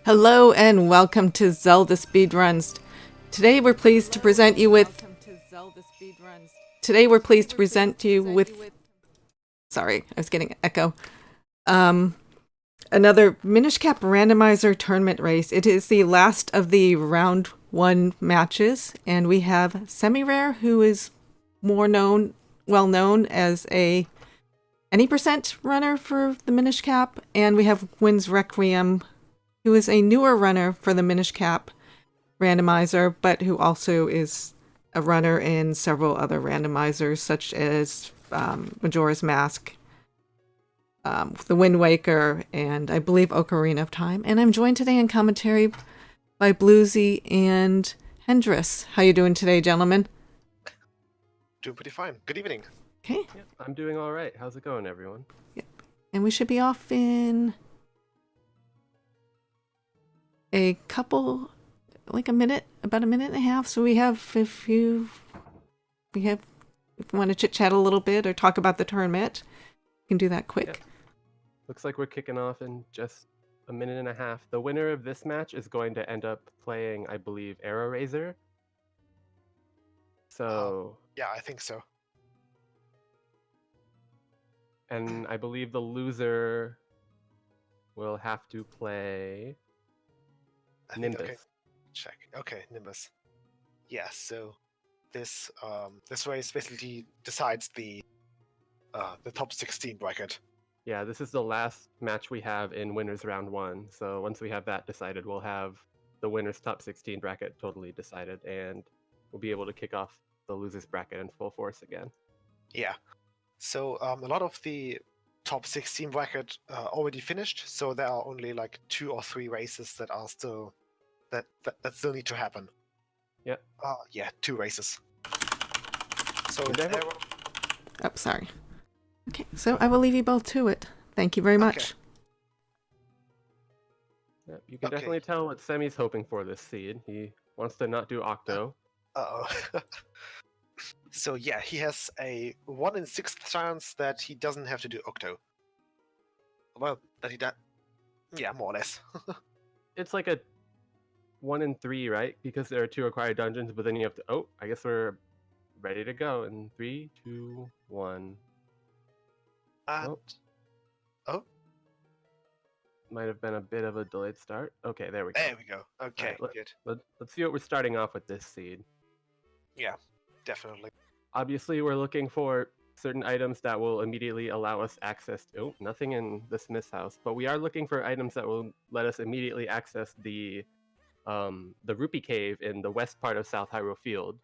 Hello and welcome to Zelda Speedruns. Today we're pleased to present you with sorry, I was getting an echo. Another Minish Cap Randomizer tournament race. It is the last of the round 1 matches, and we have Semirare, who is well known as a any percent runner for the Minish Cap, and we have Wynn's Requiem, who is a newer runner for the Minish Cap randomizer, but who also is a runner in several other randomizers, such as Majora's Mask, The Wind Waker, and I believe Ocarina of Time. And I'm joined today in commentary by Bluesy and Hendris. How you doing today, gentlemen? Doing pretty fine. Good evening. Okay. Yep, I'm doing all right. How's it going, everyone? Yep. And we should be off in a couple, like about a minute and a half. So we have, if you want to chit chat a little bit or talk about the tournament, you can do that quick. Yep. Looks like we're kicking off in just a minute and a half. The winner of this match is going to end up playing, I believe, Arrow Razor. So yeah, I think so. And I believe the loser will have to play Nimbus. Okay. Check. Okay, Nimbus. Yeah, so this race basically decides the top 16 bracket. Yeah, this is the last match we have in winners round 1. So once we have that decided, we'll have the winners top 16 bracket totally decided, and we'll be able to kick off the losers bracket in full force again. Yeah. So a lot of the top 16 bracket already finished, so there are only like 2 or 3 races that are still that still need to happen. Yep. Yeah, 2 races. So Oh, sorry. Okay, so I will leave you both to it. Thank you very much. Okay. Yep, you can definitely tell what Semi's hoping for this seed. He wants to not do Octo. Uh-oh. So yeah, he has a 1 in 6 chance that he doesn't have to do Octo. Well, that he does. Yeah, more or less. It's like a 1 in 3, right? Because there are 2 required dungeons, but then you have to. Oh, I guess we're ready to go in 3, 2, 1. And... Oh. Might have been a bit of a delayed start. Okay, there we go. There we go. Okay, right, good. Let's see what we're starting off with this seed. Yeah, definitely. Obviously, we're looking for certain items that will immediately allow us access to... Oh, nothing in the Smith's house. But we are looking for items that will let us immediately access the Rupee Cave in the west part of South Hyrule Field.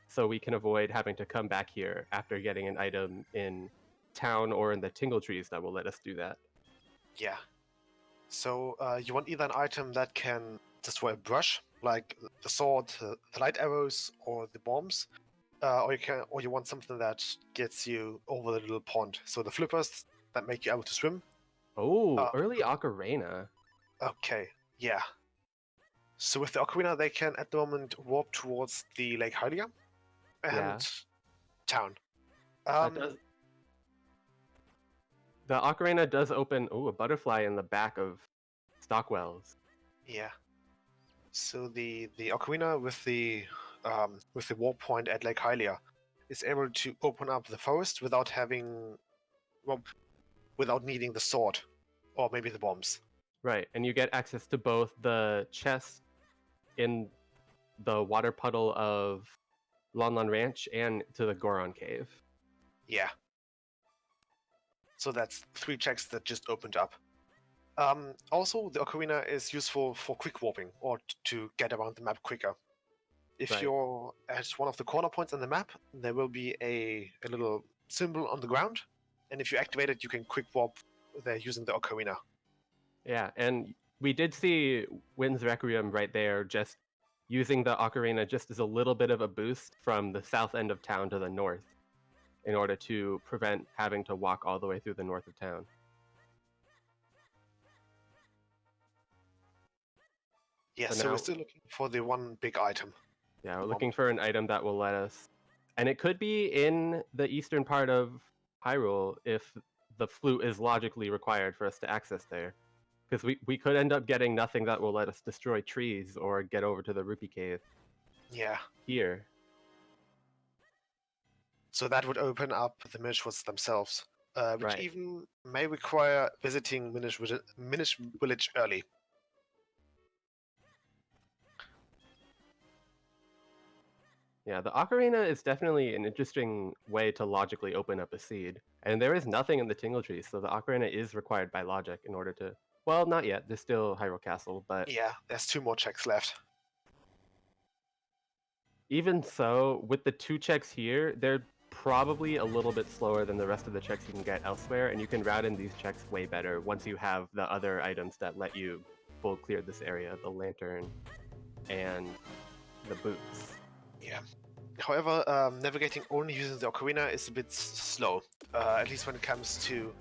So we can avoid having to come back here after getting an item in town or in the Tingle Trees that will let us do that. Yeah. So you want either an item that can destroy a brush, like the sword, the light arrows, or the bombs, or you want something that gets you over the little pond. So the flippers that make you able to swim. Oh, early Ocarina. Okay, yeah. So with the Ocarina, they can at the moment warp towards the Lake Hylia and town. The Ocarina does open a butterfly in the back of Stockwell's. Yeah. So the Ocarina with the warp point at Lake Hylia is able to open up the forest without without needing the sword or maybe the bombs. Right, and you get access to both the chest in the water puddle of Lon Lon Ranch and to the Goron Cave. Yeah. So that's 3 checks that just opened up. Also, the Ocarina is useful for quick warping or to get around the map quicker. If you're at one of the corner points on the map, there will be a little symbol on the ground, and if you activate it, you can quick warp there using the Ocarina. Yeah, and we did see Wynn's Requiem right there, just using the Ocarina just as a little bit of a boost from the south end of town to the north in order to prevent having to walk all the way through the north of town. Yeah, so we're still looking for the one big item. Yeah, we're looking for an item that will let us... And it could be in the eastern part of Hyrule if the flute is logically required for us to access there. Because we could end up getting nothing that will let us destroy trees or get over to the Rupee Cave Yeah. here. So that would open up the Minish Woods themselves, which Right. even may require visiting Minish Village early. Yeah, the Ocarina is definitely an interesting way to logically open up a seed. And there is nothing in the Tingle Tree, so the Ocarina is required by logic in order to... Well, not yet. There's still Hyrule Castle, but Yeah, there's 2 more checks left. even so, with the 2 checks here, they're probably a little bit slower than the rest of the checks you can get elsewhere, and you can route in these checks way better once you have the other items that let you full clear this area, the lantern and the boots. Yeah. However, navigating only using the Ocarina is a bit slow, at least when it comes to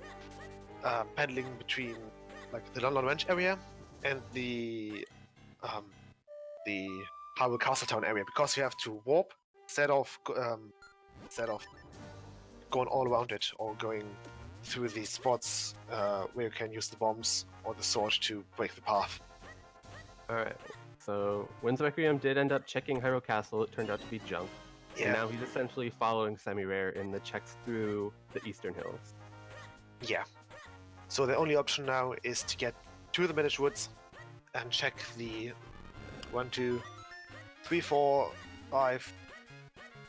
pedaling between like the London Ranch area and the Hyrule Castletown area, because you have to warp instead of going all around it or going through these spots where you can use the bombs or the sword to break the path. Alright, so Winds Requiem did end up checking Hyrule Castle. It turned out to be junk. And Yeah, now he's essentially following Semirare in the checks through the Eastern Hills. yeah. So the only option now is to get to the Minish Woods and check the 1, 2, 3, 4, 5,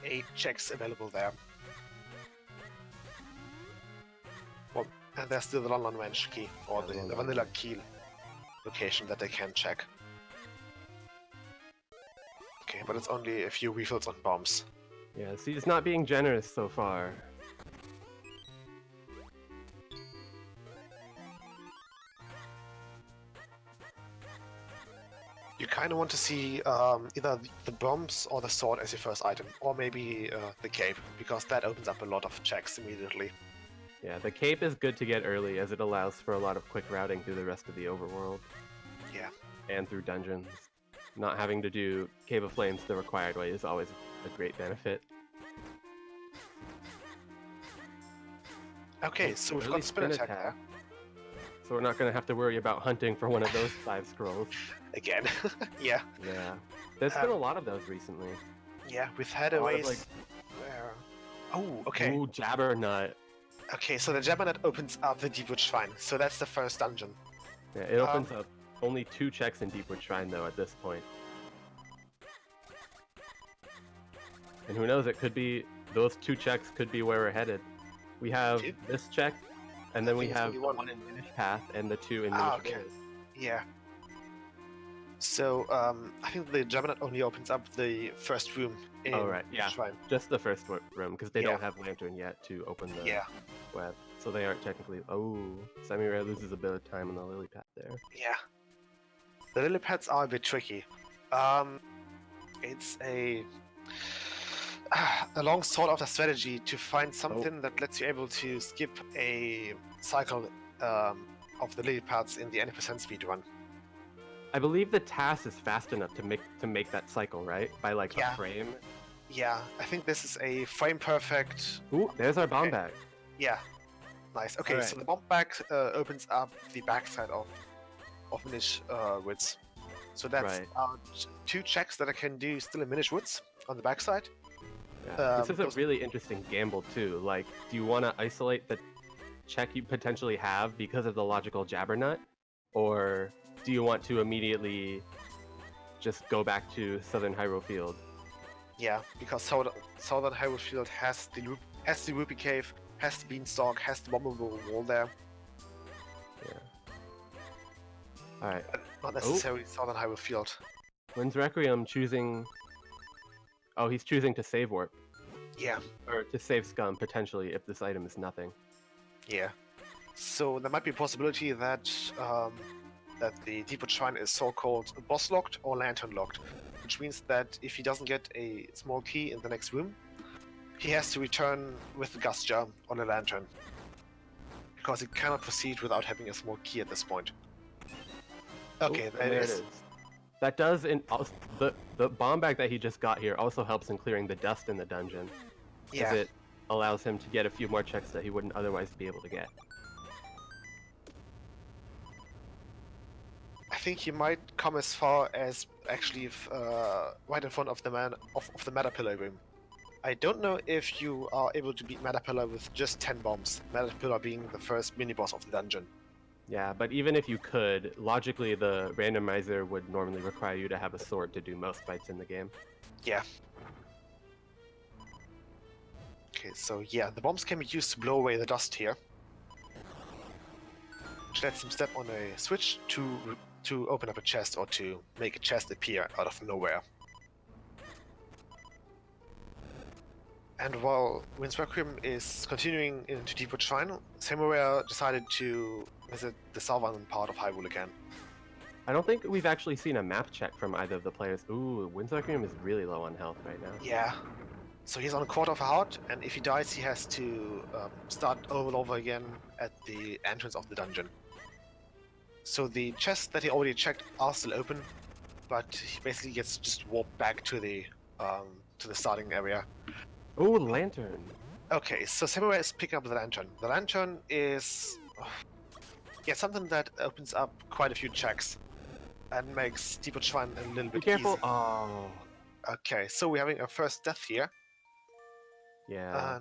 8 checks available there. Well, and there's still the London Ranch key, or Yeah, the Vanilla Key location that they can check. Okay, but it's only a few refills on bombs. Yeah, see, he's not being generous so far. You kind of want to see either the bombs or the sword as your first item, or maybe the cape, because that opens up a lot of checks immediately. Yeah, the cape is good to get early as it allows for a lot of quick routing through the rest of the overworld. Yeah. And through dungeons. Not having to do Cave of Flames the required way is always a great benefit. Okay, so we've got spin attack there. So we're not going to have to worry about hunting for one of those 5 scrolls. Again. Yeah. Yeah. There's been a lot of those recently. Yeah, we've had a ways where... Oh, okay. Ooh, Jabbernut. Okay, so the Jabbernut opens up the Deepwood Shrine, so that's the first dungeon. Yeah, it opens up only 2 checks in Deepwood Shrine, though, at this point. And who knows, it could be... Those 2 checks could be where we're headed. We have this check, and then we have the one in Minish Path and the 2 in Minish Village. Yeah. So, I think the Jabbernut only opens up the first room in the Shrine. Just the first room, because they don't have Lantern yet to open the web. So they aren't technically... Oh, Semirare loses a bit of time on the lily pad there. Yeah. The lily pads are a bit tricky. It's a long sort of a strategy to find something that lets you able to skip a cycle of the lily pads in the 90% speed run. I believe the task is fast enough to make that cycle, right? By like a frame. Yeah, I think this is a frame perfect. Ooh, there's our bomb bag. Yeah, nice. Okay, so the bomb bag opens up the backside of Minish Woods. So that's 2 checks that I can do still in Minish Woods on the backside. Yeah. This is a really interesting gamble too. Like, do you want to isolate the check you potentially have because of the logical Jabbernut, or do you want to immediately just go back to Southern Hyrule Field? Yeah, because Southern Hyrule Field has the Rupee Cave, has the Beanstalk, has the bombable wall there. Yeah. All right. But not necessarily Southern Hyrule Field. Winds Requiem choosing... Oh, he's choosing to save warp. Yeah. Or to save scum, potentially, if this item is nothing. Yeah. So there might be a possibility that that the Deepwood Shrine is so-called boss-locked or lantern-locked, which means that if he doesn't get a small key in the next room, he has to return with the Gust Jar on a lantern, because he cannot proceed without having a small key at this point. Okay, there it is. That does the bomb bag that he just got here also helps in clearing the dust in the dungeon. Yeah. As it allows him to get a few more checks that he wouldn't otherwise be able to get. think you might come as far as actually right in front of the of the Matterpillar room. I don't know if you are able to beat Matterpillar with just 10 bombs, Matterpillar being the first mini-boss of the dungeon. Yeah, but even if you could, logically the randomizer would normally require you to have a sword to do most fights in the game. Yeah. Okay, so yeah, the bombs can be used to blow away the dust here. Which lets him step on a switch to open up a chest or to make a chest appear out of nowhere. And while Winds Requiem is continuing into Deepwood Shrine, Semirare decided to visit the southern part of Hyrule again. I don't think we've actually seen a map check from either of the players. Ooh, Winds Requiem is really low on health right now. Yeah. So he's on a quarter of a heart, and if he dies, he has to start all over again at the entrance of the dungeon. So the chests that he already checked are still open, but he basically gets just warped back to the starting area. Ooh, lantern. Okay, so Semirare is picking up the lantern. The lantern is something that opens up quite a few checks and makes Deepwood Shrine a little Be bit careful. easier. Oh. Okay, so we're having a first death here. Yeah.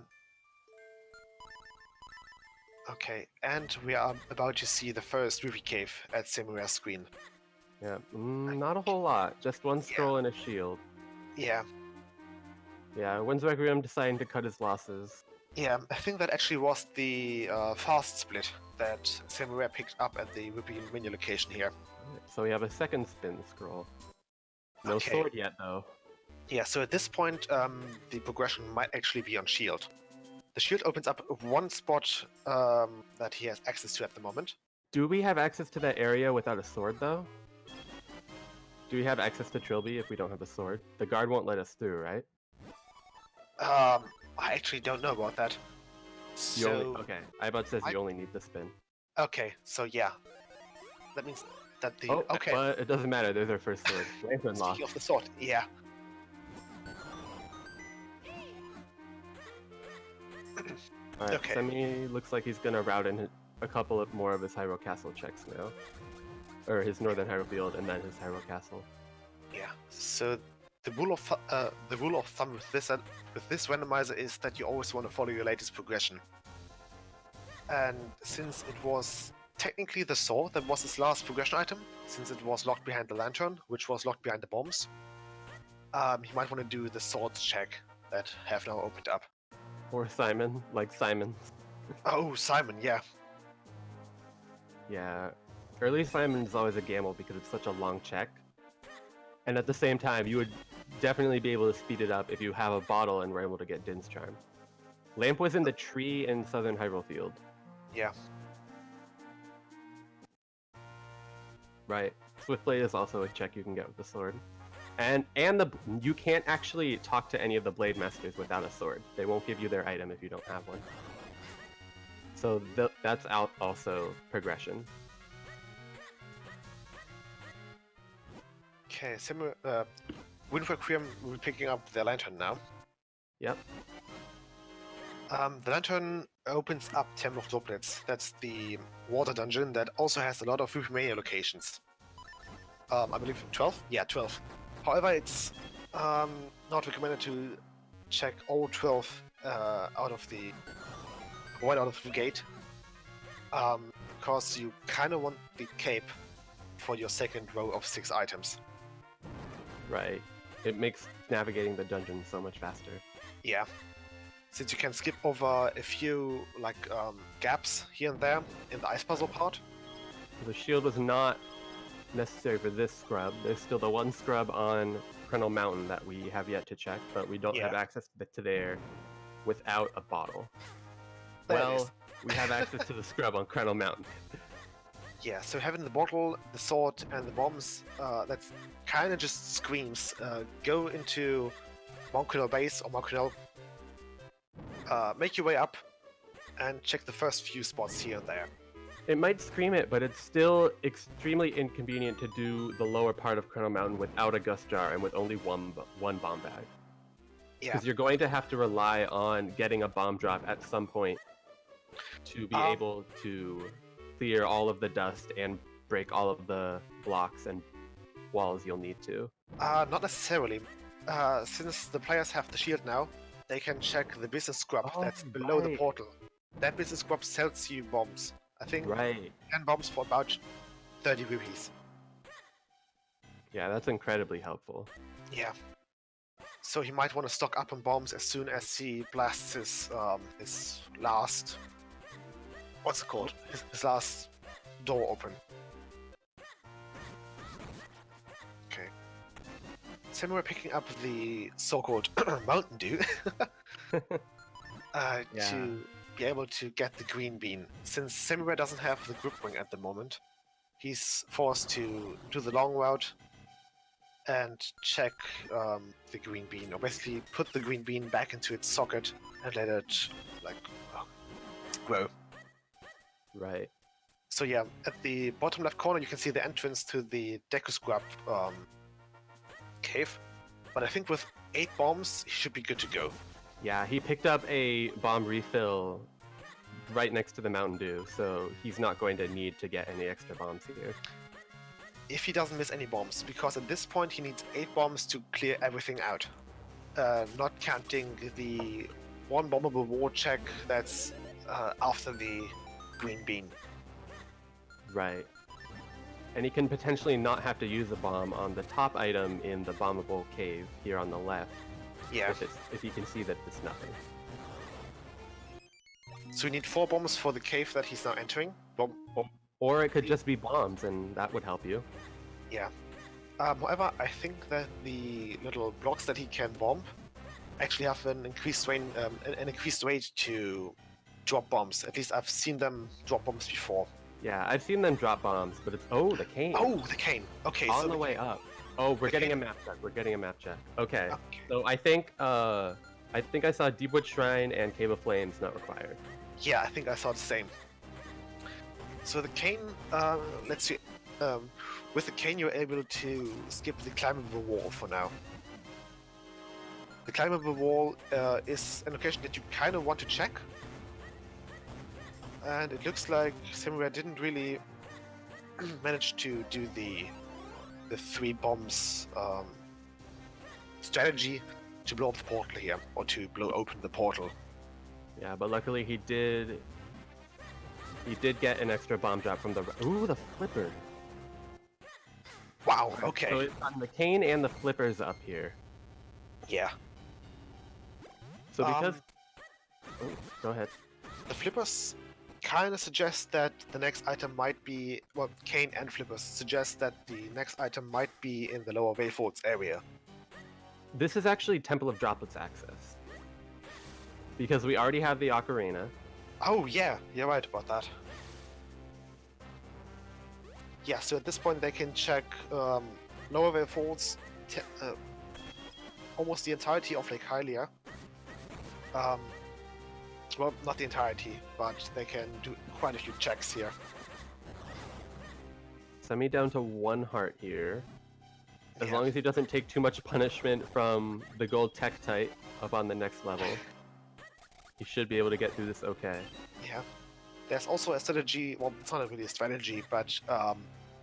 Okay, and we are about to see the first ruby cave at Semirare's screen. Yeah. Not a whole lot. Just one scroll and a shield. Yeah. Yeah, Winds Requiem deciding to cut his losses. Yeah, I think that actually was the fast split that Semirare picked up at the ruby menu location here. So we have a second spin scroll. No Okay. sword yet, though. Yeah, so at this point, the progression might actually be on shield. The shield opens up one spot that he has access to at the moment. Do we have access to that area without a sword, though? Do we have access to Trilby if we don't have a sword? The guard won't let us through, right? I actually don't know about that. You So, okay, iBot says you only need the spin. okay, so yeah. That means that the... Oh, okay, but it doesn't matter, there's our first sword. Lantern lock. speaking of the sword, yeah. Alright, okay. Semi looks like he's gonna route in a couple of more of his Hyrule Castle checks now. Or his Northern Hyrule Field and then his Hyrule Castle. Yeah, so the rule of thumb with this randomizer is that you always want to follow your latest progression. And since it was technically the sword that was his last progression item, since it was locked behind the lantern, which was locked behind the bombs, you might want to do the swords check that have now opened up. Or Simon, like Simon. Oh, Simon, yeah. Yeah, early Simon is always a gamble because it's such a long check. And at the same time, you would definitely be able to speed it up if you have a bottle and were able to get Din's Charm. Lamp was in the tree in Southern Hyrule Field. Yeah. Right. Swift Blade is also a check you can get with the sword. And you can't actually talk to any of the Blade Masters without a sword. They won't give you their item if you don't have one. So that's out also progression. Okay, Wind Requiem will be picking up the lantern now. Yep. The lantern opens up Temple of Droplets. That's the water dungeon that also has a lot of Rupimania locations. I believe 12? Yeah, 12. However, it's not recommended to check all 12 right out of the gate, because you kind of want the cape for your second row of 6 items. Right. It makes navigating the dungeon so much faster. Yeah. Since you can skip over a few gaps here and there in the ice puzzle part. The shield was not necessary for this scrub. There's still the one scrub on Krenel Mountain that we have yet to check, but we don't have access to there without a bottle. Well, we have access to the scrub on Krenel Mountain. Yeah, so having the bottle, the sword, and the bombs, that's kind of just screams. Go into Mount Krenel Base or Mount Krenel, make your way up, and check the first few spots here and there. It might scream it, but it's still extremely inconvenient to do the lower part of Krenel Mountain without a Gust Jar and with only one bomb bag. Yeah. Because you're going to have to rely on getting a bomb drop at some point to be able to clear all of the dust and break all of the blocks and walls you'll need to. Not necessarily. Since the players have the shield now, they can check the business scrub that's below the right. portal. That business scrub sells you bombs. I think Right. 10 bombs for about 30 rupees. Yeah, that's incredibly helpful. Yeah. So he might want to stock up on bombs as soon as he blasts his last... What's it called? His last door open. Okay. Samurai picking up the so-called Mountain Dew Yeah. to be able to get the green bean. Since Samurai doesn't have the grip ring at the moment, he's forced to do the long route and check the green bean, or basically put the green bean back into its socket and let it grow. Right. So yeah, at the bottom left corner you can see the entrance to the Deku Scrub cave, but I think with 8 bombs he should be good to go. Yeah, he picked up a bomb refill right next to the Mountain Dew, so he's not going to need to get any extra bombs here. If he doesn't miss any bombs, because at this point he needs 8 bombs to clear everything out. Not counting the 1 bombable wall check that's after the green bean. Right. And he can potentially not have to use a bomb on the top item in the bombable cave here on the left. Yeah. If you can see that it's nothing. So we need 4 bombs for the cave that he's now entering. Or it could just be bombs, and that would help you. Yeah. However, I think that the little blocks that he can bomb actually have an increased range, an increased rate to drop bombs. At least I've seen them drop bombs before. Yeah, I've seen them drop bombs, but it's the cane. Oh, the cane. Okay, on so the way up. Oh, we're getting a map check. We're getting a map check. Okay. Okay. So I think I saw Deepwood Shrine and Cave of Flames not required. Yeah, I think I saw the same. So the cane, let's see. With the cane, you're able to skip the climbable wall for now. The climbable wall is a location that you kind of want to check. And it looks like Semirare didn't really manage to do the 3 bombs strategy to blow up the portal here, or to blow open the portal. Yeah, but luckily he did get an extra bomb drop from the... Ooh, the flipper. Wow, okay. So it's on the cane and the flippers up here. Yeah. So because... Oh, go ahead. The flippers kind of suggest that the next item might be... Well, cane and flippers suggest that the next item might be in the lower Wayfords area. This is actually Temple of Droplets access. Because we already have the Ocarina. Oh yeah, you're right about that. Yeah, so at this point they can check lower Wayfords, almost the entirety of Lake Hylia. Well, not the entirety, but they can do quite a few checks here. Send me down to 1 heart here. As Yeah. long as he doesn't take too much punishment from the gold Tektite up on the next level, he should be able to get through this okay. Yeah. There's also a strategy, well, it's not really a strategy, but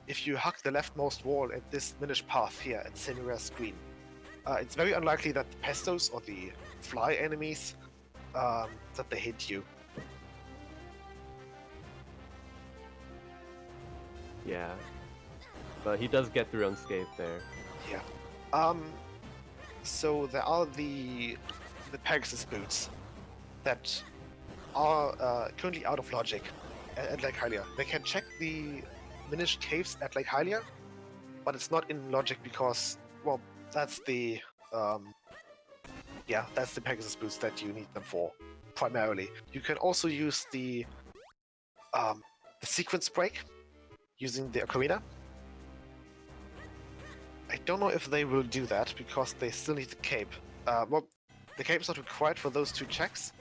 if you hug the leftmost wall at this Minish path here at Semirare's screen, it's very unlikely that the pestos or the fly enemies, that they hit you. Yeah. But he does get through unscathed there. Yeah. So there are the Pegasus boots that are currently out of logic at Lake Hylia. They can check the Minish caves at Lake Hylia, but it's not in logic because, well, that's the that's the Pegasus boots that you need them for primarily. You can also use the sequence break using the Ocarina. I don't know if they will do that because they still need the cape. Well, the cape is not required for those 2 checks,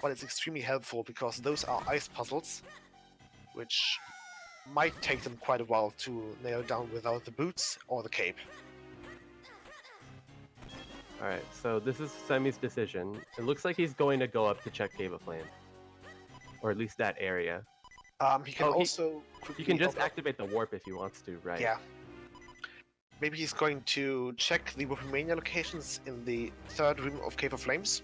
but it's extremely helpful because those are ice puzzles, which might take them quite a while to nail down without the boots or the cape. Alright, so this is Semi's decision. It looks like he's going to go up to check Cave of Flame. Or at least that area. He can Oh, also He quickly can just open- activate the warp if he wants to, right? Yeah. Maybe he's going to check the Weapomania locations in the third room of Cave of Flames,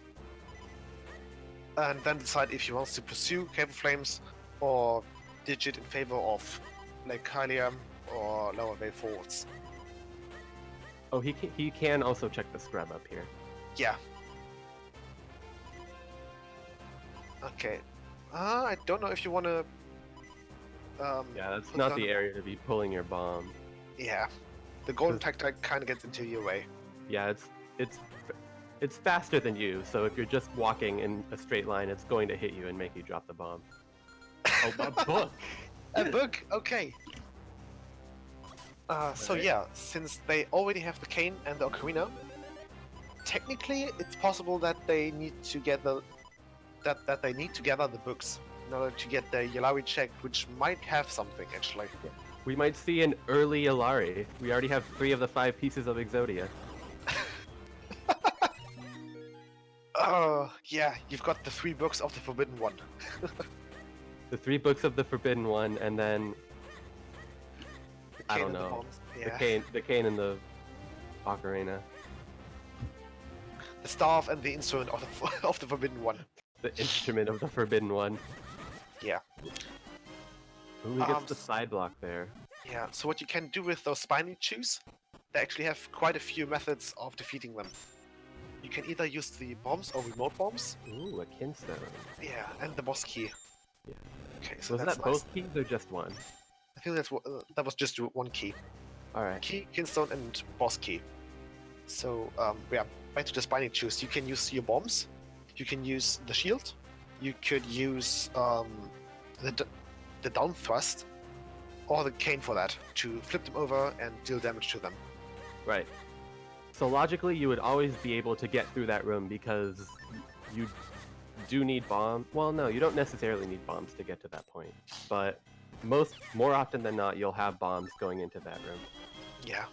and then decide if he wants to pursue Cave of Flames or ditch it in favor of Lake Hylia or Lower Vale Forwards. Oh, he can also check the scrub up here. Yeah. Okay. I don't know if you want to. Yeah, that's put not down the area to be pulling your bomb. Yeah. The golden tactile kind of gets into your way. Yeah, it's faster than you, so if you're just walking in a straight line, it's going to hit you and make you drop the bomb. Oh, a book! A book. Okay. So Alright. yeah, since they already have the cane and the ocarina, technically it's possible that they need to gather that they need to gather the books in order to get the Yalawi check, which might have something actually. We might see an early Ilari. We already have 3 of the 5 pieces of Exodia. Oh yeah, you've got the 3 books of the Forbidden One. The 3 books of the Forbidden One, and then The I cane don't and the know. bombs. Yeah. the cane and the ocarina. The staff and the instrument of the of the Forbidden One. The instrument of the Forbidden One. Yeah. Ooh, he gets the side block there. Yeah, so what you can do with those spiny chews, they actually have quite a few methods of defeating them. You can either use the bombs or remote bombs. Ooh, a kinstone. Yeah, and the boss key. Yeah. Okay, so Was that's that nice. both keys or just one? I think that was just one key. Alright. Key, kinstone, and boss key. So yeah, back to the spiny chews. You can use your bombs. You can use the shield. You could use the down thrust, or the cane for that, to flip them over and deal damage to them. Right. So logically, you would always be able to get through that room because you do need bombs. Well, no, you don't necessarily need bombs to get to that point. But more often than not, you'll have bombs going into that room. Yeah.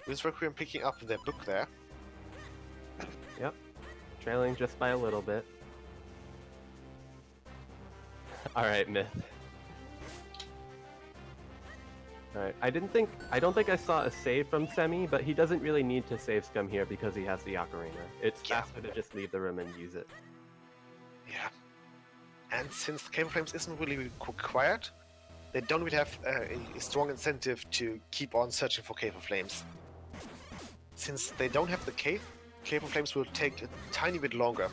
With Requiem picking up their book there. Yep. Trailing just by a little bit. Alright, Myth. Alright, I don't think I saw a save from Semi, but he doesn't really need to save Scum here because he has the ocarina. It's Yeah. faster to just leave the room and use it. Yeah. And since the Cave of Flames isn't really required, they don't really have a strong incentive to keep on searching for Cave of Flames. Since they don't have the cave, Cave of Flames will take a tiny bit longer.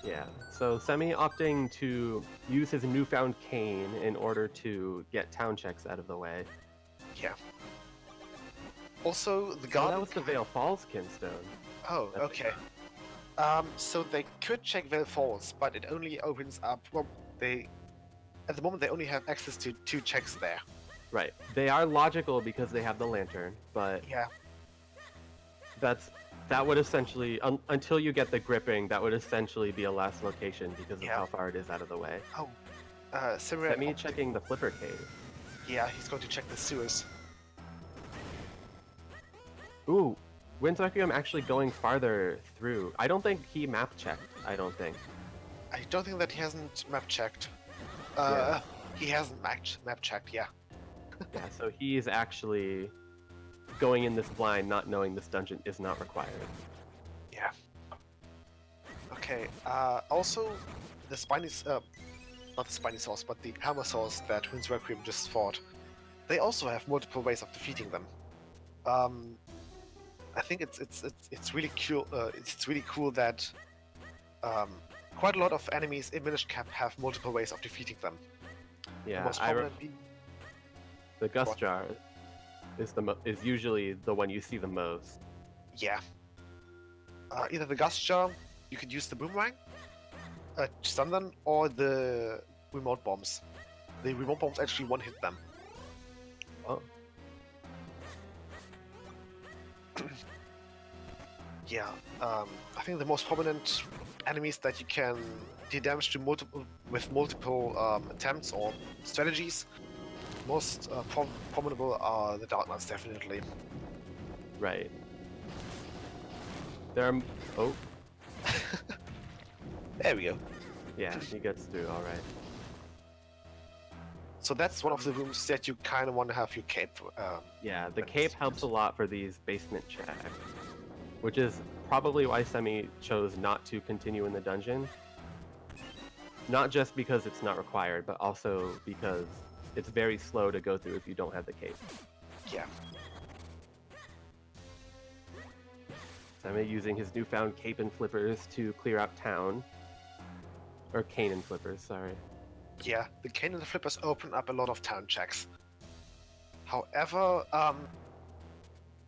Yeah, so Semi opting to use his newfound cane in order to get town checks out of the way. Yeah. Also, the Oh, garden... that was the Vale Falls Kinstone. Oh, That's okay. So they could check Vale Falls, but it only opens up... Well, at the moment they only have access to 2 checks there. Right. They are logical because they have the lantern, but Yeah. that would essentially, until you get the gripping, that would essentially be a last location because of Yeah. how far it is out of the way. Oh. Semirare... Semi checking the Flipper Cave. Yeah, he's going to check the sewers. Ooh, Wind Requiem actually going farther through. I don't think he map checked, I don't think. I don't think that he hasn't map checked. Yeah. He hasn't map checked, yeah. Yeah, so he's actually going in this blind, not knowing this dungeon is not required. Yeah. Okay, also, the spiny... not the spiny sauce, but the hammer sauce that Winds Requiem just fought, they also have multiple ways of defeating them. I think it's really cool. It's really cool that quite a lot of enemies in Minish Cap have multiple ways of defeating them. The Yeah, most prominent being... the Gust What? Jar is usually the one you see the most. Yeah. Either the Gust Jar, you could use the Boomerang, to stun them, or the remote bombs. The remote bombs actually one-hit them. Oh. Yeah, I think the most prominent enemies that you can do damage to with multiple attempts or strategies, most prominent are the Dark Knights, definitely. Right. There are... Oh. There we go. Yeah, he gets through all right. So that's one of the rooms that you kind of want to have your cape. Yeah, the That's cape helps a good. lot for these basement checks, which is probably why Semi chose not to continue in the dungeon. Not just because it's not required, but also because it's very slow to go through if you don't have the cape. Yeah. Semi using his newfound cape and flippers to clear out town. Or cane and flippers, sorry. Yeah, the cane and the flippers open up a lot of town checks. However,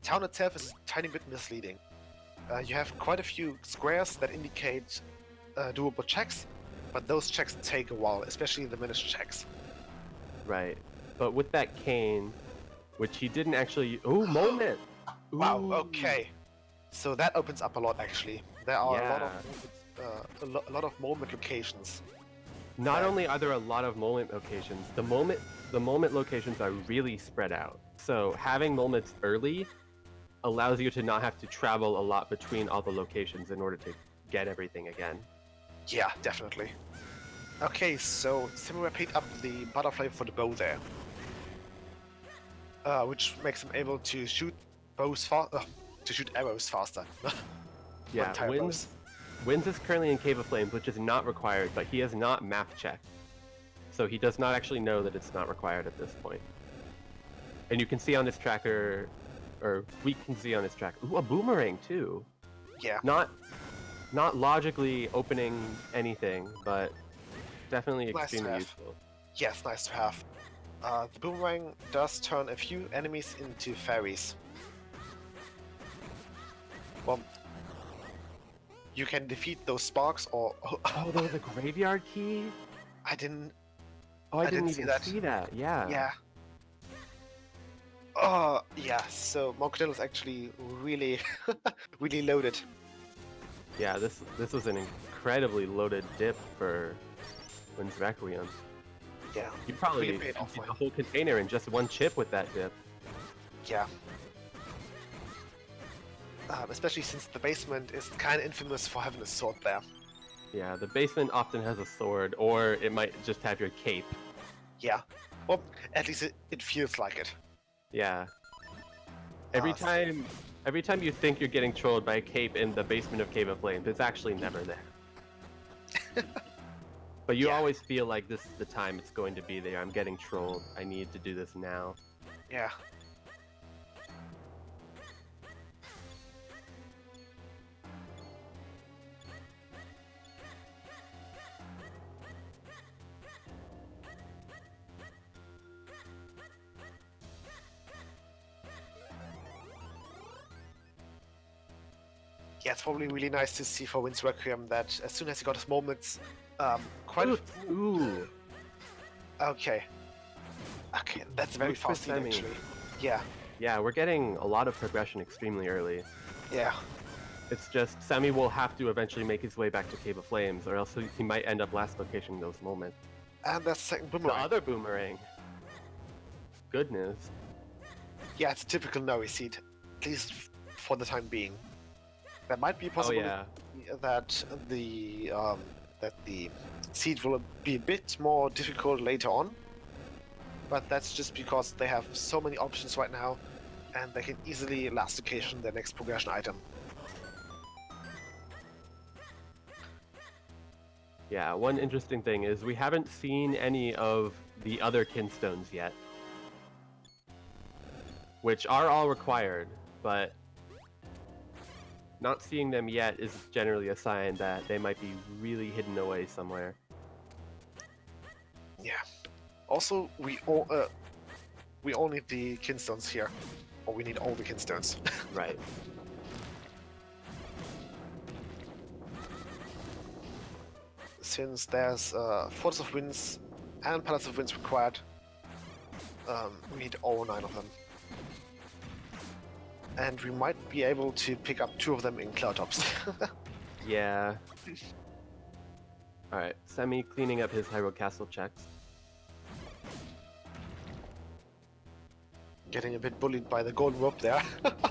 town itself is a tiny bit misleading. You have quite a few squares that indicate doable checks, but those checks take a while, especially the managed checks. Right. But with that cane, which he didn't actually... Ooh, moment! Wow, Ooh. okay. So that opens up a lot, actually. There are a lot of Yeah. a lot of moment locations. Not that- only are there a lot of moment locations, the moment locations are really spread out. So having moments early allows you to not have to travel a lot between all the locations in order to get everything again. Yeah, definitely. Okay, so Semirare picked up the butterfly for the bow there, which makes him able to shoot to shoot arrows faster. Yeah, Not tire bows. Wins is currently in Cave of Flames, which is not required, but he has not map checked. So he does not actually know that it's not required at this point. And you can see on his tracker, or we can see on his tracker, ooh, a boomerang too. Yeah, Not logically opening anything, but definitely Nice to extremely have. useful. yes, nice to have. The boomerang does turn a few enemies into fairies. Well, you can defeat those sparks, or Oh, there was a graveyard key? I didn't. Oh, I didn't see even that. see that. Yeah. Yeah. Oh, yeah. So Monkadil is actually really, really loaded. Yeah, this was an incredibly loaded dip for Wind's Requiem. Yeah. You probably Really paid off emptied for the him. whole container in just one chip with that dip. Yeah. Especially since the basement is kind of infamous for having a sword there. Yeah, the basement often has a sword, or it might just have your cape. Yeah. Well, at least it feels like it. Yeah. Every Uh, time you think you're getting trolled by a cape in the basement of Cave of Flames, it's actually never there. But you Yeah. always feel like this is the time it's going to be there. I'm getting trolled. I need to do this now. Yeah. Yeah, it's probably really nice to see for Wind's Requiem that as soon as he got his moments, quite. Ooh. Okay. Okay, that's very Boots for fast speed, Semi. actually. Yeah. Yeah, we're getting a lot of progression extremely early. Yeah. It's just Semi will have to eventually make his way back to Cave of Flames, or else he might end up last location those moments. And that's the second The boomerang. other boomerang. Goodness. Yeah, it's a typical Noe seed, at least for the time being. There might be a Oh possibility yeah. that the seed will be a bit more difficult later on, but that's just because they have so many options right now, and they can easily last occasion their next progression item. Yeah, one interesting thing is we haven't seen any of the other kinstones yet. Which are all required, but not seeing them yet is generally a sign that they might be really hidden away somewhere. Yeah. Also, we all need the kinstones here, or we need all the kinstones. Right. Since there's Fortress of Winds and Palace of Winds required, we need all 9 of them. And we might be able to pick up 2 of them in Cloudtops. Yeah. Alright, Semi cleaning up his Hyrule Castle checks. Getting a bit bullied by the golden rope there.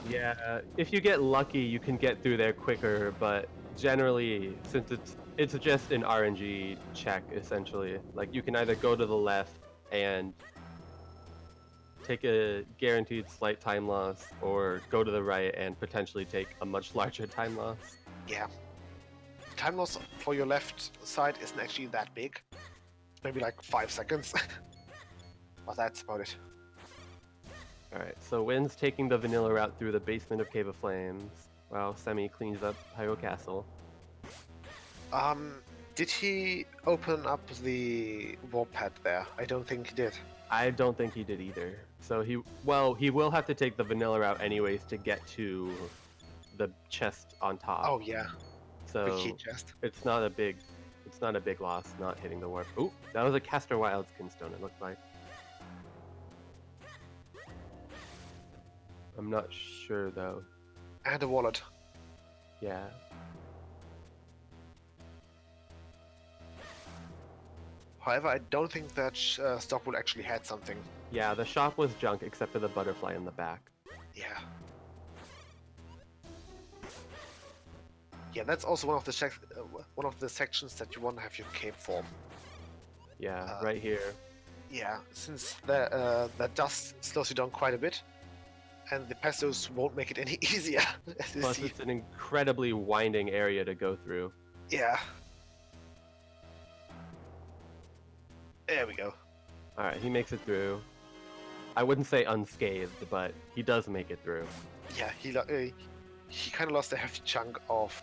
Yeah, if you get lucky, you can get through there quicker, but generally, since it's just an RNG check essentially. Like you can either go to the left and take a guaranteed slight time loss, or go to the right and potentially take a much larger time loss. Yeah. Time loss for your left side isn't actually that big. Maybe like 5 seconds. But that's about it. Alright, so Wynn's taking the vanilla route through the basement of Cave of Flames, while Semi cleans up Hyrule Castle. Did he open up the warp pad there? I don't think he did. I don't think he did either. So he will have to take the vanilla route anyways to get to the chest on top. Oh yeah, the so key chest. it's not a big loss not hitting the warp. Ooh, that was a Caster Wildskin stone, it looked like. I'm not sure though. And a wallet. Yeah. However, I don't think that Stockwood actually had something. Yeah, the shop was junk except for the butterfly in the back. Yeah. Yeah, that's also one of the sections that you want to have your cape for. Yeah, right here. Yeah, since the dust slows you down quite a bit, and the pestos won't make it any easier. As you Plus, see. it's an incredibly winding area to go through. Yeah. There we go. Alright, he makes it through. I wouldn't say unscathed, but he does make it through. Yeah, he kind of lost a hefty chunk of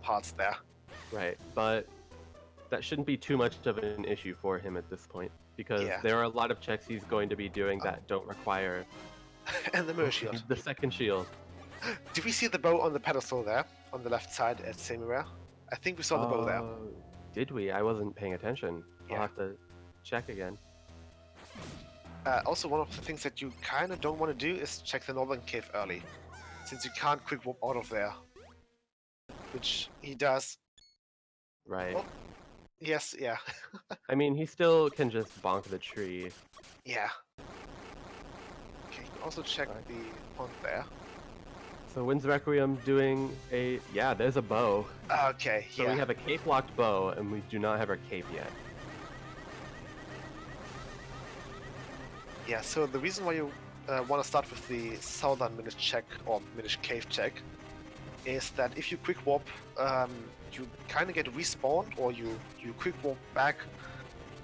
parts there. Right, but that shouldn't be too much of an issue for him at this point, because Yeah. there are a lot of checks he's going to be doing that don't require And the mirror shield. the second shield. Did we see the bow on the pedestal there, on the left side at Semirare? I think we saw the bow there. Did we? I wasn't paying attention. I'll Yeah. have to check again. Also, one of the things that you kind of don't want to do is check the northern cave early, since you can't quick warp out of there. Which he does. Right. Oh. Yes, yeah. I mean, he still can just bonk the tree. Yeah. Okay, you can also check the pond there. So Wynn's Requiem doing a... Yeah, there's a bow. Okay, So yeah. we have a cape-locked bow, and we do not have our cape yet. Yeah, so the reason why you want to start with the southern Minish check, or Minish cave check, is that if you quick warp, you kind of get respawned, or you quick warp back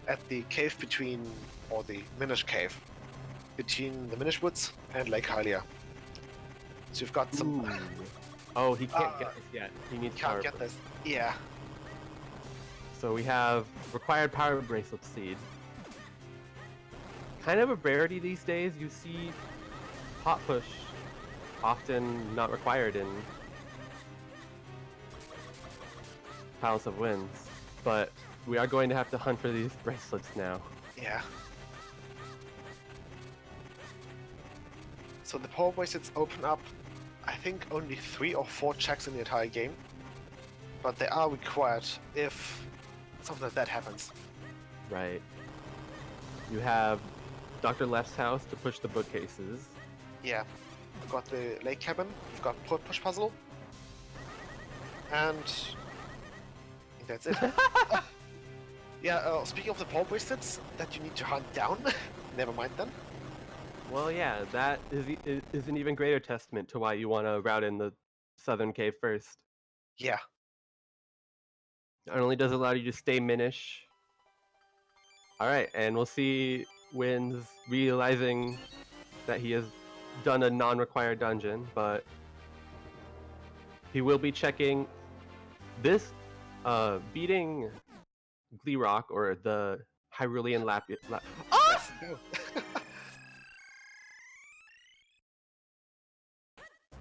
at the cave between, or the Minish cave, between the Minish Woods and Lake Hylia. So you've got some... Ooh. Oh, he can't get this yet. He needs Can't power. get this. Yeah. So we have required power bracelet seed. Kind of a rarity these days. You see pot push often not required in Palace of Winds, but we are going to have to hunt for these bracelets now. Yeah. So the power bracelets open up, I think, only 3 or 4 checks in the entire game, but they are required if something like that happens. Right. You have Dr. Left's house to push the bookcases. Yeah. We've got the lake cabin, we've got push puzzle, and I think that's it. Yeah, speaking of the power bracelets that you need to hunt down, never mind then. Well, yeah, that is an even greater testament to why you want to route in the southern cave first. Yeah. Not only does it allow you to stay Minish. Alright, and we'll see Wynn's realizing that he has done a non-required dungeon, but he will be checking this, beating Gleerock, or the Hyrulean Yes, go.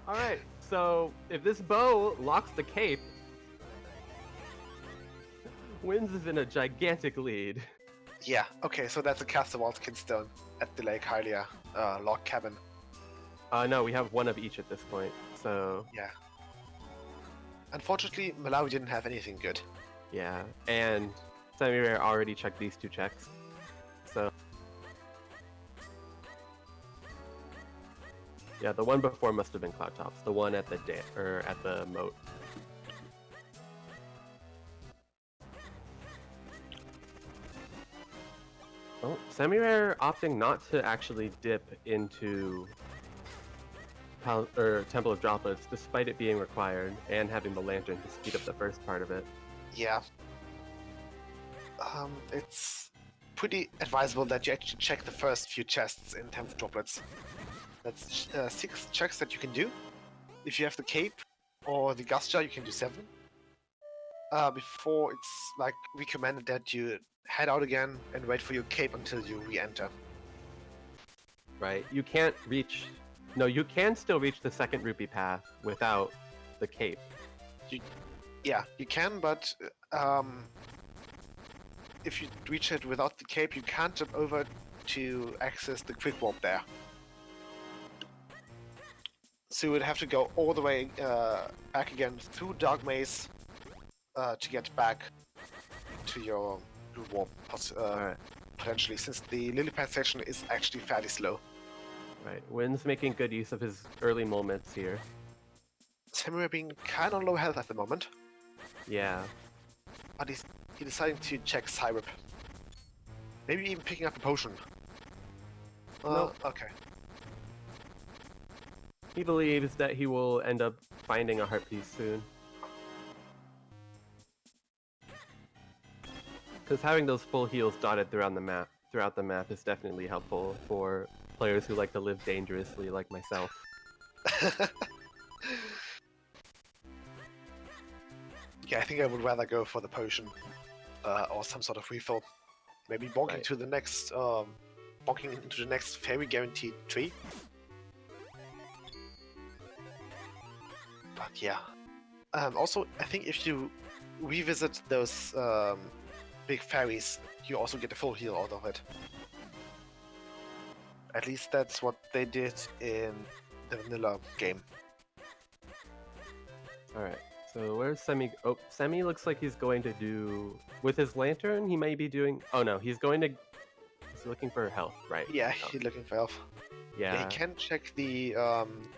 Alright, so if this bow locks the cape, Wynn's is in a gigantic lead. Yeah, okay, so that's a Caster Wildskin stone at the Lake Hylia log cabin. No, we have one of each at this point, so Yeah. Unfortunately, Malawi didn't have anything good. yeah. And Semirare already checked these 2 checks, so yeah, the one before must have been Cloud Tops, the one at the at the moat. Oh, Semirare opting not to actually dip into Temple of Droplets, despite it being required and having the lantern to speed up the first part of it. Yeah. It's pretty advisable that you actually check the first few chests in Temple of Droplets. That's 6 checks that you can do. If you have the cape or the gas jar, you can do 7. Before it's like recommended that you head out again and wait for your cape until you re-enter. Right? You can't reach. No, you can still reach the second rupee path without the cape. Yeah, you can, but if you reach it without the cape, you can't jump over to access the quick warp there. So you would have to go all the way back again through Dark Maze to get back to your blue warp, Alright. potentially, since the lily pad section is actually fairly slow. Right. Wynn's making good use of his early moments here. Semirare being kind of low health at the moment, Yeah. but he's deciding to check Syrup. Maybe even picking up a potion. Nope. Okay. He believes that he will end up finding a heart piece soon. Because having those full heals dotted throughout the map is definitely helpful for players who like to live dangerously like myself. Yeah, I think I would rather go for the potion or some sort of refill. Maybe bonking Right. to the next, bonking into the next fairy guaranteed tree. But yeah. Also, I think if you revisit those big fairies, you also get a full heal out of it. At least that's what they did in the vanilla game. Alright, so where's Semi? Oh, Semi looks like he's going to do... With his lantern, he may be doing... Oh no, he's going to... He's looking for health, right? Yeah, Oh, he's looking for health. Yeah, yeah. he can check the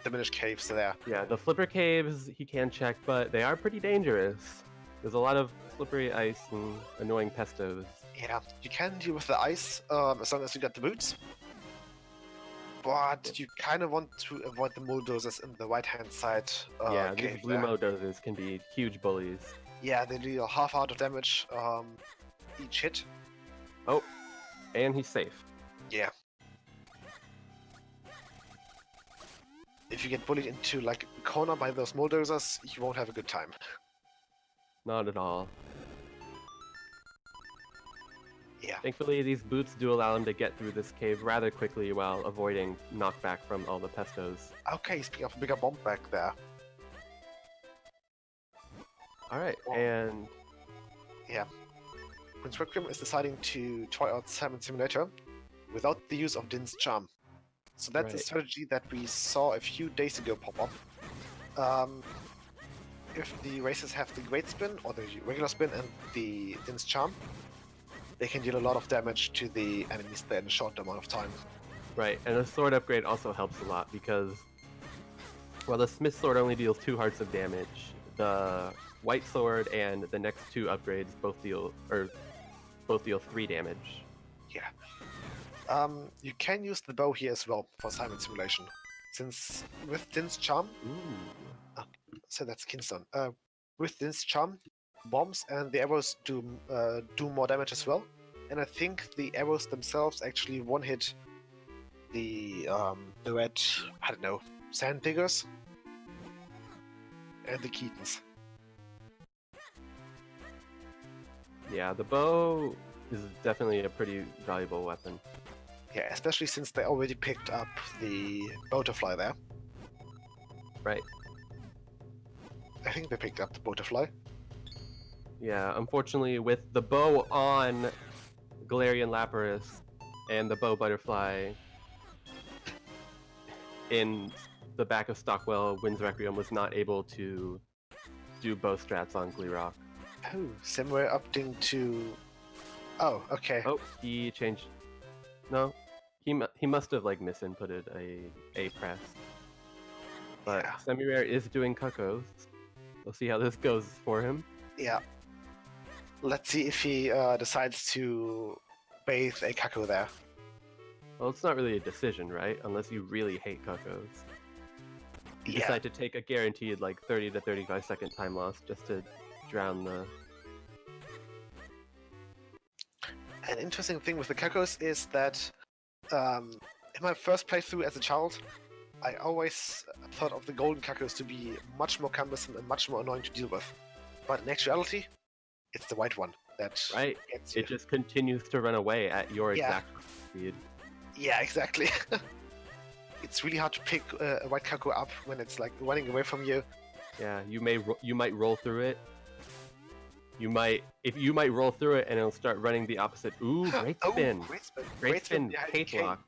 diminished caves there. Yeah, the flipper caves he can check, but they are pretty dangerous. There's a lot of slippery ice and annoying pestos. Yeah, you can deal with the ice as long as you got the boots. But you kind of want to avoid the bulldozers in the right-hand side Yeah, these cave blue there. Modozers can be huge bullies. Yeah, they deal half out of damage each hit. Oh, and he's safe. Yeah. If you get bullied into like a corner by those bulldozers, you won't have a good time. Not at all. Yeah. Thankfully, these boots do allow him to get through this cave rather quickly while avoiding knockback from all the pestos. Okay, he's picking up a bigger bomb back there. Alright, Oh. and... Yeah. Prince Requiem is deciding to try out Simon Simulator without the use of Din's Charm. So that's a Right. strategy that we saw a few days ago pop up. If the races have the Great Spin or the regular spin and the Din's Charm, they can deal a lot of damage to the enemies there in a short amount of time. Right, and a sword upgrade also helps a lot because... Well, the Smith Sword only deals 2 hearts of damage. The White Sword and the next 2 upgrades both deal 3 damage. Yeah. You can use the bow here as well for Simon Simulation. Since with Din's Charm, Ooh. so that's Kinstone. With Din's Charm, bombs and the arrows do more damage as well. And I think the arrows themselves actually one-hit the red, I don't know, sand diggers and the Keatons. Yeah, the bow is definitely a pretty valuable weapon. Yeah, especially since they already picked up the butterfly there. Right. I think they picked up the butterfly. Yeah, unfortunately, with the bow on Galarian Lapras and the bow butterfly in the back of Stockwell, Wynn's Requiem was not able to do bow strats on Gleerock. Oh, somewhere opting to... Oh, okay. Oh, he changed. No, he must have like misinputted a press. But Yeah. Semirare is doing Cuckoos. We'll see how this goes for him. Yeah. Let's see if he decides to bathe a Kako there. Well, it's not really a decision, right? Unless you really hate cuckoos. You decide to take a guaranteed like 30 to 35 second time loss just to drown the... An interesting thing with the Kakos is that in my first playthrough as a child, I always thought of the golden Kakos to be much more cumbersome and much more annoying to deal with. But in actuality, it's the white one that Right? gets you. It just continues to run away at your Yeah. exact speed. Yeah, exactly. It's really hard to pick a white Kako up when it's like running away from you. Yeah, you might roll through it. You might roll through it and it'll start running the opposite. Ooh, great spin. Oh, great spin. Great spin, behind Kate Kate. lock.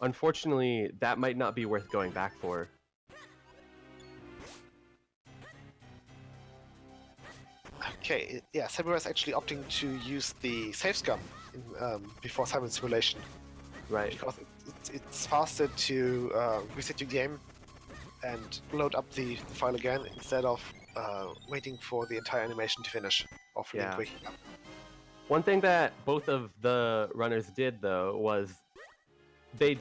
Unfortunately, that might not be worth going back for. Okay, yeah, Semirare is actually opting to use the save scum before Simon Simulation. Right. Because it's faster to reset your game and load up the file again instead of waiting for the entire animation to finish of Link Yeah. waking up. One thing that both of the runners did, though, was they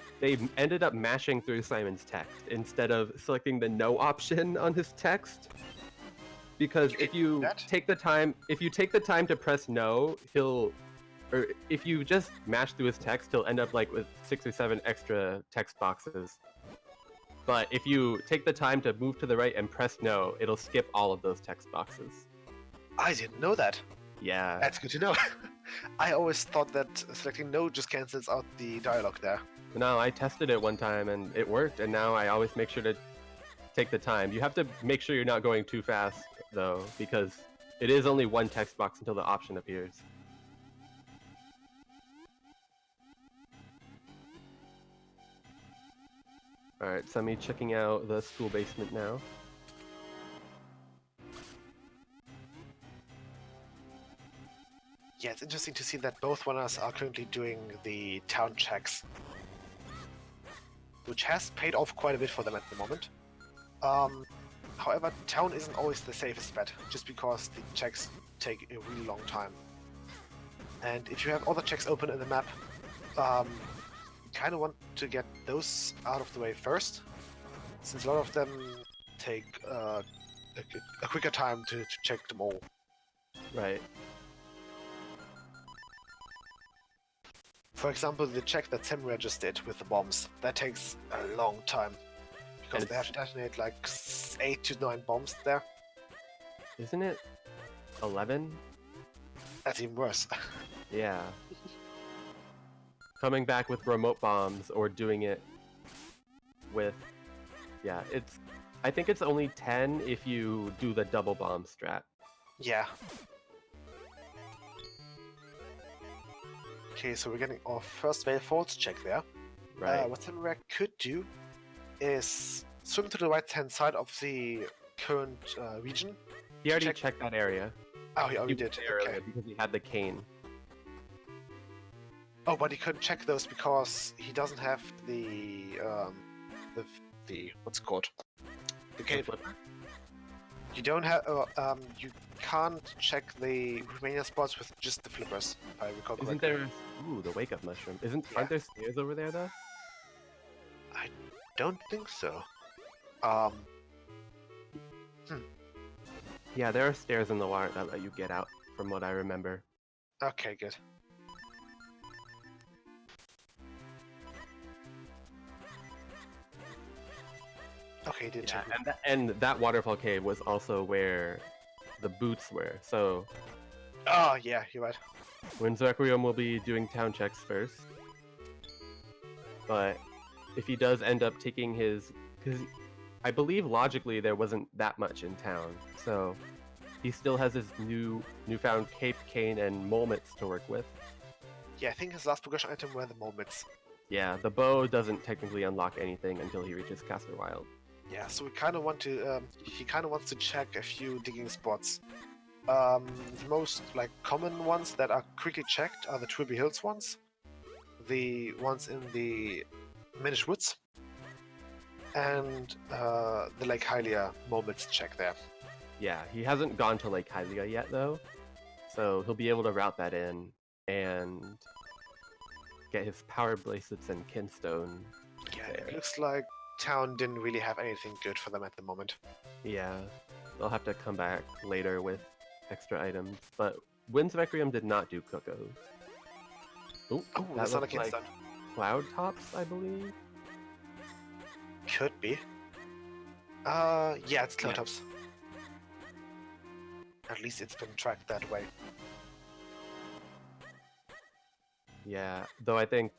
ended up mashing through Simon's text instead of selecting the no option on his text. Because You if can do you that? take the time to press no, or if you just mash through his text, he'll end up like with 6 or 7 extra text boxes. But if you take the time to move to the right and press no, it'll skip all of those text boxes. I didn't know that. Yeah. That's good to know. I always thought that selecting no just cancels out the dialogue there. No, I tested it one time and it worked, and now I always make sure to take the time. You have to make sure you're not going too fast, though, because it is only one text box until the option appears. Alright, Semi checking out the school basement now. Yeah, it's interesting to see that both runners are currently doing the town checks, which has paid off quite a bit for them at the moment. However, town isn't always the safest bet, just because the checks take a really long time. And if you have other checks open in the map, you kind of want to get those out of the way first, since a lot of them take a quicker time to check them all. Right. For example, the check that Semirare just did with the bombs, that takes a long time. Because And they have to detonate like 8 to 9 bombs there. Isn't it 11? That's even worse. Yeah. Coming back with remote bombs or doing it with... Yeah, I think it's only 10 if you do the double bomb strat. Yeah. Okay, so we're getting our first wave forwards check there. Right. What Semirare could do is swim to the right-hand side of the current region. He already check- checked that area. Oh, he already He did. was there Okay. earlier because he had the cane. Oh, but he couldn't check those because he doesn't have the what's it called? The cave. flipper? You don't have. You can't check the remaining spots with just the flippers. If I recall Isn't correctly. there... Ooh, the wake-up mushroom. Yeah. Aren't there stairs over there, though? Don't think so. Yeah, there are stairs in the water that let you get out, from what I remember. Okay, good. Okay, did Yeah, check. and that waterfall cave was also where the boots were, so Oh, yeah, you're right. Winds Requiem will be doing town checks first. But if he does end up taking his... Because I believe logically there wasn't that much in town, so he still has his newfound cape, cane, and moments to work with. Yeah, I think his last progression item were the moments. Yeah, the bow doesn't technically unlock anything until he reaches Caster Wild. Yeah, so we kind of want to. He kind of wants to check a few digging spots. The most common ones that are quickly checked are the Twibby Hills ones, the ones in the Minish Woods, and the Lake Hylia moments check there. Yeah, he hasn't gone to Lake Hylia yet, though. So he'll be able to route that in and get his power bracelets and kinstone. Yeah, there. it looks like town didn't really have anything good for them at the moment. Yeah, they'll have to come back later with extra items. But Wind's Requiem did not do Cuckoos. Oh, that that's not a looks like Kinstone. Cloud Tops, I believe. Could be. Yeah, it's Cloudtops. At least it's been tracked that way. Yeah, though I think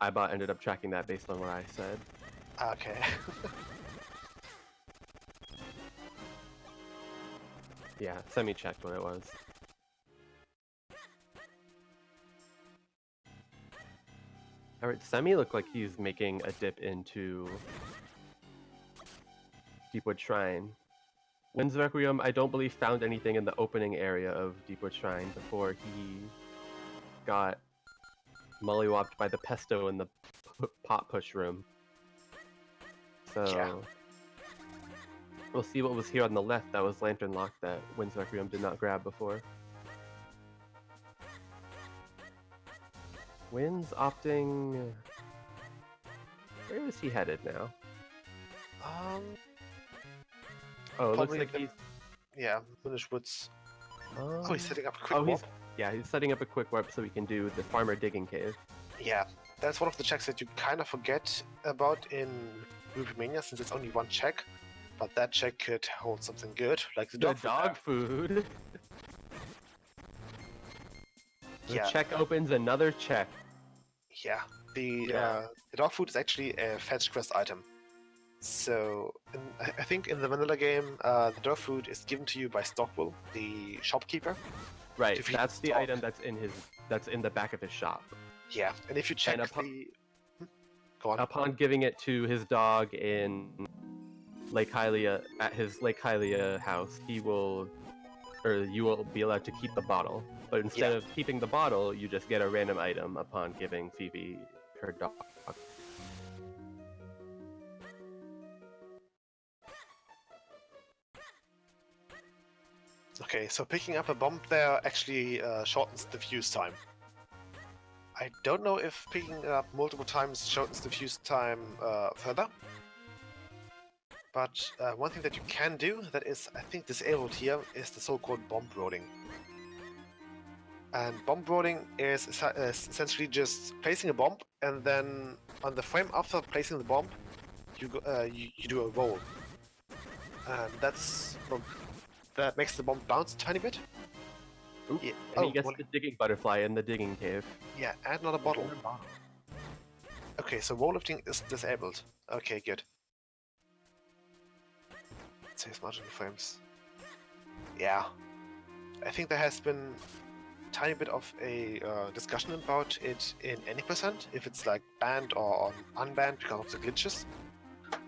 iBot ended up tracking that based on what I said. Okay. Yeah, semi-checked what it was. Alright, Semi looked like he's making a dip into Deepwood Shrine. Wind's Requiem, I don't believe, found anything in the opening area of Deepwood Shrine before he got mollywopped by the pesto in the pot push room. So Yeah. we'll see what was here on the left that was lantern locked that Wind's Requiem did not grab before. Wind's opting... Where is he headed now? Oh, it looks Probably like he's... Yeah, Moonish Woods. Oh, he's setting up a quick oh, warp. he's setting up a quick warp so we can do the farmer digging cave. Yeah, that's one of the checks that you kind of forget about in Ruby Mania, since it's only one check. But that check could hold something good, like the The dog. dog food. The Yeah. check opens another check. Yeah, the Yeah. dog food is actually a fetch quest item. So I think in the vanilla game, the dog food is given to you by Stockwell, the shopkeeper. Right, To feed that's the dog. item that's in the back of his shop. Yeah, and if you check Go on. Upon giving it to his dog in Lake Hylia, at his Lake Hylia house, you will be allowed to keep the bottle. But instead of keeping the bottle, you just get a random item upon giving Phoebe her dog. Okay, so picking up a bomb there actually shortens the fuse time. I don't know if picking it up multiple times shortens the fuse time further. But one thing that you can do that is, I think, disabled here is the so-called bomb rolling. And bomb rolling is essentially just placing a bomb, and then on the frame after placing the bomb, you do a roll. And that makes the bomb bounce a tiny bit. Oop, Yeah. and he gets the digging butterfly in the digging cave. Yeah, and not a bottle. Okay, so wall lifting is disabled. Okay, good. Let's save margin frames. Yeah. I think there has been a tiny bit of a discussion about it in any percent, if it's like banned or unbanned because of the glitches.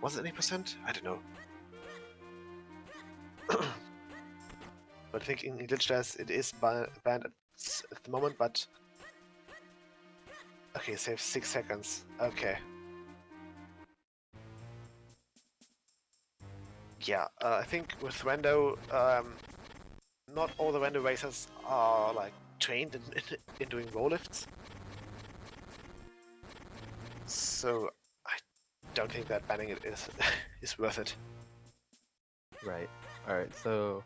Was it any percent? I don't know. But I think in glitch test it is banned at the moment, but... Okay, save 6 seconds. Okay. Yeah, I think with Rando, not all the Rando racers are like trained in doing roll lifts. So I don't think that banning it is worth it. Right. Alright, so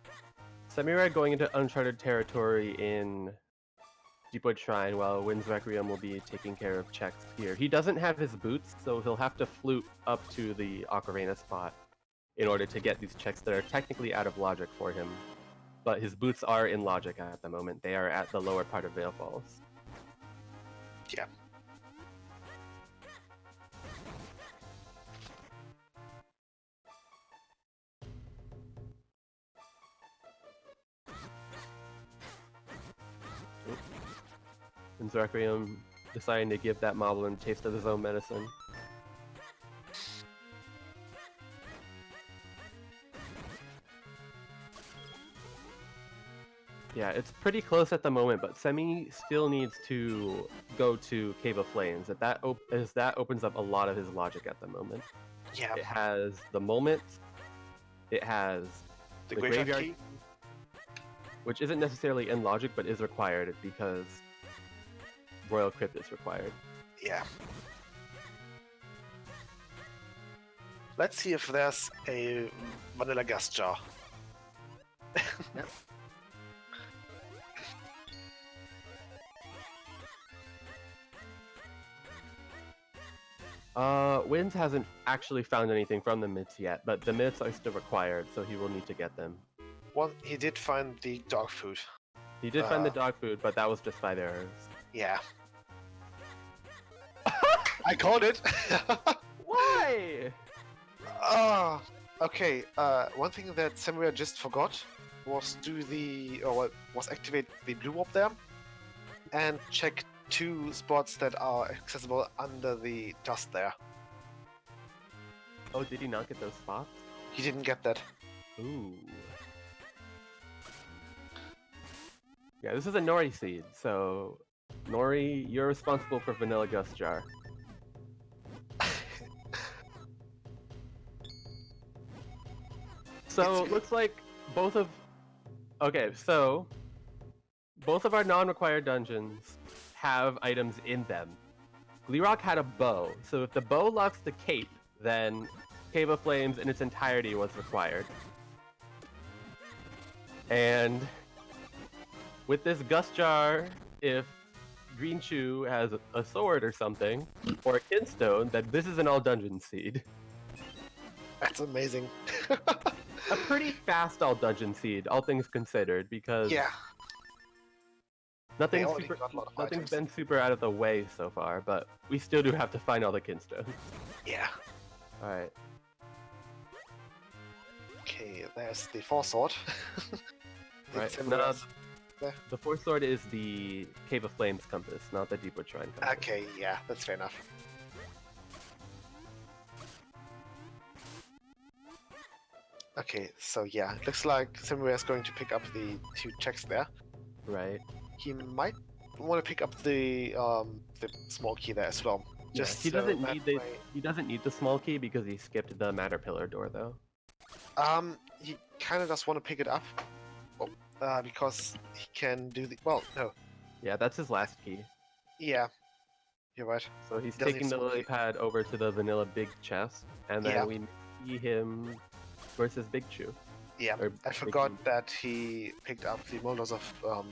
Semirare going into uncharted territory in Deepwood Shrine while Wind's Requiem will be taking care of checks here. He doesn't have his boots, so he'll have to flute up to the Ocarina spot in order to get these checks that are technically out of logic for him. But his boots are in logic at the moment. They are at the lower part of Vale Falls. Yeah. Wind's Requiem deciding to give that Moblin a taste of his own medicine. Yeah, it's pretty close at the moment, but Semi still needs to go to Cave of Flames. That opens up a lot of his logic at the moment. Yeah. It has the moment, it has The graveyard key. which isn't necessarily in logic, but is required because Royal Crypt is required. Yeah. Let's see if there's a vanilla gas jar. Yep. Winds hasn't actually found anything from the myths yet, but the myths are still required, so he will need to get them. Well, he did find the dog food. He did find the dog food, but that was just 5 errors. Yeah. I called it! Why? Okay, one thing that Semirare just forgot was was activate the blue warp there and check 2 spots that are accessible under the dust there. Oh, did he not get those spots? He didn't get that. Ooh. Yeah, this is a Nori seed, so Nori, you're responsible for Vanilla Gust Jar. So it looks like both of our non-required dungeons have items in them. Gleerock had a bow, so if the bow locks the cape, then Cave of Flames in its entirety was required. And with this Gust Jar, if Green Chew has a sword or something, or a Kinstone, then this is an all-dungeon seed. That's amazing. A pretty fast all-dungeon seed, all things considered, because Yeah. nothing's already got a lot of items. been super out of the way so far, but we still do have to find all the Kinstones. Yeah. Alright. Okay, there's the Sword. Right. The fourth sword is the Cave of Flames compass, not the Deepwood Shrine compass. Okay, yeah, that's fair enough. Okay, so yeah, it looks like Semirare is going to pick up the 2 checks there. Right. He might want to pick up the small key there as well. Just he doesn't so need that he doesn't need the small key because he skipped the Matter Pillar door though. he kind of just want to pick it up, because he can do the no, Yeah, that's his last key. yeah, you're right. So he's Does taking he the small lily key? pad over to the vanilla big chest, and then Yeah. we see him versus Big Chew. Yeah, Or I Big forgot Chew. that he picked up the Moldos of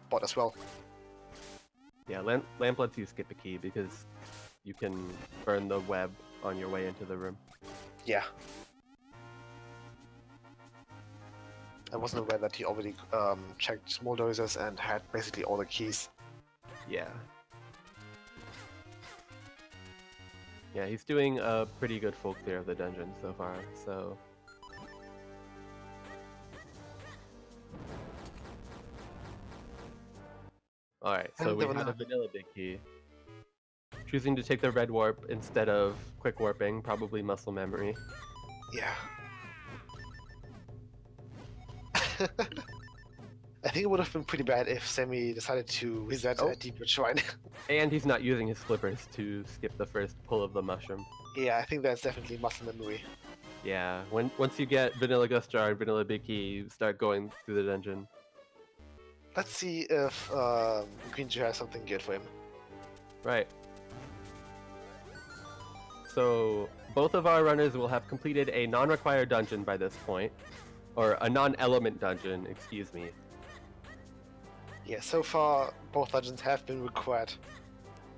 bot as well. Yeah, Lamp lets you skip a key because you can burn the web on your way into the room. Yeah. I wasn't aware that he already checked small doses and had basically all the keys. Yeah. Yeah, he's doing a pretty good full clear of the dungeon so far, so... Alright, so And we the have a vanilla- vanilla big key. Choosing to take the red warp instead of quick warping, probably muscle memory. Yeah. I think it would have been pretty bad if Semi decided to reset a Deep Shrine. And he's not using his flippers to skip the first pull of the mushroom. Yeah, I think that's definitely muscle memory. Yeah, once you get Vanilla Gust Jar and Vanilla Big Key, you start going through the dungeon. Let's see if Green Jew has something good for him. Right. So, both of our runners will have completed a non-required dungeon by this point. Or a non-element dungeon, excuse me. Yeah, so far both dungeons have been required.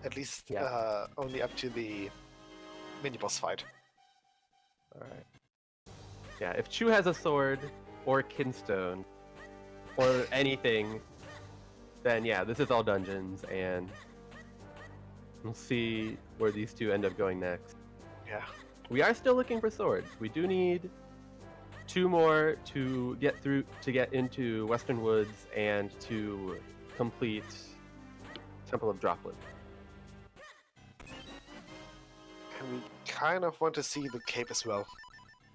At least Yeah. only up to the mini-boss fight. Alright. Yeah, if Chu has a sword, or Kinstone, or anything, then yeah, this is all dungeons, and we'll see where these two end up going next. Yeah. We are still looking for swords. We do need 2 more to get into Western Woods and to complete Temple of Droplet. And we kind of want to see the cape as well.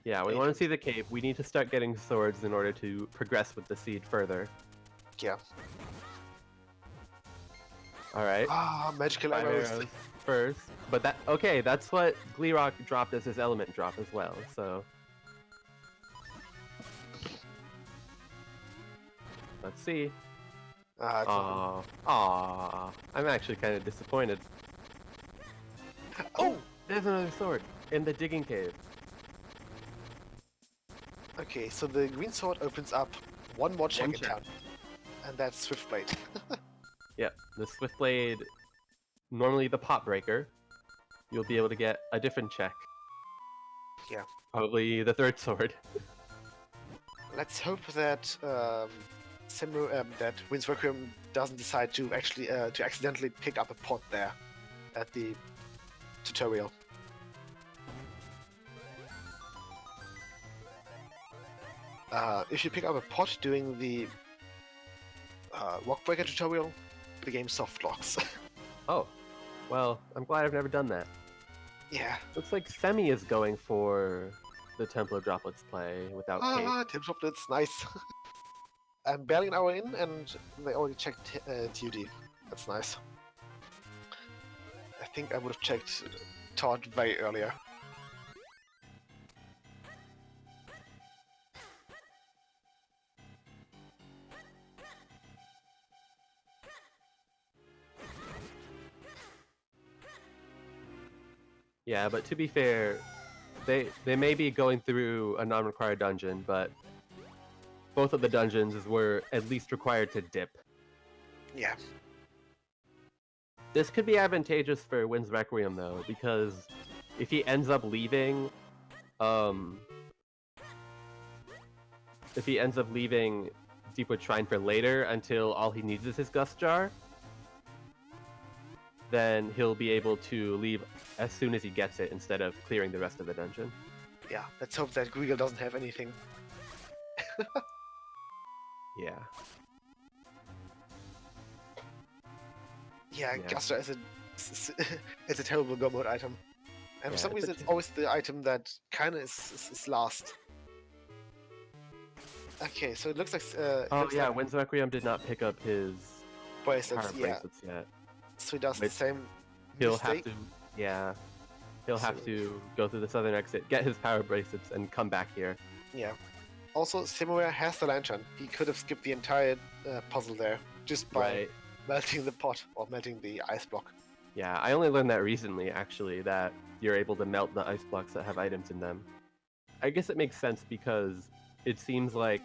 Yeah, we want to see the cape. We need to start getting swords in order to progress with the seed further. Yeah. Alright. Magical 5 arrows. arrows first. But that's what Gleerock dropped as his element drop as well, so... Let's see. It's open. Aww. I'm actually kind of disappointed. Oh! There's another sword in the digging cave. Okay, so the green sword opens up one more check One in check. town. And that's Swiftblade. Yep, the Swiftblade, normally the pot breaker, you'll be able to get a different check. Yeah. Probably the third sword. Let's hope that that Winds Requiem doesn't decide to actually to accidentally pick up a pot there at the tutorial. If you pick up a pot during the Rockbreaker tutorial, the game soft locks. Oh, well, I'm glad I've never done that. Yeah. Looks like Semi is going for the Templar Droplets play without Kate. Tim Droplets, nice. I'm barely an hour in, and they already checked TUD. That's nice. I think I would have checked Todd way earlier. Yeah, but to be fair, they may be going through a non-required dungeon, but both of the dungeons were at least required to dip. Yeah. This could be advantageous for Wind's Requiem though, because if he ends up leaving, Deepwood Shrine for later until all he needs is his Gust Jar, then he'll be able to leave as soon as he gets it instead of clearing the rest of the dungeon. Yeah, let's hope that Griegel doesn't have anything. Yeah. Yeah, Yeah. Gastra is a terrible go mode item. And for Yeah, some it's reason, a it's always the item that kinda is last. Okay, so it looks like... Oh yeah, Wind's Requiem did not pick up his bracelets, power yeah. bracelets yet. So he does the Which same He'll mistake. have to, yeah. He'll have So- to go through the southern exit, get his power bracelets, and come back here. Yeah. Also, Semirare has the lantern. He could have skipped the entire puzzle there just by Right. melting the pot or melting the ice block. Yeah, I only learned that recently, actually, that you're able to melt the ice blocks that have items in them. I guess it makes sense because it seems like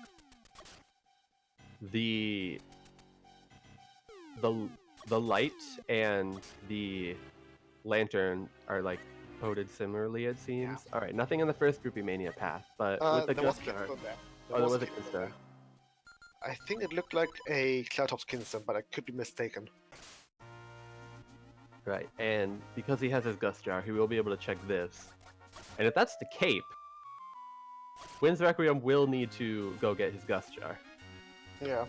the light and the lantern are like coded similarly, it seems. Yeah. Alright, nothing in the first Groupie Mania path, but with the There was Gust a Jar... Kinstone there. Oh, there was a Kinstone Kinstone. there. I think it looked like a Cloudtop's Kinstone, but I could be mistaken. Right, and because he has his Gust Jar, he will be able to check this. And if that's the cape, Wind's Requiem will need to go get his Gust Jar. Yeah.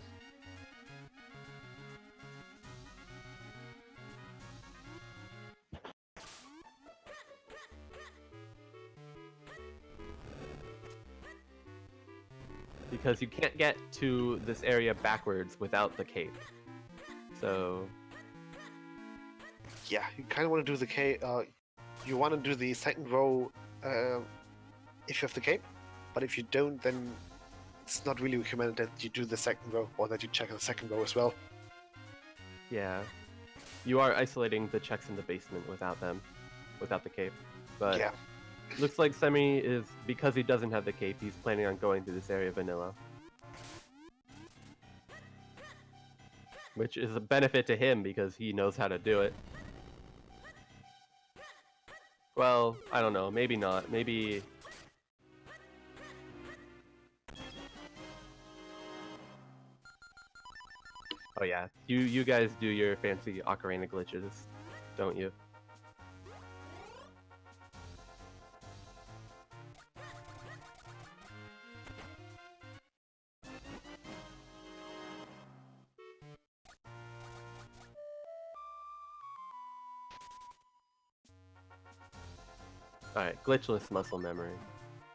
Because you can't get to this area backwards without the cape. So, Yeah, you kind of want to do the cape. You want to do the second row if you have the cape, but if you don't, then it's not really recommended that you do the second row or that you check the second row as well. yeah. You are isolating the checks in the basement without them, without the cape. But Yeah. looks like Semi is, because he doesn't have the cape, he's planning on going through this area vanilla. Which is a benefit to him because he knows how to do it. Well, I don't know, maybe not. Maybe... Oh yeah, you guys do your fancy Ocarina glitches, don't you? Alright, glitchless muscle memory.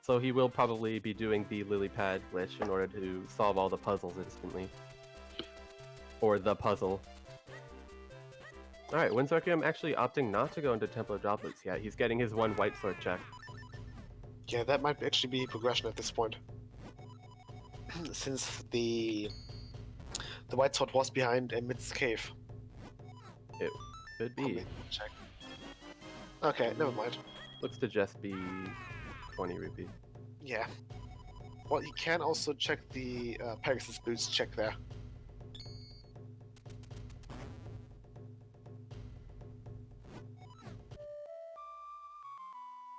So he will probably be doing the lily pad glitch in order to solve all the puzzles instantly. Or the puzzle. Alright, Wind's Requiem actually opting not to go into Templar Droplets yet. He's getting his one white sword check. Yeah, that might actually be progression at this point. Since the the white sword was behind a mid's cave. It could Let be. me check. Okay, never mind. Looks to just be 20 rupee. Yeah. Well, you can also check the Pegasus boots check there.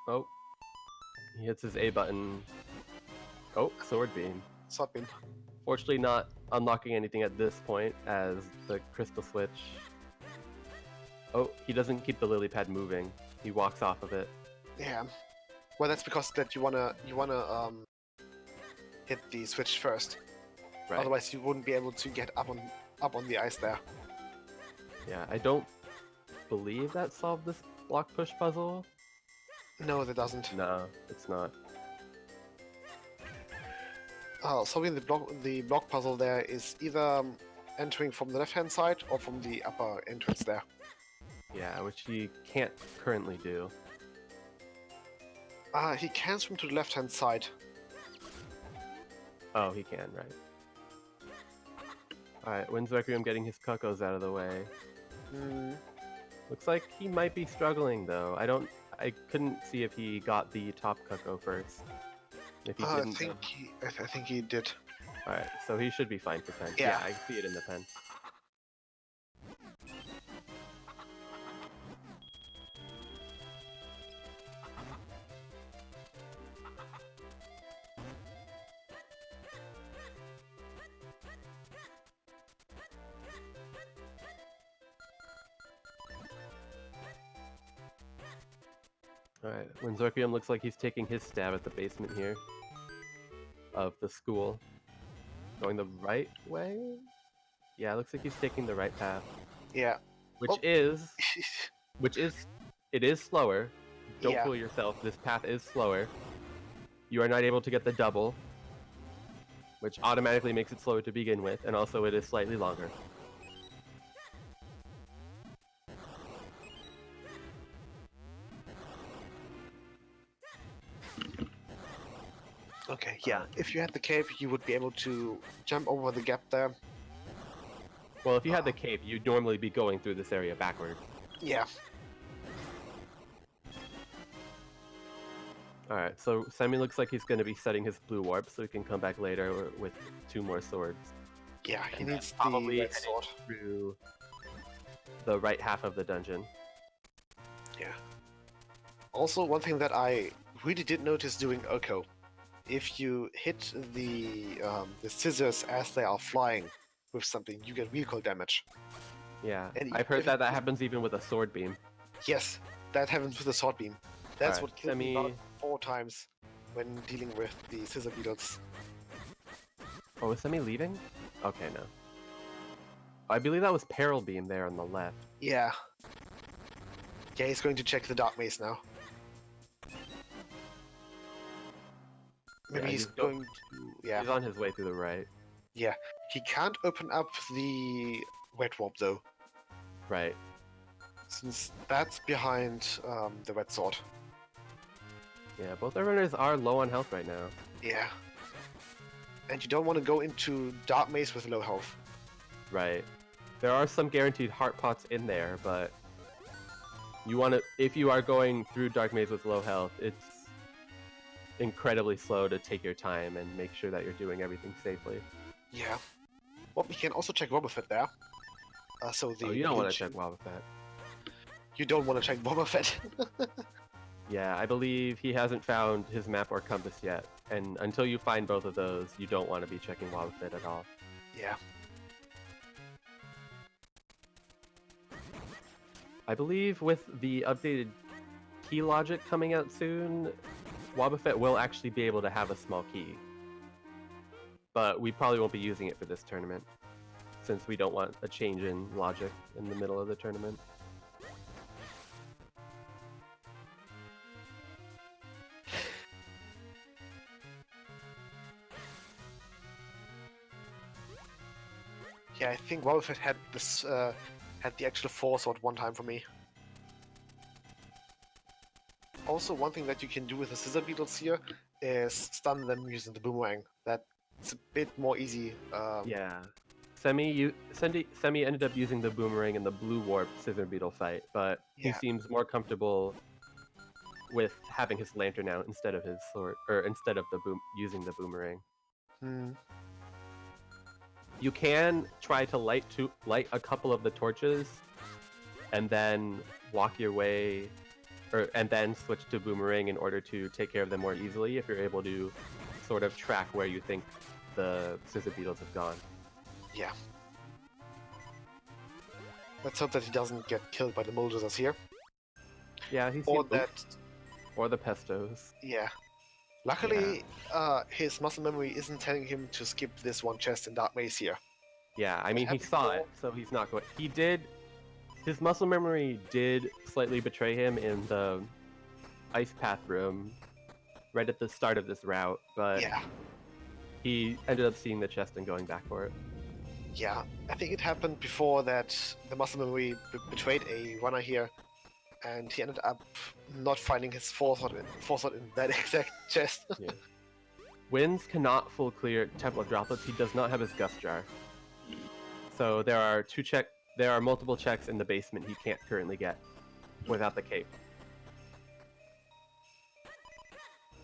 Oh. He hits his A button. Oh, sword beam. Sword beam. Fortunately not unlocking anything at this point as the crystal switch. Oh, he doesn't keep the lily pad moving. He walks off of it. Yeah. Well, that's because that you wanna hit the switch first. Right. Otherwise, you wouldn't be able to get up on the ice there. Yeah, I don't believe that solved this block push puzzle. No, that doesn't. No, it's not. Solving the block puzzle there is either entering from the left-hand side or from the upper entrance there. Yeah, which he can't currently do. He can swim to the left-hand side. Oh, he can, right. Alright, Wind's Requiem getting his cuckoos out of the way. Hmm. Looks like he might be struggling though. I couldn't see if he got the top cuckoo first. If he I didn't, think he did. alright, so he should be fine for 10. Yeah. I see it in the pen. Alright, Winzorkium looks like he's taking his stab at the basement here of the school. Going the right way? Yeah, it looks like he's taking the right path. Yeah. Which Oh. is, it is slower. Don't Yeah. fool yourself, this path is slower. You are not able to get the double, which automatically makes it slower to begin with, and also it is slightly longer. Okay, yeah. If you had the cave, you would be able to jump over the gap there. Well, if you had the cave, you'd normally be going through this area backward. Yeah. Alright, so Semi looks like he's going to be setting his blue warp so he can come back later with 2 more swords. Yeah, he And needs probably the red sword. through the right half of the dungeon. Yeah. Also, one thing that I really did notice doing Oko, if you hit the scissors as they are flying with something, you get recoil damage. Yeah, And I've heard if- that happens even with a sword beam. Yes, that happens with the sword beam. That's Alright, what killed me about 4 times when dealing with the scissor beetles. Oh, is Semi leaving? Okay, no. I believe that was Peril Beam there on the left. Yeah. Yeah, he's going to check the dark maze now. Maybe Yeah, he's he's going to... Yeah. He's on his way through the right. Yeah. He can't open up the wet warp though, Right. since that's behind the red sword. Yeah, both our runners are low on health right now. Yeah. And you don't want to go into dark maze with low health. Right. There are some guaranteed heart pots in there, but you want to, if you are going through Dark Maze with low health, it's incredibly slow to take your time and make sure that you're doing everything safely. Yeah. Well, we can also check Wobbuffet there. So the Oh, you don't want to glitch- check Wobbuffet. You don't want to check Wobbuffet. Yeah, I believe he hasn't found his map or compass yet, and until you find both of those, you don't want to be checking Wobbuffet at all. Yeah. I believe with the updated key logic coming out soon, Wobbuffet will actually be able to have a small key. But we probably won't be using it for this tournament, since we don't want a change in logic in the middle of the tournament. Yeah, I think Wobbuffet had this had the actual force sword one time for me. Also, one thing that you can do with the scissor beetles here is stun them using the boomerang. That's a bit more easy. Yeah, Semi ended up using the boomerang in the blue warp scissor beetle fight, but he Yeah. seems more comfortable with having his lantern out instead of his sword, or instead of using the boomerang. Hmm. You can try to light a couple of the torches, and then walk your way, and then switch to boomerang in order to take care of them more easily. If you're able to sort of track where you think the scissor beetles have gone. Yeah. Let's hope that he doesn't get killed by the Muldersers here. Yeah, he Or seemed, that, or the pestos. yeah. Luckily, his muscle memory isn't telling him to skip this one chest in Dark Maze here. Yeah, I It mean, he happened saw before. it, so he's not going. He did. His muscle memory did slightly betray him in the ice path room, right at the start of this route, but Yeah. he ended up seeing the chest and going back for it. Yeah, I think it happened before that the muscle memory betrayed a runner here, and he ended up not finding his forethought in that exact chest. Yeah. Winds cannot full clear Temple of Droplets. He does not have his Gust Jar. So there are multiple checks in the basement he can't currently get without the cape.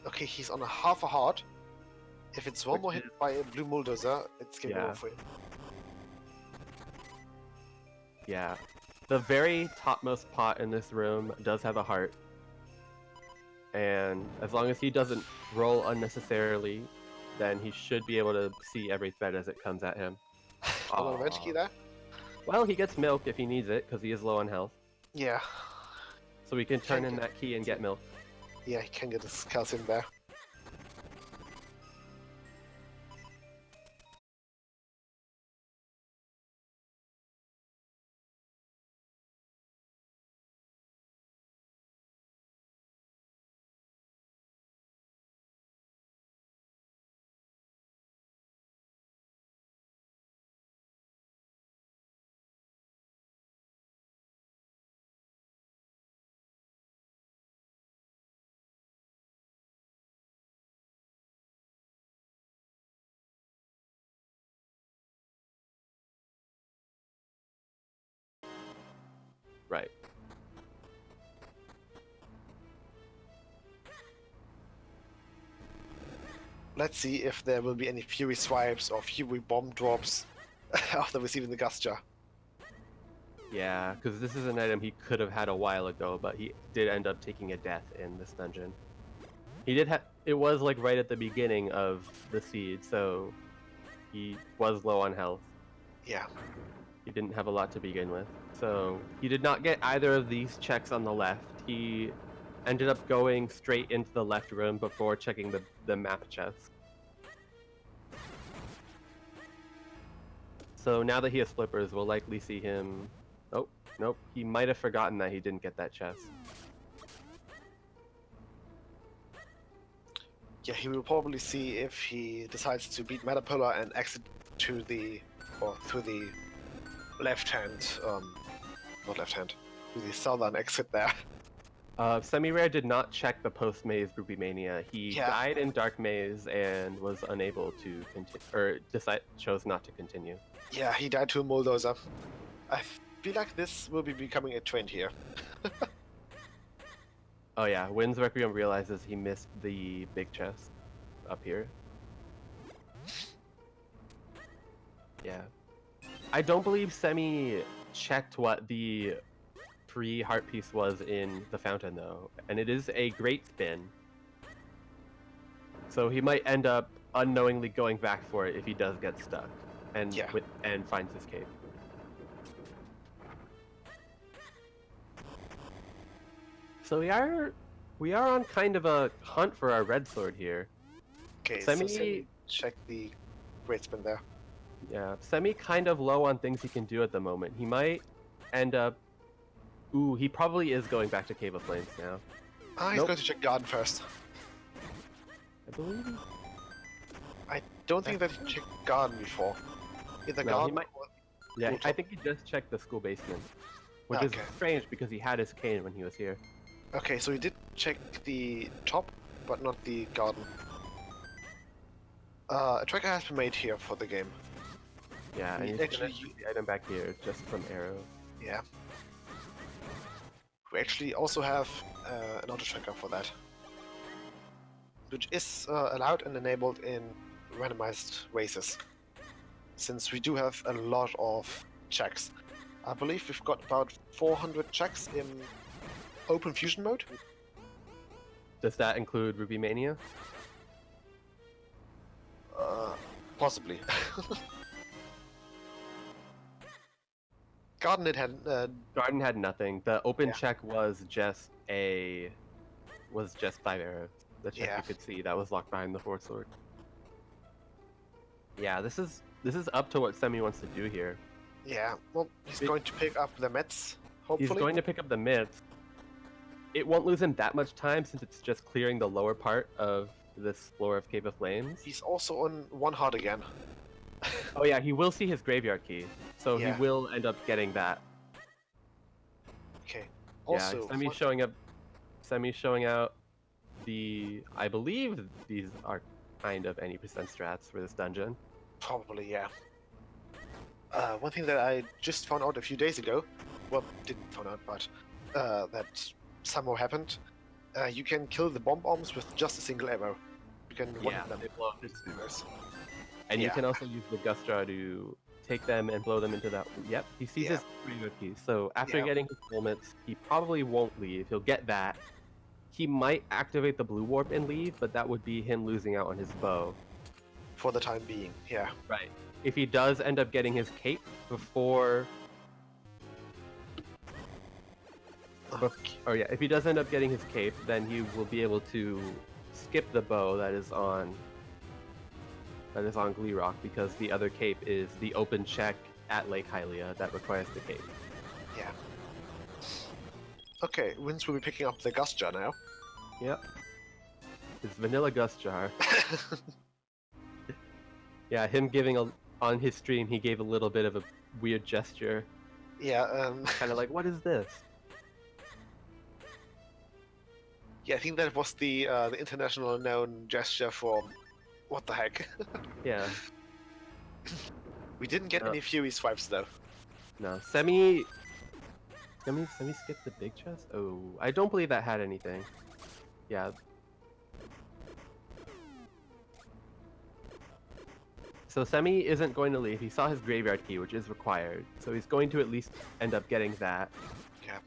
Okay, he's on a half a heart. If it's one more hit by a blue Muldozer, it's game over for him. Yeah. The very topmost pot in this room does have a heart. And as long as he doesn't roll unnecessarily, then he should be able to see every thread as it comes at him. A little magic key there. Well, he gets milk if he needs it, because he is low on health. Yeah. So we can turn in that key and get milk. Yeah, he can get his calcium there. Right. Let's see if there will be any Fury Swipes or Fury Bomb drops after receiving the Gust Jar. Yeah, because this is an item he could have had a while ago, but he did end up taking a death in this dungeon. He did have. It was like right at the beginning of the seed, so he was low on health. Yeah. He didn't have a lot to begin with, so he did not get either of these checks on the left. He ended up going straight into the left room before checking the map chest. So now that he has flippers, we'll likely see him. Oh, nope. He might have forgotten that he didn't get that chest. Yeah, he will probably see if he decides to beat Metapolar and exit to the, or through the left hand, not left hand, to the southern exit there. Semirare did not check the post-maze Ruby Mania. He died in Dark Maze and was unable to continue, or chose not to continue. Yeah, he died to a Muldozer. I feel like this will be becoming a trend here. Oh yeah, Wind's Requiem realizes he missed the big chest up here. Yeah. I don't believe Semi checked what the free heart piece was in the fountain though, and it is a great spin. So he might end up unknowingly going back for it if he does get stuck and and finds his cape. So we are on kind of a hunt for our red sword here. Okay, so Semi check the great spin there. Yeah, Semi kind of low on things he can do at the moment. He might end up. Ooh, he probably is going back to Cave of Flames now. He's going to check Garden first. I believe. I don't think that he checked Garden before. Either Garden or... Yeah, I think he just checked the school basement. Which is strange because he had his cane when he was here. Okay, so he did check the top, but not the garden. A tracker has been made here for the game. Yeah, We and he's actually gonna use the item back here just from arrows. Yeah. We actually also have an auto tracker for that, which is allowed and enabled in randomized races. Since we do have a lot of checks. I believe we've got about 400 checks in open fusion mode. Does that include Ruby Mania? Possibly. Garden it had Garden had nothing. The open Yeah. check was just 5 arrows. The check Yeah. you could see that was locked behind the fourth sword. Yeah, this is up to what Semi wants to do here. Yeah, well, he's going to pick up the Mets, hopefully. He's going to pick up the myths. It won't lose him that much time since it's just clearing the lower part of this floor of Cave of Flames. He's also on 1 heart again. Oh yeah, he will see his graveyard key, so Yeah. he will end up getting that. Okay. Also, yeah, Semi's showing out I believe these are kind of any percent strats for this dungeon. probably, yeah. One thing that I just found out a few days ago, well, didn't find out, but that somehow happened. You can kill the bomb bombs with just a single arrow. You can one-hit them. they blow up into Nice. And you Yeah. can also use the Gustra to take them and blow them into that. Yep, he sees Yeah. his graveyard key. So after Yeah. getting his moments, he probably won't leave. He'll get that. He might activate the blue warp and leave, but that would be him losing out on his bow. For the time being, yeah. Right. If he does end up getting his cape before, if he does end up getting his cape, then he will be able to skip the bow that is on Glee Rock, because the other cape is the open check at Lake Hylia that requires the cape. Yeah. Okay, Wins will be picking up the Gust Jar now. Yep. It's Vanilla Gust Jar. Yeah, him on his stream, he gave a little bit of a weird gesture. Yeah, Kind of like, what is this? yeah, I think that was the international known gesture for what the heck. Yeah. We didn't get any Fury swipes though. No, Semi skipped the big chest? Oh, I don't believe that had anything. Yeah. So Semi isn't going to leave. He saw his graveyard key, which is required. So he's going to at least end up getting that. Yeah.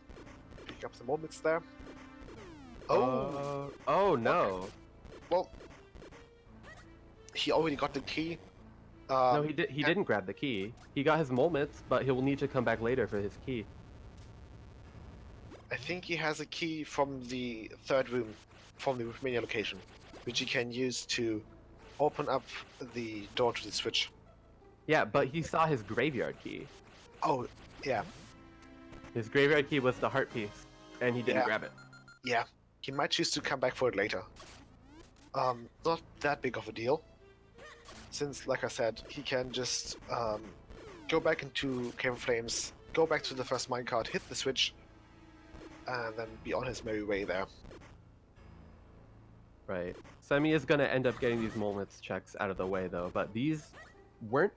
Pick up the moments there. Oh! Oh no. Okay. Well, he already got the key. No, he didn't grab the key. He got his moments, but he will need to come back later for his key. I think he has a key from the third room, from the Romania location, which he can use to open up the door to the switch. Yeah, but he saw his graveyard key. Oh, yeah. His graveyard key was the heart piece, and he didn't Yeah. grab it. Yeah. He might choose to come back for it later. Not that big of a deal. Since, like I said, he can just go back into Cave of Flames, go back to the first minecart, hit the switch, and then be on his merry way there. Right. Semi is going to end up getting these moments checks out of the way, though, but these weren't,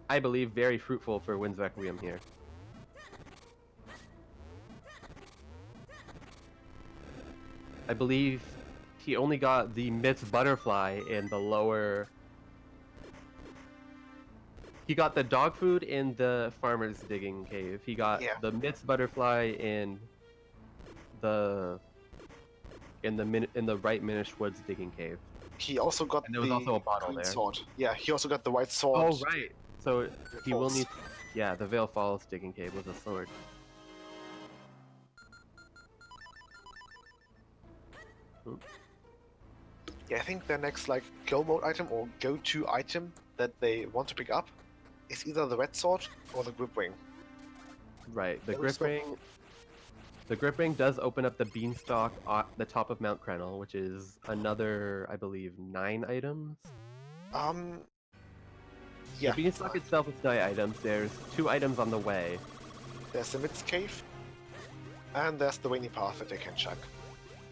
I believe, very fruitful for Wind's Requiem here. I believe he only got the Myth's Butterfly in the lower... He got the dog food in the Farmer's Digging Cave. He got the Myth's Butterfly in the right Minish Woods Digging Cave. He also got And there was also a bottle green there. sword. Yeah, he also got the white sword. Oh, right. So he will Falls. need... Yeah, the Veil Falls Digging Cave with a sword. Yeah, I think their next like go mode item or go-to item that they want to pick up is either the red sword or the grip ring. Right. The Those grip go- ring... The grip ring does open up the beanstalk at the top of Mount Krenel, which is another, I believe, 9 items. Yeah. The beanstalk itself is 9 items. There's 2 items on the way. There's the Mid's Cave, and there's the Rainy Path that they can check.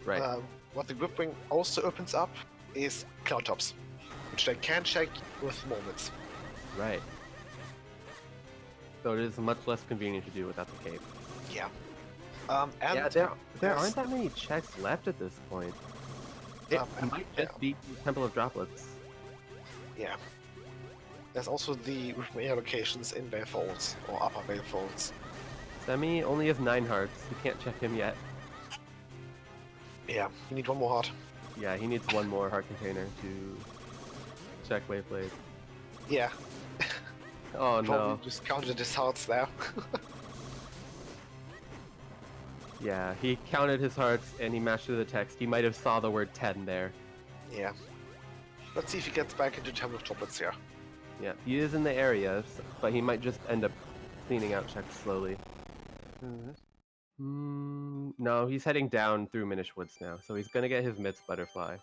Right. What the grip ring also opens up is Cloud Tops, which they can check with moments. Right. So it is much less convenient to do without the cape. Yeah. And Yeah, there there's- aren't that many checks left at this point. It and might just be Temple of Droplets. yeah. There's also the repair locations in Vale Folds, or Upper Vale Folds. Semi only has 9 hearts. We can't check him yet. Yeah, you need one more heart. Yeah, he needs one more heart container to check Waveblade. Yeah, Oh probably no. just counted his hearts there. Yeah, he counted his hearts and he matched to the text. He might have saw the word 10 there. Yeah. Let's see if he gets back into Temple of Droplets here. Yeah, he is in the area, but he might just end up cleaning out checks slowly. No, he's heading down through Minish Woods now, so he's gonna get his Myth's Butterfly.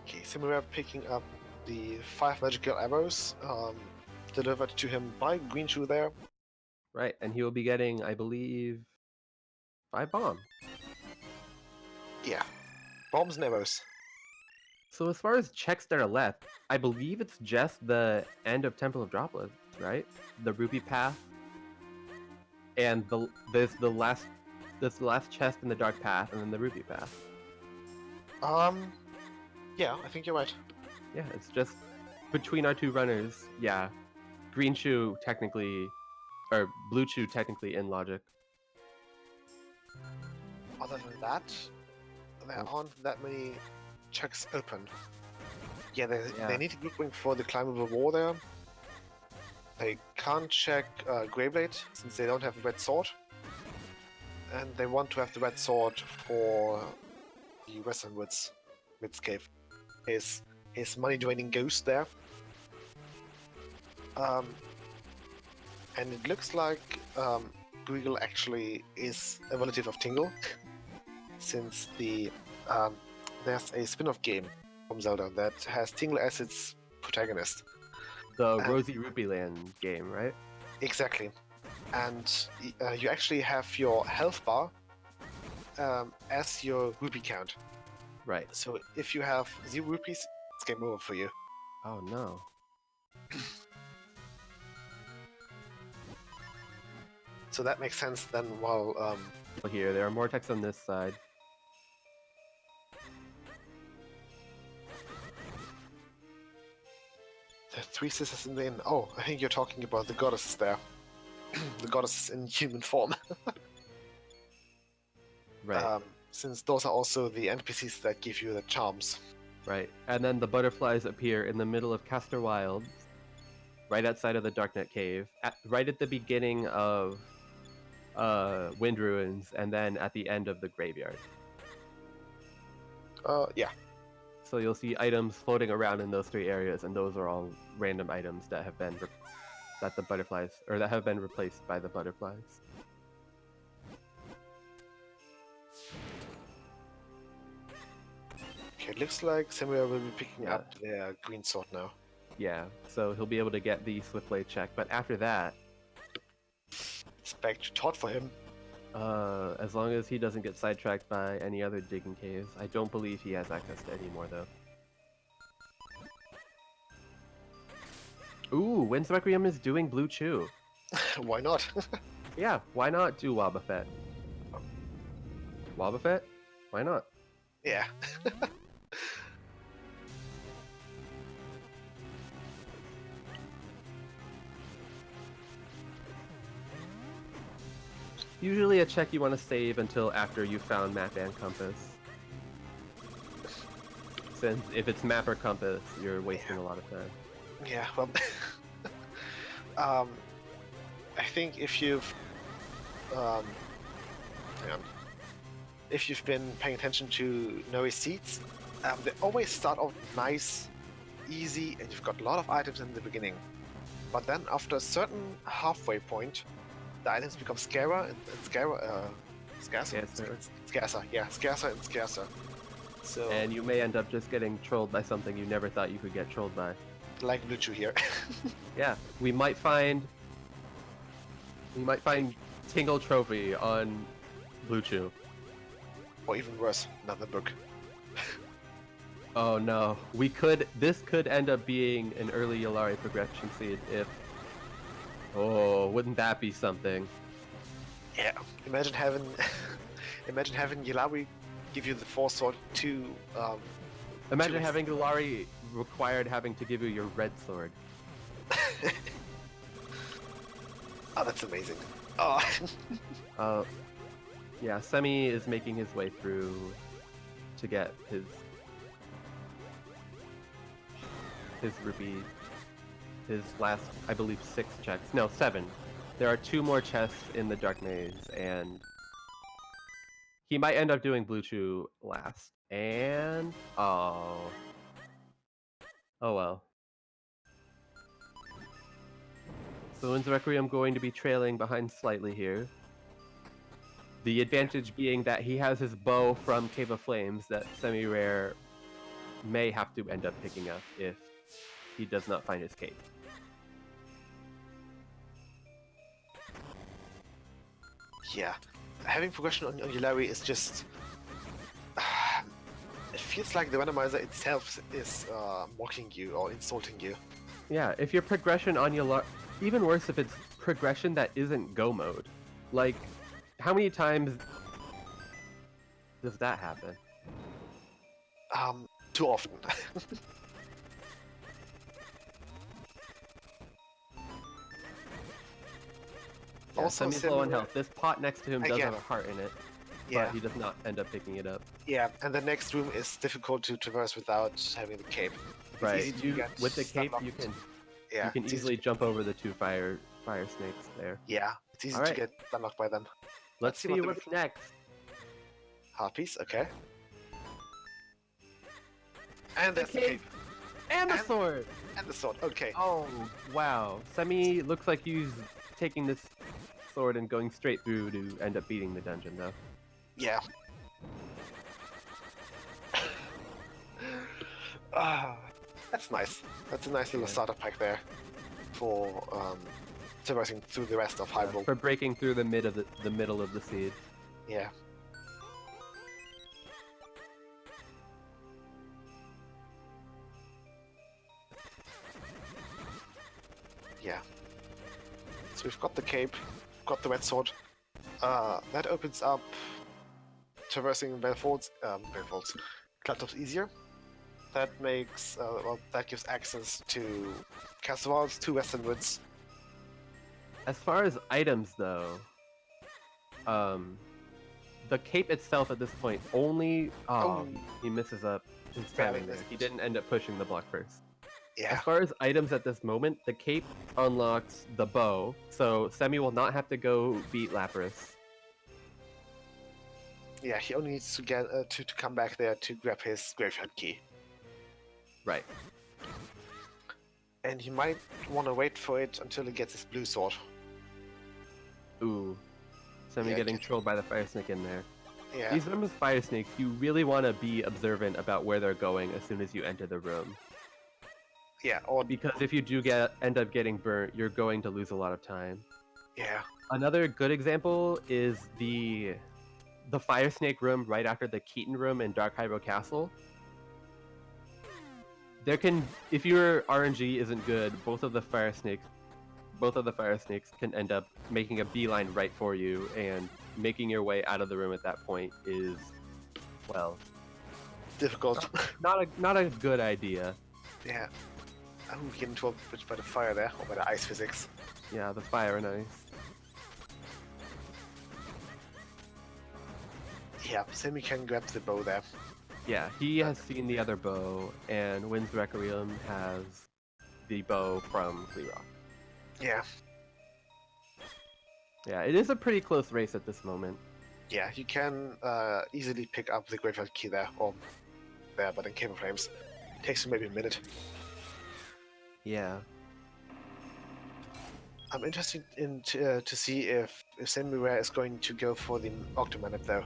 Okay, Semirare picking up the 5 magical arrows delivered to him by Green Shoe there. Right, and he will be getting, I believe, 5 bomb. Yeah, bombs and arrows. So as far as checks that are left, I believe it's just the end of Temple of Droplets, right? The Rupee Path, and there's the last chest in the Dark Path, and then the Rupee Path. Yeah, I think you're right. Yeah, it's just between our 2 runners. Yeah, Green Shoe technically, or Blue Shoe technically in logic. Other than that, there aren't that many checks open. Yeah, they need a group wing for the climbable wall there. They can't check Greyblade since they don't have a red sword. And they want to have the red sword for the Western Woods Cave. His money draining ghost there. And it looks like Guigel actually is a relative of Tingle, since there's a spin-off game from Zelda that has Tingle as its protagonist. The Rosy Rupee Land game, right? Exactly. And you actually have your health bar as your rupee count. Right. So if you have 0 rupees, it's game over for you. Oh no. So that makes sense then. While Here, there are more texts on this side. the 3 sisters in the inn. Oh, I think you're talking about the goddesses there. The goddesses in human form. Right. Since those are also the NPCs that give you the charms. Right. And then the butterflies appear in the middle of Castor Wilds, right outside of the Darknet Cave, right at the beginning of Wind Ruins, and then at the end of the graveyard. Yeah. So you'll see items floating around in those 3 areas, and those are all random items that have been that have been replaced by the butterflies. Okay, it looks like Semirare will be picking up their green sword now. Yeah, so he'll be able to get the Swift Blade check, but after that, It's back to Todd for him. as long as he doesn't get sidetracked by any other digging caves, I don't believe he has access to any more though. Ooh, Wind's Requiem is doing Blue Chew. Why not? Yeah, why not do Wobbuffet? Wobbuffet? Why not? Yeah. Usually a check you want to save until after you've found map and compass. Since if it's map or compass, you're wasting a lot of time. Yeah, well, I think if you've, hang on. If you've been paying attention to Noe's seeds, they always start off nice, easy, and you've got a lot of items in the beginning. But then after a certain halfway point, the items become scarcer and scarcer. Scarcer and scarcer. So, And you may end up just getting trolled by something you never thought you could get trolled by. like Luchu here. Yeah, we might find Tingle Trophy on Blue Chew. Or even worse, another book. Oh no, this could end up being an early Yulari progression seed if... Oh, wouldn't that be something? Yeah, imagine having imagine having Yulawi give you the Force Sword to Imagine ex- having Yulari required having to give you your red sword. Oh, that's amazing. Oh, Yeah, Semi is making his way through to get his rupee, his last, I believe, 6 checks. No, 7. There are 2 more chests in the Dark Maze, and he might end up doing Blue Chew last. And oh well. So Winds Requiem going to be trailing behind slightly here. The advantage being that he has his bow from Cave of Flames that Semirare may have to end up picking up if he does not find his cape. yeah. Having progression on Yulawi is just... it feels like the randomizer itself is mocking you or insulting you. Yeah, if your progression on Yulari... Even worse if it's progression that isn't go mode. Like, how many times does that happen? Too often. Yeah, Also, Semi's low on Semirare- health. This pot next to him does Again. have a heart in it, Yeah, but he does not end up picking it up. yeah, and the next room is difficult to traverse without having the cape. It's Right, easy to you, get with the cape stunlocked. you can Yeah, it's easy easily jump over the 2 fire snakes there. Yeah, it's easy Alright. to get unlocked by them. Let's see see what the- what's next. Harpies, okay. And there's the cape. cape. And the And- sword! And the sword, okay. Oh, wow. Semi looks like he's taking this sword and going straight through to end up beating the dungeon, though. Yeah. Ah, that's nice. That's a nice little Yeah. starter pack there for traversing through the rest of Hyrule. For breaking through the middle of the seed. Yeah. Yeah. So we've got the cape, got the red sword. That opens up traversing Belfolds, Cloudtops easier. That makes, that gives access to Castle Walls, to Western Woods. As far as items, though, the cape itself at this point only... Oh, he messes up his timing there. He didn't end up pushing the block first. Yeah. As far as items at this moment, the cape unlocks the bow, so Semi will not have to go beat Lapras. Yeah, he only needs to get to come back there to grab his graveyard key. Right. And he might want to wait for it until he gets his blue sword. Ooh. Semi Yeah, getting trolled by the fire snake in there. Yeah. These are fire snakes. You really want to be observant about where they're going as soon as you enter the room. Yeah, or Because if you do end up getting burnt, you're going to lose a lot of time. yeah. Another good example is the fire snake room right after the Keaton room in Dark Hyrule Castle. There can, if your RNG isn't good, both of the fire snakes can end up making a beeline right for you, and making your way out of the room at that point is, well, Difficult. not a good idea. Yeah. Oh, we get into a bit by the fire there, or by the ice physics. Yeah, the fire and ice. Yeah, Sammy can grab the bow there. Yeah, he has seen the other bow, and Winds Requiem has the bow from Rock. Yeah. Yeah, it is a pretty close race at this moment. Yeah, you can easily pick up the graveyard key there, or there, but in Cave of Flames. Takes you maybe a minute. Yeah. I'm interested to see if Semirare is going to go for the Octomanip though.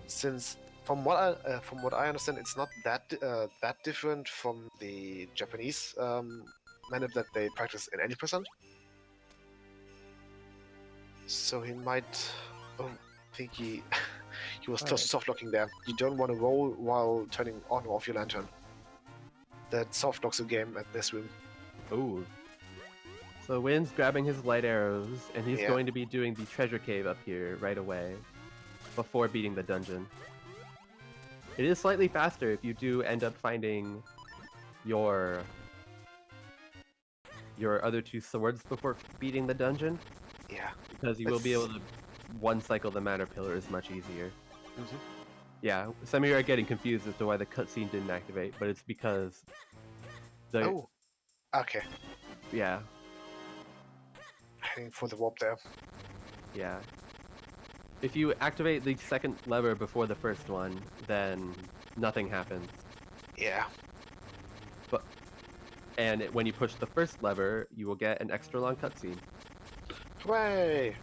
Since from what I understand, it's not that different from the Japanese manip that they practice in 80%. So he might. Oh, I think he He was Alright. soft locking there. You don't want to roll while turning on or off your lantern. That soft locks the game at this room. Ooh. So Wynn's grabbing his light arrows, and he's Yeah. going to be doing the treasure cave up here right away, before beating the dungeon. It is slightly faster if you do end up finding your other 2 swords before beating the dungeon, Yeah. because you will be able to one-cycle the Matter Pillars much easier. Mhm. Yeah, some of you are getting confused as to why the cutscene didn't activate, but it's because the Oh. Okay. yeah. Heading for the warp there. Yeah. If you activate the second lever before the first one, then nothing happens. Yeah. And when you push the first lever, you will get an extra long cutscene. Hooray!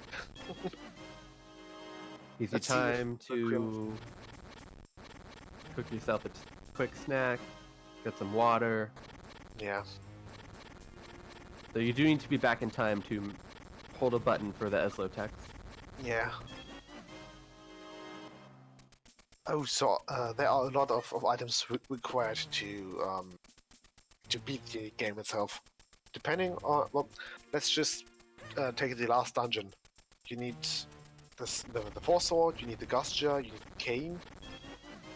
Gives you Let's see time if the to cook yourself a quick snack, get some water. Yeah. So you do need to be back in time to hold a button for the Eslo text. Yeah. Oh, so there are a lot of items required to beat the game itself. Depending on, well, let's just take the last dungeon. You need the Force Sword, you need the Gusture, you need the Cane,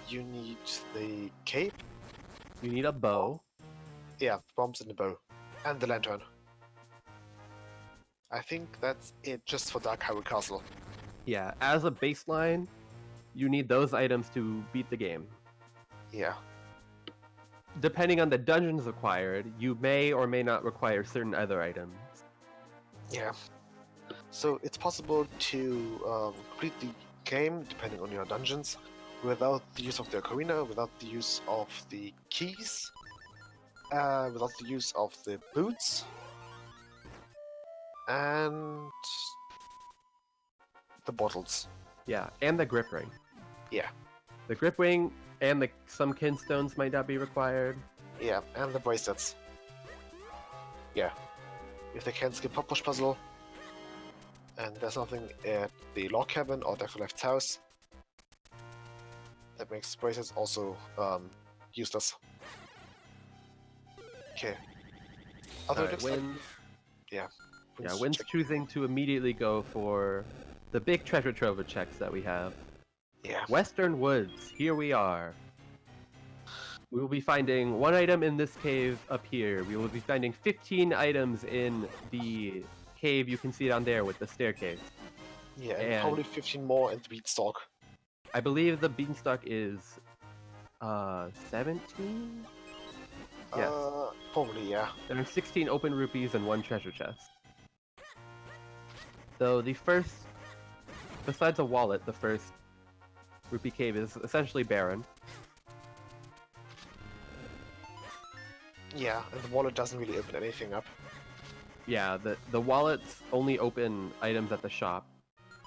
you need the Cape. You need a bow. Yeah, bombs and the bow. And the Lantern. I think that's it just for Dark Hyrule Castle. Yeah, as a baseline, you need those items to beat the game. Yeah. Depending on the dungeons required, you may or may not require certain other items. Yeah. So it's possible to complete the game, depending on your dungeons, without the use of the ocarina, without the use of the keys, without the use of the boots, and the bottles. Yeah, and the grip ring. Yeah. The grip ring and some kinstones might not be required. Yeah, and the bracelets. Yeah. If they can skip Pop Push Puzzle, and there's nothing at the log cabin or Dr. Left's house, that makes bracelets also useless. Okay. Although it looks like... Yeah. Yeah, Wynn's choosing to immediately go for the big treasure trove of checks that we have. Yeah. Western Woods, here we are. We will be finding 1 item in this cave up here. We will be finding 15 items in the cave. You can see down there with the staircase. Yeah, and probably 15 more in the beanstalk. I believe the beanstalk is 17? Yes. Probably, yeah. There are 16 open rupees and 1 treasure chest. So the first, besides a wallet, the first rupee cave is essentially barren. Yeah, and the wallet doesn't really open anything up. Yeah, the wallets only open items at the shop.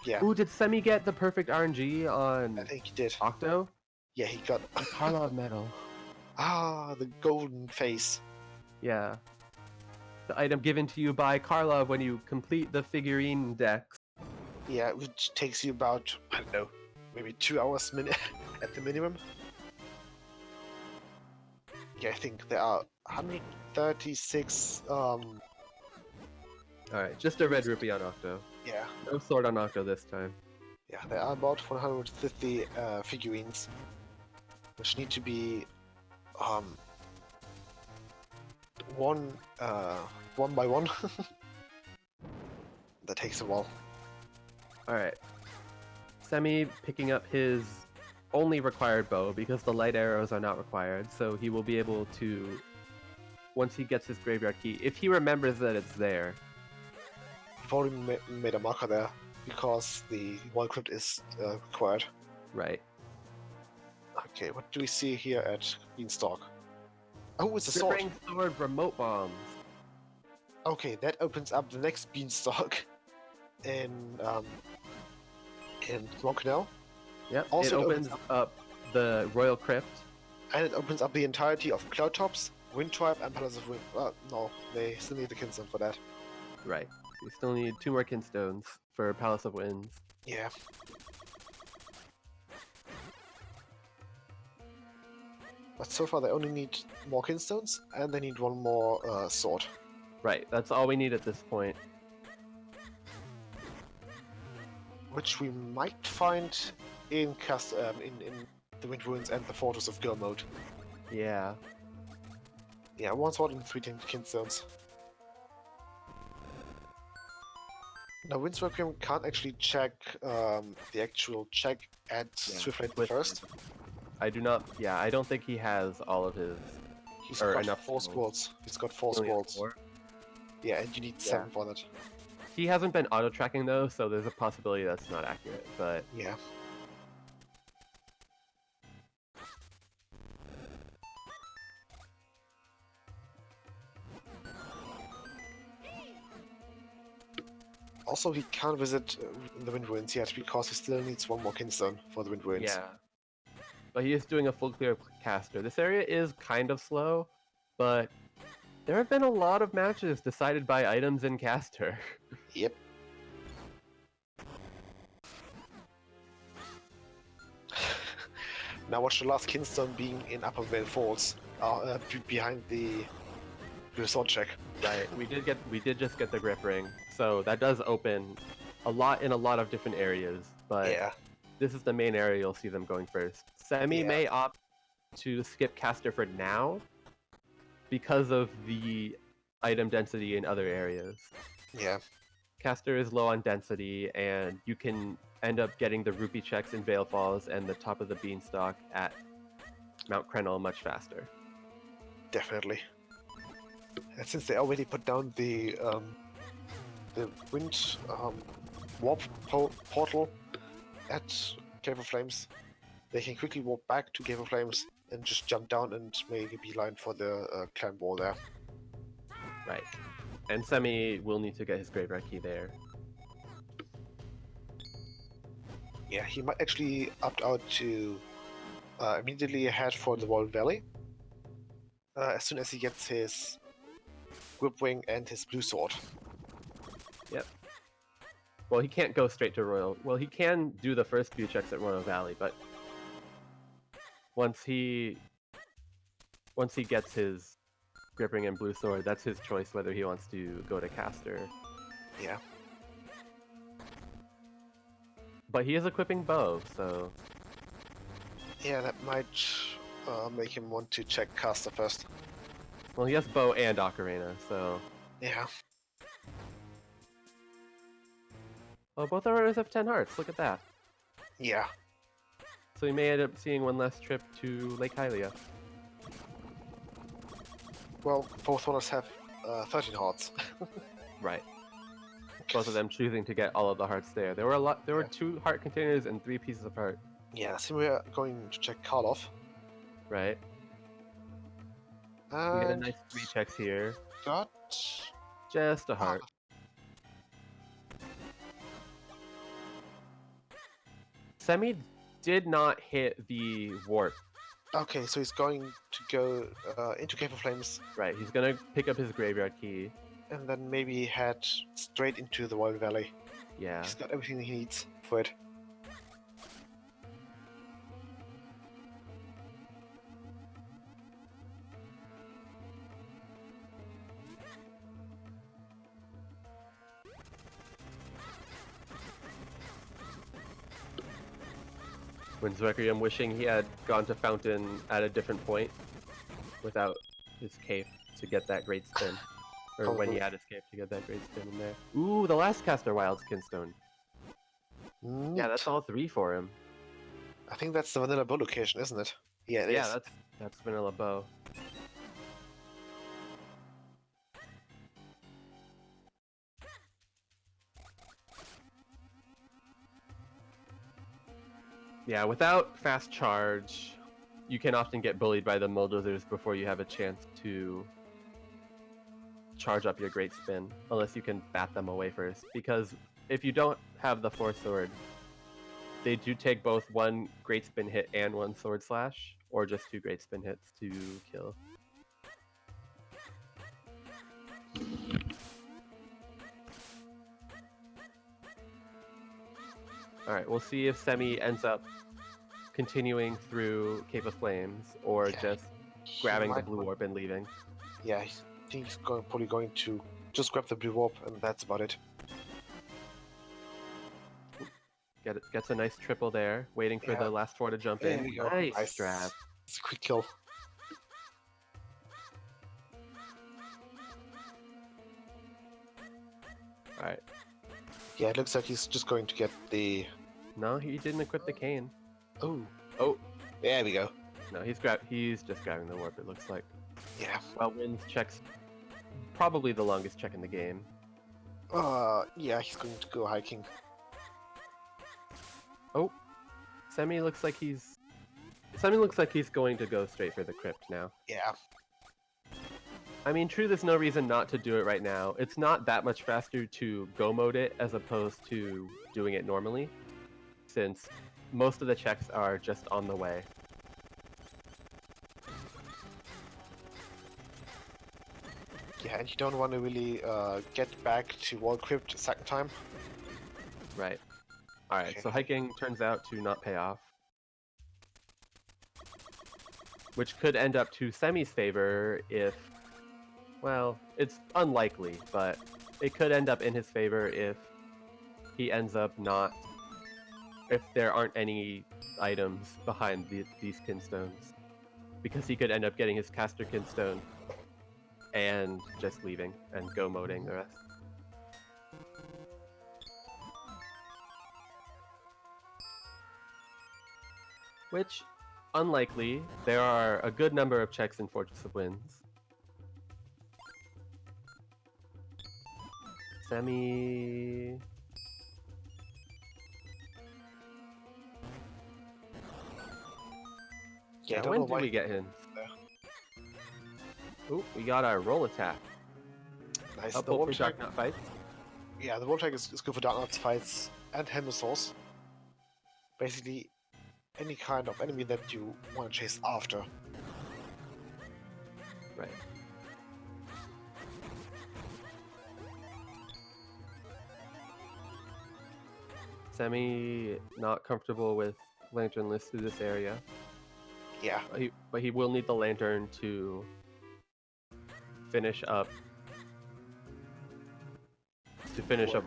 Yeah. Ooh, did Semi get the perfect RNG on I think he did. Octo? Yeah, he got... The Karlov medal. Ah, the golden face. Yeah. The item given to you by Karlov when you complete the figurine decks. Yeah, which takes you about, I don't know, maybe 2 hours at the minimum. Yeah, I think there are 136, Alright, just a red rupee on Octo. yeah. No sword on Octo this time. Yeah, there are about 150 figurines, which need to be one by one. That takes a while. Alright. Semi picking up his only required bow because the light arrows are not required, so he will be able to, once he gets his graveyard key, if he remembers that it's there. You've already made a marker there because the one crypt is required. Right. Okay, what do we see here at Beanstalk? Oh, it's a sword. Gripping sword remote bombs. Okay, that opens up the next Beanstalk in Long Canal. Yep. Also it opens up the Royal Crypt. And it opens up the entirety of Cloudtops, Wind Tribe, and Palace of Wind. No, they still need the Kinstone for that. Right. We still need 2 more kinstones for Palace of Winds. Yeah. But so far they only need more kinstones, and they need one more sword. Right, that's all we need at this point. Which we might find in the Wind Ruins and the Fortress of Go mode. Yeah. Yeah, one sword and 3 kinstones. Now, Wind's Requiem can't actually check the actual check at Swiftblade with- first. I do not. Yeah, I don't think he has all of his. He's or got enough 4 skills. squads. He's got 4 He only has squads. 4. Yeah, and you need 7 for that. He hasn't been auto tracking though, so there's a possibility that's not accurate. But Yeah. Also, he can't visit the Wind Ruins yet because he still needs one more kinstone for the Wind Ruins. yeah. But he is doing a full clear caster. This area is kind of slow, but there have been a lot of matches decided by items in caster. Yep. Now watch the last kinstone being in Upper Vale Falls, behind the sword check. Right. We did just get the grip ring, so that does open a lot in a lot of different areas. But Yeah. this is the main area you'll see them going first. Semi Yeah. may opt to skip caster for now because of the item density in other areas. Yeah. Caster is low on density, and you can end up getting the rupee checks in Vale Falls and the top of the beanstalk at Mount Krenel much faster. Definitely. And since they already put down the wind warp portal at Cave of Flames, they can quickly warp back to Cave of Flames and just jump down and make a beeline for the clan wall there. Right. And Semi will need to get his graveyard key there. Yeah, he might actually opt out to immediately head for the Wall Valley as soon as he gets his Whip Wing and his Blue Sword. Yep. Well, he can't go straight to Royal. Well, he can do the first few checks at Royal Valley, but once he gets his Grip Ring and Blue Sword, that's his choice whether he wants to go to caster. Yeah. But he is equipping bow, so Yeah, that might make him want to check caster first. well, he has bow and ocarina, so Yeah. oh, both our runners have 10 hearts. Look at that. Yeah. So he may end up seeing one less trip to Lake Hylia. Well, both runners have 13 hearts. Right. Both of them choosing to get all of the hearts there. There were Yeah. 2 heart containers and 3 pieces of heart. Yeah, so we're going to check Karloff. Right. We get a And nice 3 checks here. got... Just a heart. Semi did not hit the warp. Okay, so he's going to go into Cave of Flames Right, he's gonna pick up his graveyard key. and then maybe head straight into the Wild Valley. Yeah. He's got everything he needs for it. Wind's Requiem wishing he had gone to Fountain at a different point without his cape to get that great spin. Or when he had his cape to get that great spin in there. Ooh, the last caster Wild Skinstone. Yeah, that's all 3 for him. I think that's the Vanilla Bow location, isn't it? Yeah, it Yeah, is. that's Vanilla Bow. Yeah, without fast charge, you can often get bullied by the bulldozers before you have a chance to charge up your great spin, unless you can bat them away first. Because if you don't have the 4 sword, they do take both 1 great spin hit and 1 sword slash, or just 2 great spin hits to kill. Alright, we'll see if Semi ends up continuing through Cape of Flames or Yeah, just he grabbing the might blue want- orb and leaving. Yeah, I think he's probably going to just grab the blue orb, and that's about it. Gets a nice triple there, waiting for Yeah. the last four to jump There in. we go. Nice strap. It's a quick kill. Alright. Yeah, it looks like he's just going to get the... No, he didn't equip the cane. Oh, Oh, there we go. no, he's just grabbing the orb, it looks like. Yeah. Well, Wins checks probably the longest check in the game. Yeah, he's going to go hiking. Oh, Semi looks like he's going to go straight for the crypt now. Yeah. I mean, true, there's no reason not to do it right now. It's not that much faster to go mode it as opposed to doing it normally, since most of the checks are just on the way. Yeah, and you don't want to really get back to Wall Crypt a second time. Right. Alright, Okay. so hiking turns out to not pay off. Which could end up to Semi's favor if... Well, it's unlikely, but it could end up in his favor if he ends up not... If there aren't any items behind these kinstones. Because he could end up getting his caster kinstone and just leaving and go moding the rest. Which, unlikely, there are a good number of checks in Fortress of Winds. Semi... Yeah, I don't when know do why. we get him? there. Ooh, we got our roll attack. Nice. Up The for Warp Tag. Dark Knight fights. Yeah, the Warp Tag is good for Dark Knights fights and Hemisaurs. Basically, any kind of enemy that you want to chase after. Right. Semi not comfortable with lanternless through this area, Yeah, but he will need the lantern to finish up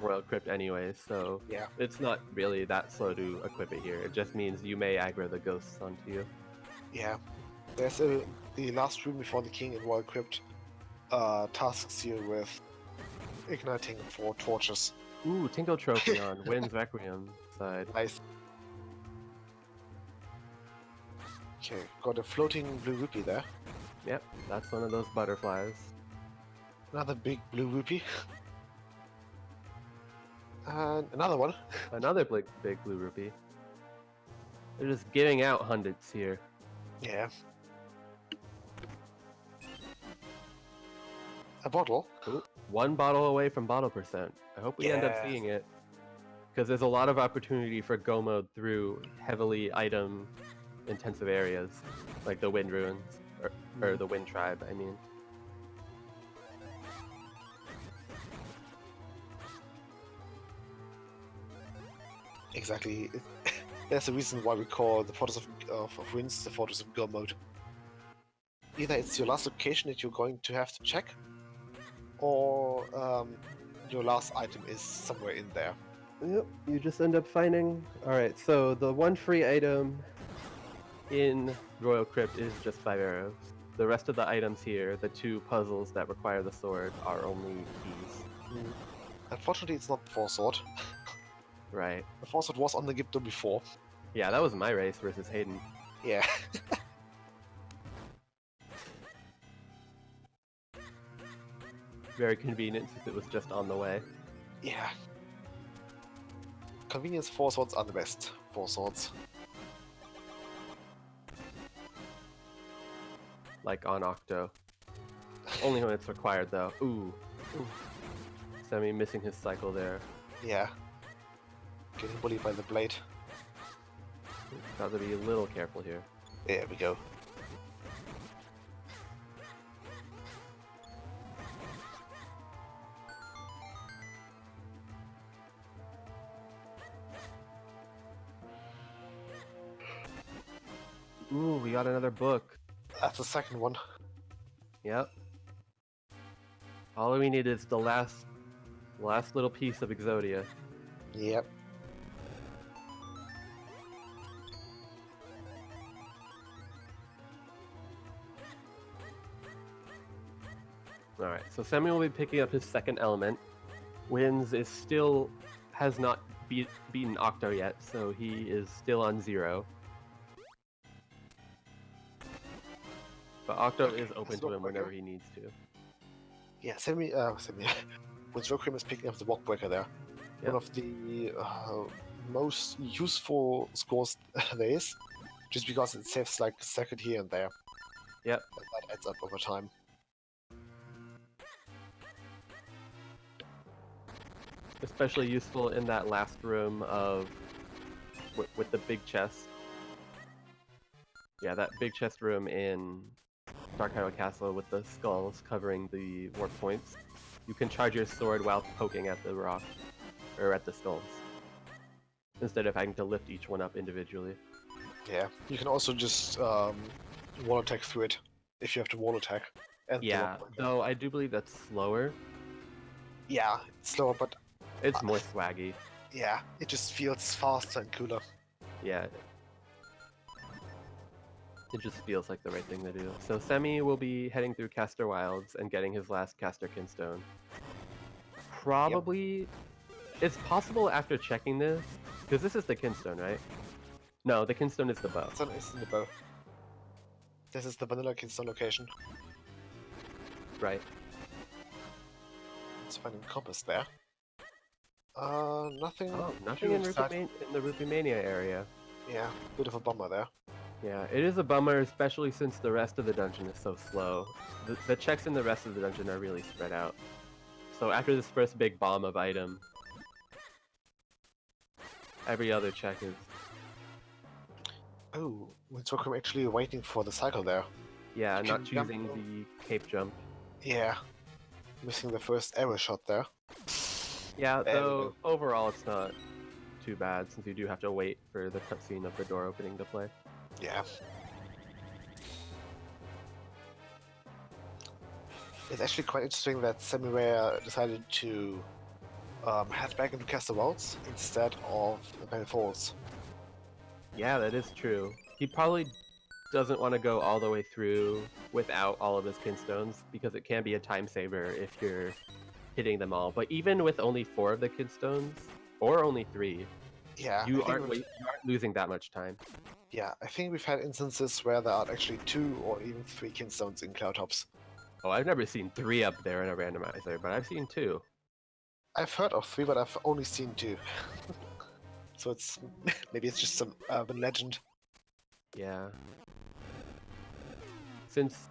Royal Crypt anyways, so yeah. it's not really that slow to equip it here. It just means you may aggro the ghosts onto you. Yeah, there's the last room before the king in Wild Crypt tasks you with igniting 4 torches. Ooh, Tinko Trophy on Wind's Requiem side. Nice. Okay, got a floating blue rupee there. Yep, that's one of those butterflies. Another big blue rupee. And another one. Another big blue rupee. They're just giving out hundreds here. Yeah. A bottle. Ooh, one bottle away from bottle percent. I hope we end up Yeah. seeing it. Because there's a lot of opportunity for go mode through heavily item intensive areas. Like the Wind Ruins. Or the Wind Tribe, I mean. Exactly. There's a reason why we call the Fortress of Winds the Fortress of Go mode. Either it's your last location that you're going to have to check, or your last item is somewhere in there. Yep, you just end up finding... Alright, so the one free item in Royal Crypt is just 5 arrows. The rest of the items here, the 2 puzzles that require the sword, are only keys. Unfortunately, it's not the Force Sword. Right. The Force Sword was on the Gipto before. Yeah, that was my race versus Hayden. Yeah. Very convenient since it was just on the way. Yeah. Convenience Force Swords are the best Force Swords. Like on Octo. Only when it's required though. Ooh. Semi missing his cycle there. Yeah. Getting bullied by the blade. Got to be a little careful here. There we go. Ooh, we got another book. That's the second one. Yep. All we need is the last little piece of Exodia. Yep. Alright, so Semi will be picking up his second element. Wins has not beaten Octo yet, so he is still on 0. But Octo is open to him whenever he needs to. Yeah, Semi. When Rockrim is picking up the Walk Breaker there, Yep. one of the most useful scores there is, just because it saves like a second here and there. Yep. And that adds up over time. Especially useful in that last room with the big chest. Yeah, that big chest room in Dark Hyrule Castle with the skulls covering the warp points. You can charge your sword while poking at the rock, or at the skulls, instead of having to lift each one up individually. Yeah, you can also just wall attack through it if you have to wall attack. And Yeah, though I do believe that's slower. Yeah, it's slower, but It's more swaggy. yeah, it just feels faster and cooler. Yeah. It just feels like the right thing to do. So Semi will be heading through Caster Wilds and getting his last Caster Kinstone. Probably... It's possible after checking this, because this is the Kinstone, right? No, the Kinstone is the bow. It's in the bow. This is the vanilla Kingston location. Right. Let's find a compass there. Nothing. Oh, nothing in the Rupee Mania area. Yeah, bit of a bummer there. Yeah, it is a bummer, especially since the rest of the dungeon is so slow. The checks in the rest of the dungeon are really spread out. So after this first big bomb of item, every other check is... Oh, we're actually waiting for the cycle there. Yeah, You not can jump choosing on- the cape jump. Yeah, missing the first arrow shot there. Yeah, There we though overall it's not too bad since you do have to wait for the cutscene of the door opening to play. Yeah. It's actually quite interesting that Semirare decided to head back into Castle Wilds instead of Valley Falls. Yeah, that is true. He probably doesn't want to go all the way through without all of his kinstones because it can be a time saver if you're hitting them all. But even with only 4 of the kinstones, or only 3, Yeah, you I think aren't losing that much time. Yeah, I think we've had instances where there are actually 2 or even 3 kinstones in Cloudtops. Oh, I've never seen 3 up there in a randomizer, but I've seen 2. I've heard of 3, but I've only seen 2. So it's maybe it's just some urban legend. Yeah. Since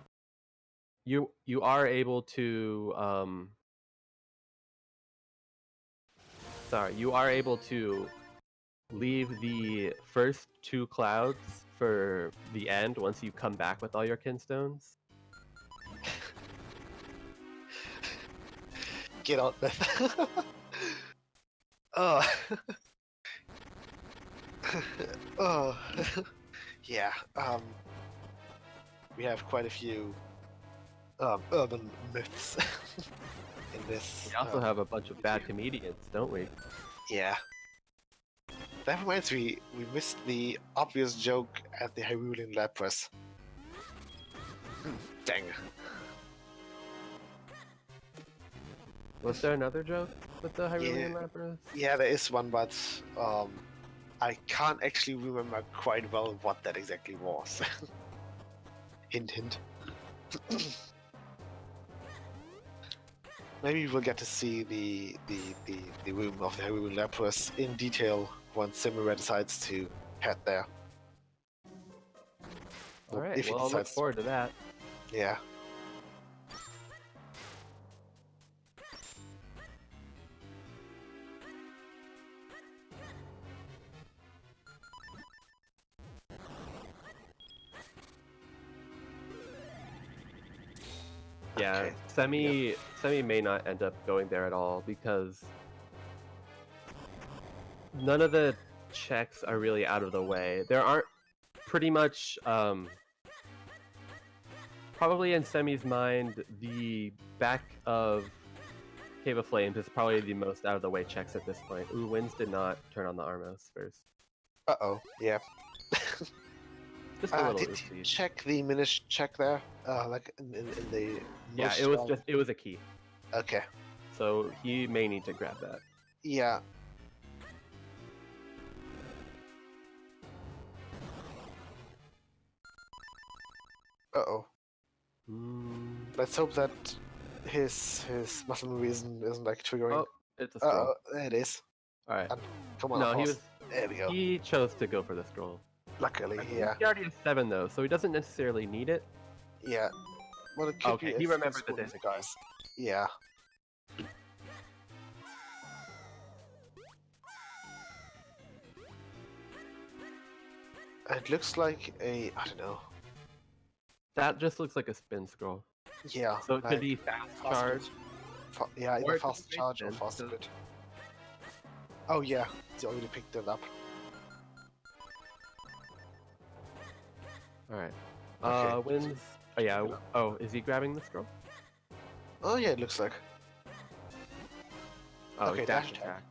you are able to you are able to leave the first 2 clouds for the end once you come back with all your kinstones. Get out there. Oh. Oh. Yeah, we have quite a few urban myths in this. We also have a bunch of bad comedians, don't we? Yeah. That reminds me, we missed the obvious joke at the Hyrulean Lapras. Dang. Was there another joke with the Hyrulean Lapras? Yeah, there is one, but I can't actually remember quite well what that exactly was. Hint, hint. Maybe we'll get to see the room of the Hyrulean Lapras in detail once Semirare decides to head there. Or Alright, if he well, I'll look decides to. forward to that. Yeah. Yeah, Okay. Semi may not end up going there at all because none of the checks are really out of the way. There aren't pretty much probably in Semi's mind, the back of Cave of Flames is probably the most out of the way checks at this point. Ooh, Winds did not turn on the Armos first. Uh-oh, yeah. Just a little Did oopsie. you check the Minish check there? Like in the Yeah, most, it was a key. Okay. So he may need to grab that. Yeah. Uh-oh. Let's hope that his muscle memory isn't like triggering. Oh, it's a scroll. There it is. Alright. Come on, No, horse. There we go. he chose to go for the scroll. Luckily, yeah. He already has 7 though, so he doesn't necessarily need it. Yeah. Well, it could Okay, be he remembered the the guys. Yeah. It looks like I don't know. That just looks like a spin scroll. Yeah. So it could be fast charge. Yeah, or either it could fast be charge or spin, fast so- split. Oh yeah, they already picked it up. Alright. Okay. Winds. Oh yeah. Oh, is he grabbing the scroll? Oh yeah, it looks like. Oh, Okay, dash dash attack.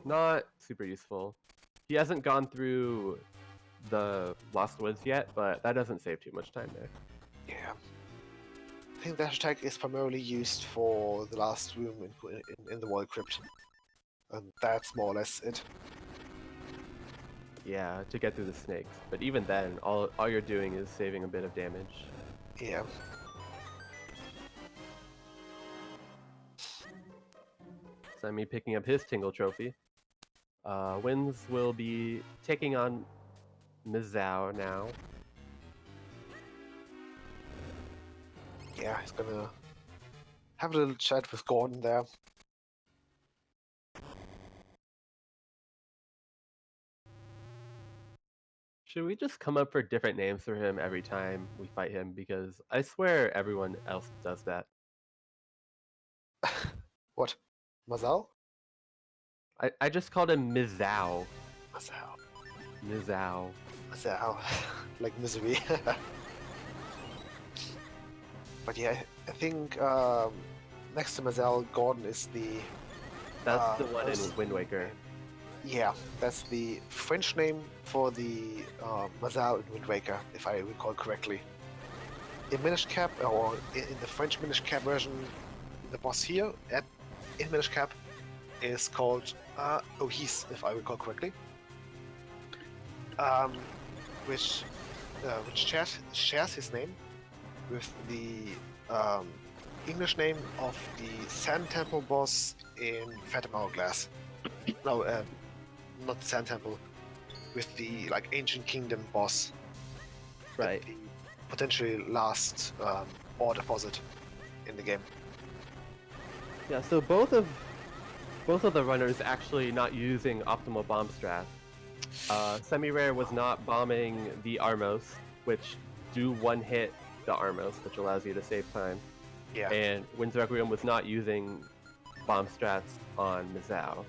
Not super useful. He hasn't gone through the Lost Woods yet, but that doesn't save too much time there. Yeah. I think dash attack is primarily used for the last room in the wall crypt. And that's more or less it. Yeah, to get through the snakes. But even then, all you're doing is saving a bit of damage. Yeah. Semi picking up his Tingle Trophy. Winds will be taking on Mizao now. Yeah, he's gonna have a little chat with Gordon there. Should we just come up for different names for him every time we fight him? Because I swear everyone else does that. What? Mazal? I just called him Mizao. Mazal. Mizao. Mazal. Like misery. But yeah, I think next to Mazal, Gordon is the... That's the one in first Wind Waker. name. Yeah, that's the French name for the Mazal in Wind Waker, if I recall correctly. In Minish Cap, or in the French Minish Cap version, the boss here in Minish Cap is called Ohis, if I recall correctly. Which shares his name with the English name of the Sand Temple boss in Phantom Hourglass. No, not the Sand Temple, with the Ancient Kingdom boss. Right. The potentially last ore deposit in the game. Yeah, so both of the runners actually not using optimal bomb strat. Semirare was not bombing the Armos, which do one hit the Armos, which allows you to save time. Yeah. And Winds Requiem was not using bomb strats on Mizao.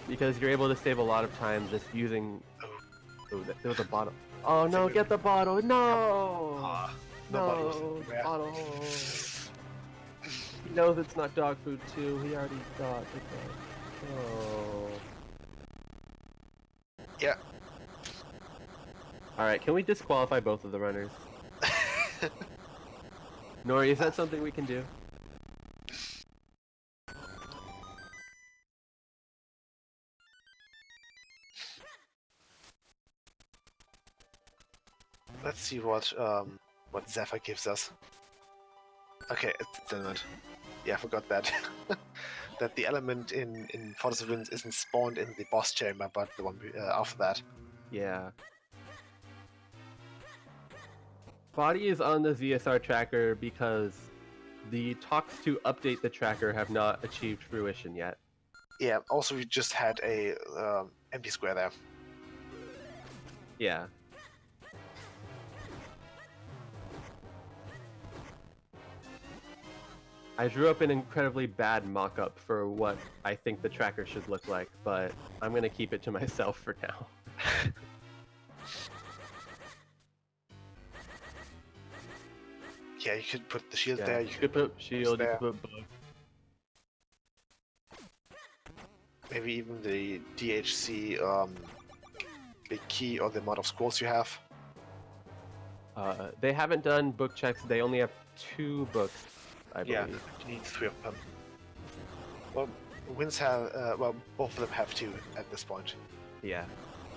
Because you're able to save a lot of time just using... Oh, there was a bottle. Oh no, get the bottle! No! Nobody was No, there. bottle. He knows it's not dog food too. He already got the dog. Oh. Yeah. Alright, can we disqualify both of the runners? Nori, is that something we can do? Let's see what Zephyr gives us. Okay, it's element. Yeah, I forgot that. That the element in Fortress of Winds isn't spawned in the boss chamber, but the one after that. Yeah. Body is on the ZSR tracker because the talks to update the tracker have not achieved fruition yet. Yeah, also we just had a empty square there. Yeah. I drew up an incredibly bad mock-up for what I think the tracker should look like, but I'm gonna keep it to myself for now. Yeah, you could put the shield Yeah, there. you could put shield, you there. could put bug. Maybe even the DHC big key or the amount of scrolls you have. They haven't done book checks. They only have 2 books, I believe. Yeah, you need 3 of them. Well, Wins have, well, both of them have 2 at this point. Yeah.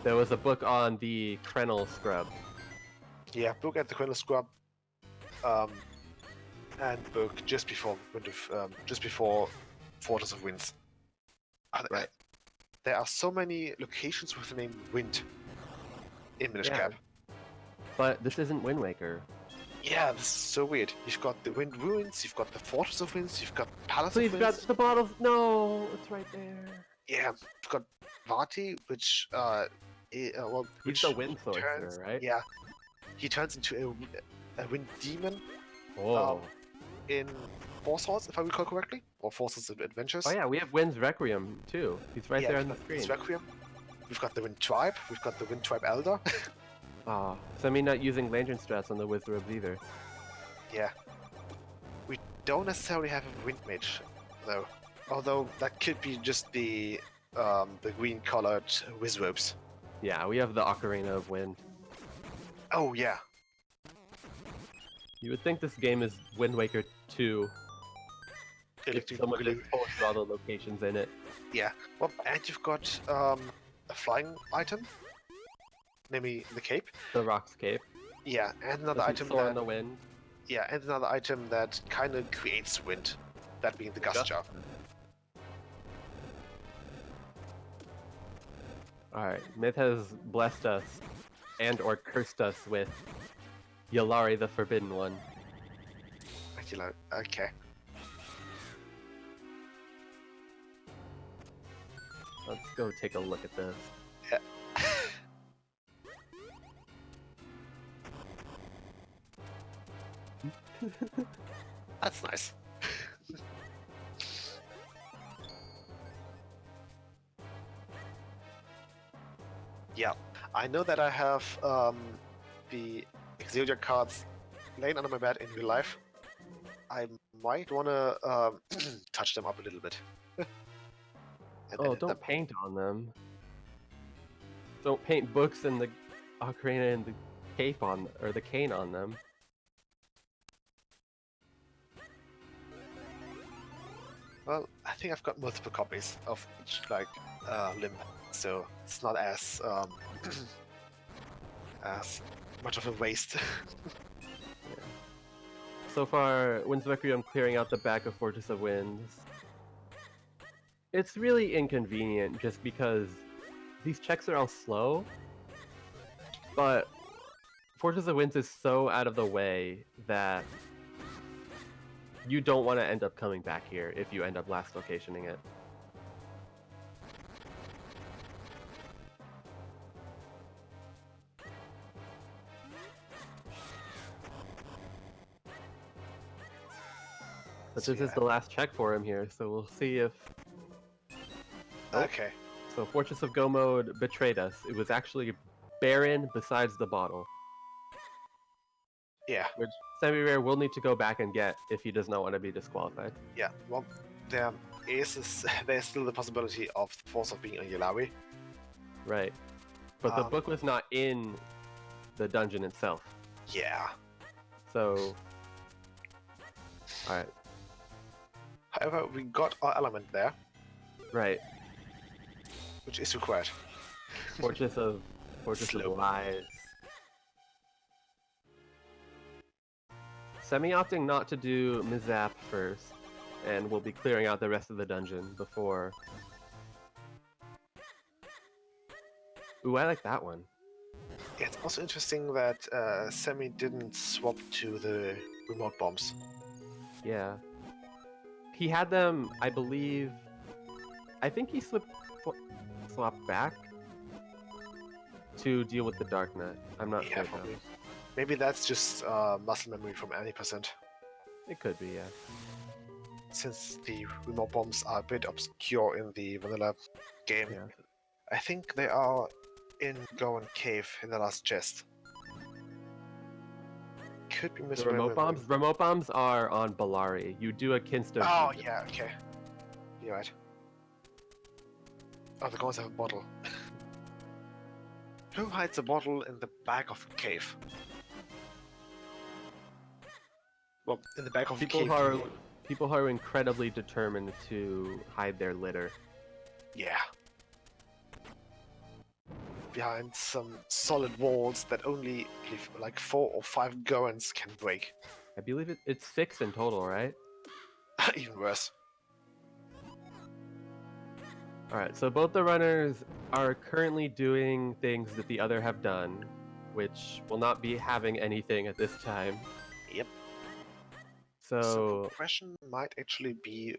There was a book on the Krenel scrub. Yeah, book at the Quentin Scrub, and book just before Fortress of Winds. Right. There are so many locations with the name Wind in Minish Cap. But this isn't Wind Waker. Yeah, this is so weird. You've got the Wind Ruins, you've got the Fortress of Winds, you've got Palace Please, of got Winds. the bottles. No, it's right there. Yeah, you've got Vati, which well, He's the Wind Sorcerer, right? Yeah, he turns into a Wind Demon Oh. in Four Swords, if I recall correctly, or Four Swords of Adventures. Oh yeah, we have Wind's Requiem too. He's right there on the we've got screen. his Requiem. We've got the Wind Tribe. We've got the Wind Tribe Elder. Ah, so I mean not using Lantern Strats on the Wizard of either. Yeah. We don't necessarily have a Wind Mage, though. Although that could be just the green-colored Wizrobes. Yeah, we have the Ocarina of Wind. Oh yeah. You would think this game is Wind Waker 2 if someone just told you all the locations in it. Yeah. Well, and you've got a flying item, namely the cape. The Rock's Cape. Yeah, and another Doesn't item soar that in the wind. and another item that kind of creates wind, that being the gust jar. Alright, Myth has blessed us and or cursed us with Yalari the Forbidden One. Okay. Let's go take a look at this. Yeah. That's nice. Yeah, I know that I have the Exodia cards laying under my bed in real life. I might want to touch them up a little bit. Oh, don't paint on them. Don't paint books and the Ocarina and the cape on, or the cane on them. Well, I think I've got multiple copies of each, limb, so it's not as as much of a waste. So far, Wind's Requiem clearing out the back of Fortress of Winds. It's really inconvenient just because these checks are all slow, but Fortress of Winds is so out of the way that you don't want to end up coming back here if you end up last locationing it. But this is the last check for him here, so we'll see if... Okay. So Fortress of Go mode betrayed us. It was actually barren besides the bottle. Yeah. Which Semirare will need to go back and get if he does not want to be disqualified. Yeah. Well, there's still the possibility of the force of being on Yalawi. Right. But the book was not in the dungeon itself. Yeah. So... Alright. However, we got our element there. Right. Which is required. Fortress of Lies. Semi-opting not to do Mizap first, and we'll be clearing out the rest of the dungeon before... Ooh, I like that one. Yeah, it's also interesting that Semi didn't swap to the remote bombs. Yeah. He had them, I believe... I think he swapped back to deal with the Dark Knight. I'm not sure. Probably. Maybe that's just muscle memory from any percent. It could be, yeah. since the remote bombs are a bit obscure in the vanilla game, Yeah. I think they are in Goron Cave in the last chest. Could be The misremembering. remote bombs are on Bellari. You do a Kinstone. Oh, fusion. yeah, okay. You're right. Oh, the Gorons have a bottle. Who hides a bottle in the back of a cave? Well, in the back of a People cave. who are incredibly determined to hide their litter. Yeah. Behind some solid walls that only like 4 or 5 Gorons can break. I believe it's 6 in total, right? Even worse. Alright, so both the runners are currently doing things that the other have done, which will not be having anything at this time. Yep. So progression might actually be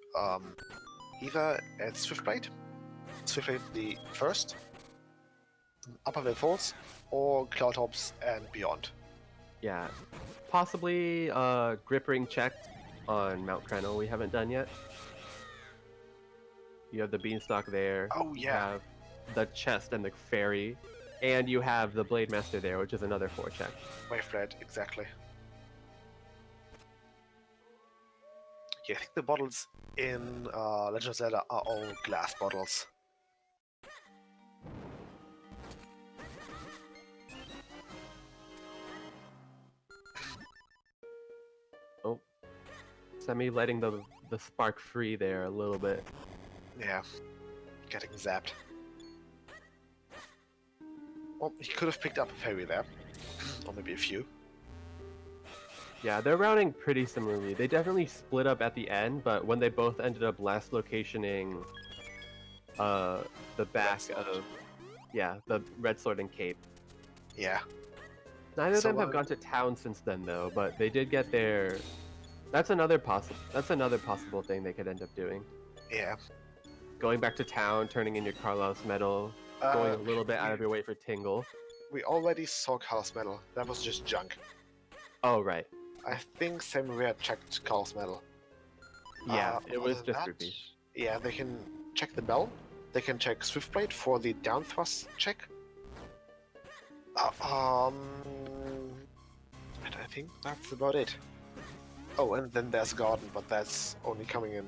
either at Swiftblade the first, upper level force, or Cloudhops and beyond. yeah, possibly grip ring checked on Mount Kreno we haven't done yet. You have the beanstalk there. Oh, You yeah. have the chest and the ferry, and you have the blade master there, which is another 4 check. Waveblade, exactly. Yeah, I think the bottles in Legend of Zelda are all glass bottles. Oh, Semi letting the spark free there a little bit. Yeah, getting zapped. Well, he could have picked up a fairy there, or maybe a few. Yeah, they're routing pretty similarly. They definitely split up at the end, but when they both ended up last locationing the back Sword. of the Red Sword and Cape. Yeah. Neither of So, them have gone to town since then though, but they did get their that's another possible thing they could end up doing. Yeah. Going back to town, turning in your Carlos medal, going a little bit out of your way for Tingle. We already saw Carlos Medal. That was just junk. Oh right. I think Semirare checked Carlos Medal. Yeah, it other was than just that, rupees. Yeah, they can check the bell. They can check Swiftblade for the down thrust check. And I think that's about it. Oh, and then there's Garden, but that's only coming in.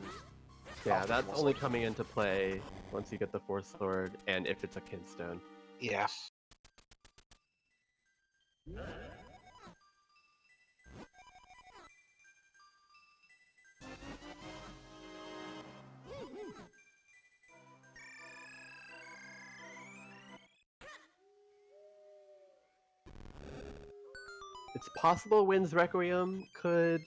Yeah, after that's Force only Sword. coming into play once you get the Force Sword and if it's a Kinstone. Yeah. It's possible Wind's Requiem could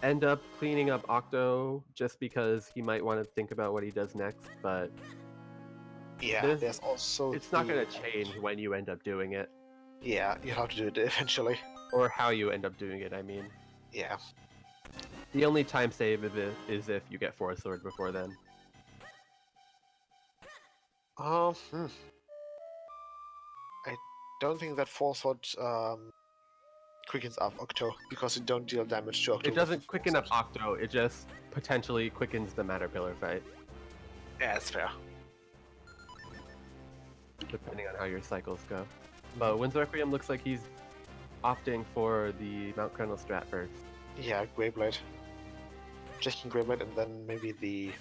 end up cleaning up Octo just because he might want to think about what he does next, but Yeah, there's also it's not going to change when you end up doing it. Yeah, you have to do it eventually. Or how you end up doing it, I mean. Yeah. The only time save of it is if you get Force Sword before then. I don't think that Force Sword quickens up Octo because you don't deal damage to Octo. It doesn't quicken up Octo, it just potentially quickens the Matter Pillar fight. Yeah, that's fair. Depending on how your cycles go. But Wind's Requiem looks like he's opting for the Mount Kreno strat first. Yeah, Greyblade. Checking Greyblade and then maybe the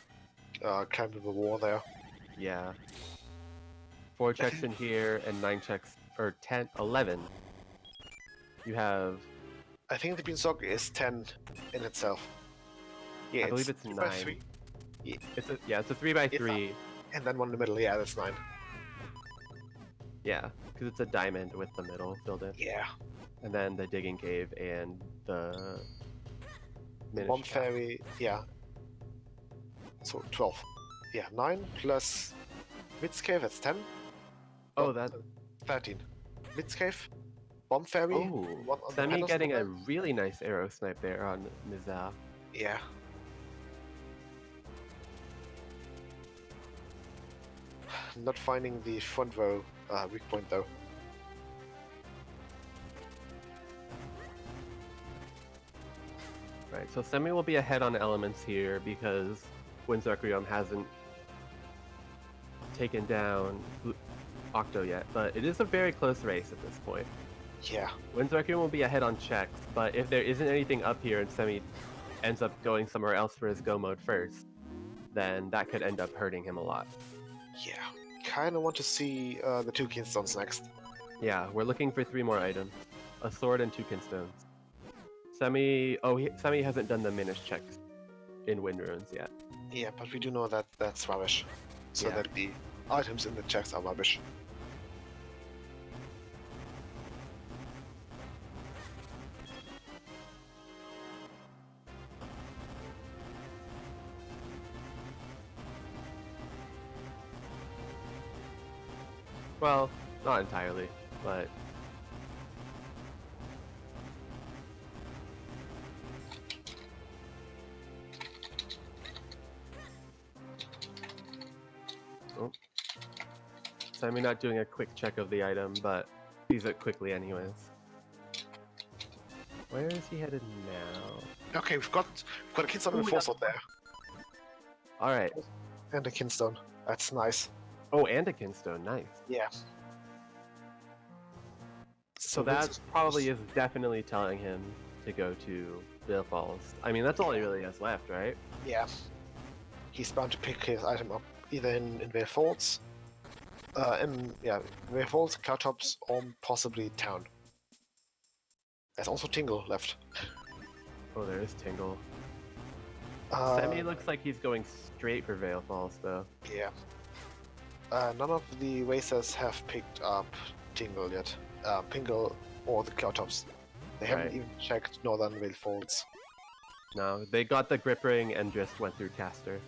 Climb of the War there. Yeah. 4 checks in here and 9 checks, or 10, 11. You have... I think the Beanstalk is 10 in itself. Yeah, I believe it's 3 by 9. 3. Yeah. It's a 3 by 3. And then one in the middle, yeah, that's 9. Yeah, because it's a diamond with the middle filled in. Yeah. And then the digging cave and the Bomb Fairy, yeah. So 12. Yeah, 9 plus Mid's Cave, that's 10. Oh, that... 13. Mid's Cave, Bomb Fairy. Oh, Semi getting a really nice arrow snipe there on Miza. Yeah. Not finding the front row weak point though. Right, so Semi will be ahead on elements here because Wind's Requiem hasn't taken down Octo yet, but it is a very close race at this point. Yeah. Wind's Requiem will be ahead on checks, but if there isn't anything up here and Semi ends up going somewhere else for his go mode first, then that could end up hurting him a lot. Yeah. Kind of want to see the 2 Kingstones next. Yeah, we're looking for 3 more items. A sword and 2 Kinstones. Semi hasn't done the Minish checks in Wind Ruins yet. Yeah, but we do know that that's rubbish. So Yeah. that the items in the checks are rubbish. Well, not entirely, but oh. Semi not doing a quick check of the item, but sees it quickly anyways. Where is he headed now? Okay, we've got a Kingstone and a Force Sword there. Alright. And a Kingstone. That's nice. Oh, and a Kinstone, nice. Yeah. So that probably is definitely telling him to go to Veil Falls. I mean, that's all he really has left, right? Yeah. He's bound to pick his item up either in Veil Falls, Veil Falls, Cloudtops, or possibly Town. There's also Tingle left. Oh, there is Tingle. Uh, Semi looks like he's going straight for Veil Falls, though. Yeah. None of the racers have picked up Tingle yet. Pingle or the Cloudtops. They haven't Right. even checked Northern Veil Falls. No, they got the grip ring and just went through Caster.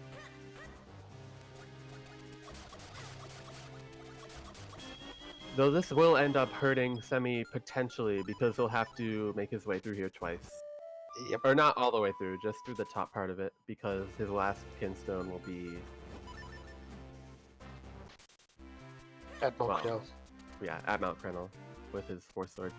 Though this will end up hurting Semi potentially because he'll have to make his way through here twice. Yep. Or not all the way through, just through the top part of it, because his last Kinstone will be... At Mount Wow. Creel. Yeah, at Mount Crenel with his Force Sword.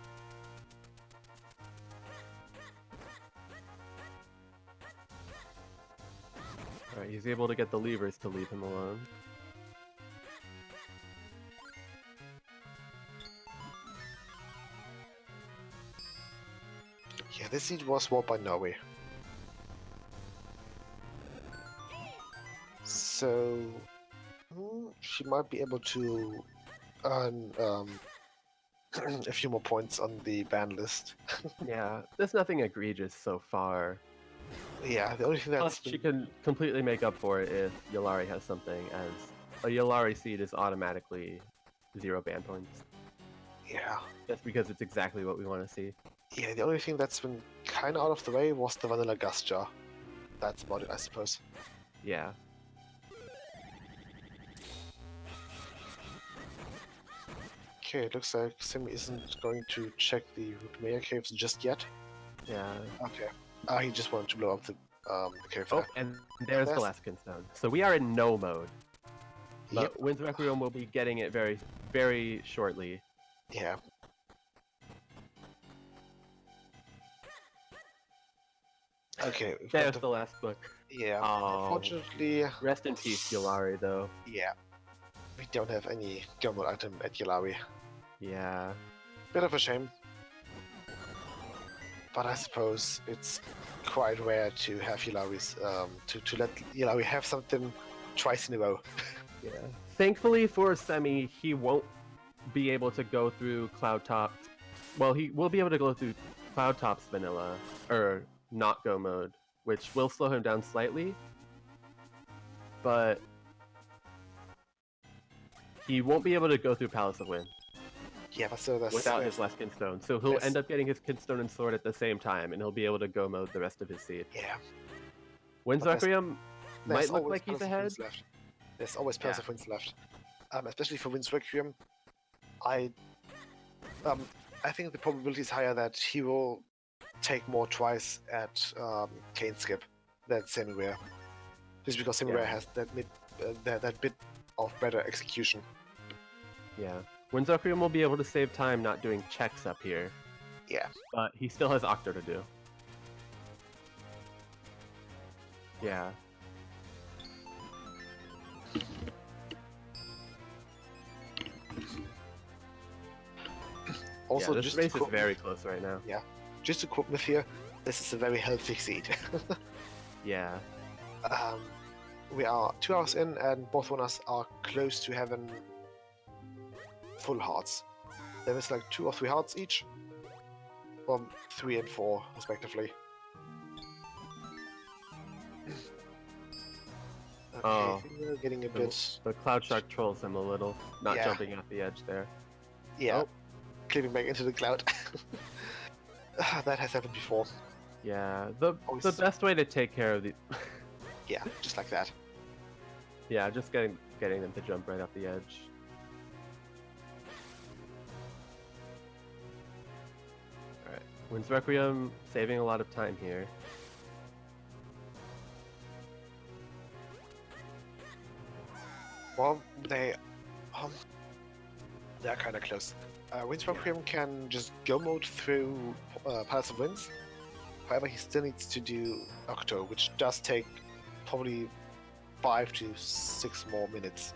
Alright, he's able to get the levers to leave him alone. Yeah, this seed was won by Norway. So she might be able to earn a few more points on the ban list. Yeah, there's nothing egregious so far. Yeah, the only thing Plus, that's she can completely make up for it if Yolari has something, as a Yolari seed is automatically 0 ban points. yeah. Just because it's exactly what we want to see. Yeah, the only thing that's been kind of out of the way was the vanilla gas jar. That's about it, I suppose. Yeah. Okay, it looks like Sim isn't going to check the Mayor caves just yet. Yeah. Okay. He just wanted to blow up the cave Oh, there. and there's the That's- last Kinstone. So we are in no mode. But Yep. Wind's Requiem will be getting it very, very shortly. Yeah. Okay. we've got There's the last book. Yeah. Oh. Unfortunately, Rest in peace, Yolari, though. yeah. We don't have any Gilmore item at Yalawi. Yeah. Bit of a shame. But I suppose it's quite rare to have Yalawi's, to let Yalawi have something twice in a row. Yeah. Thankfully for Semi, he won't be able to go through Cloudtops. Well, he will be able to go through Cloudtops vanilla, or not go mode, which will slow him down slightly. But he won't be able to go through Palace of Wind Yeah, but so that's without his last Kinstone. So he'll Yes. end up getting his Kinstone and Sword at the same time, and he'll be able to go mode the rest of his seed. yeah. Wind's But there's- Requiem might There's look always like he's Palace of ahead. Winds left. There's always Palace Yeah. of Winds left. Especially for Wind's Requiem. I think the probability is higher that he will take more twice at Cane Skip than Semirare. Just because Semirare Yeah. has that bit of better execution. Yeah. Wind's Requiem will be able to save time not doing checks up here, Yeah. but he still has Octo to do. Yeah. Also, yeah, this just race to is quote very close right now. Yeah, just to quote Myth here, this is a very healthy seed. Yeah. We are 2 hours in, and both of us are close to having full hearts. There is like 2 or 3 hearts each, or 3 and 4 respectively. Okay, Oh, I think we're getting a The, bit. the Cloud Shark trolls him a little, not Yeah. jumping off the edge there. Yeah, Oh. clipping back into the cloud. That has happened before. Yeah, the Always- best way to take care of the Yeah, just like that. yeah, just getting them to jump right off the edge. All right, Wind's Requiem saving a lot of time here. Well, they're kind of close. Winds Requiem can just go mode through Palace of Winds. However, he still needs to do Octo, which does take probably 5 to 6 more minutes.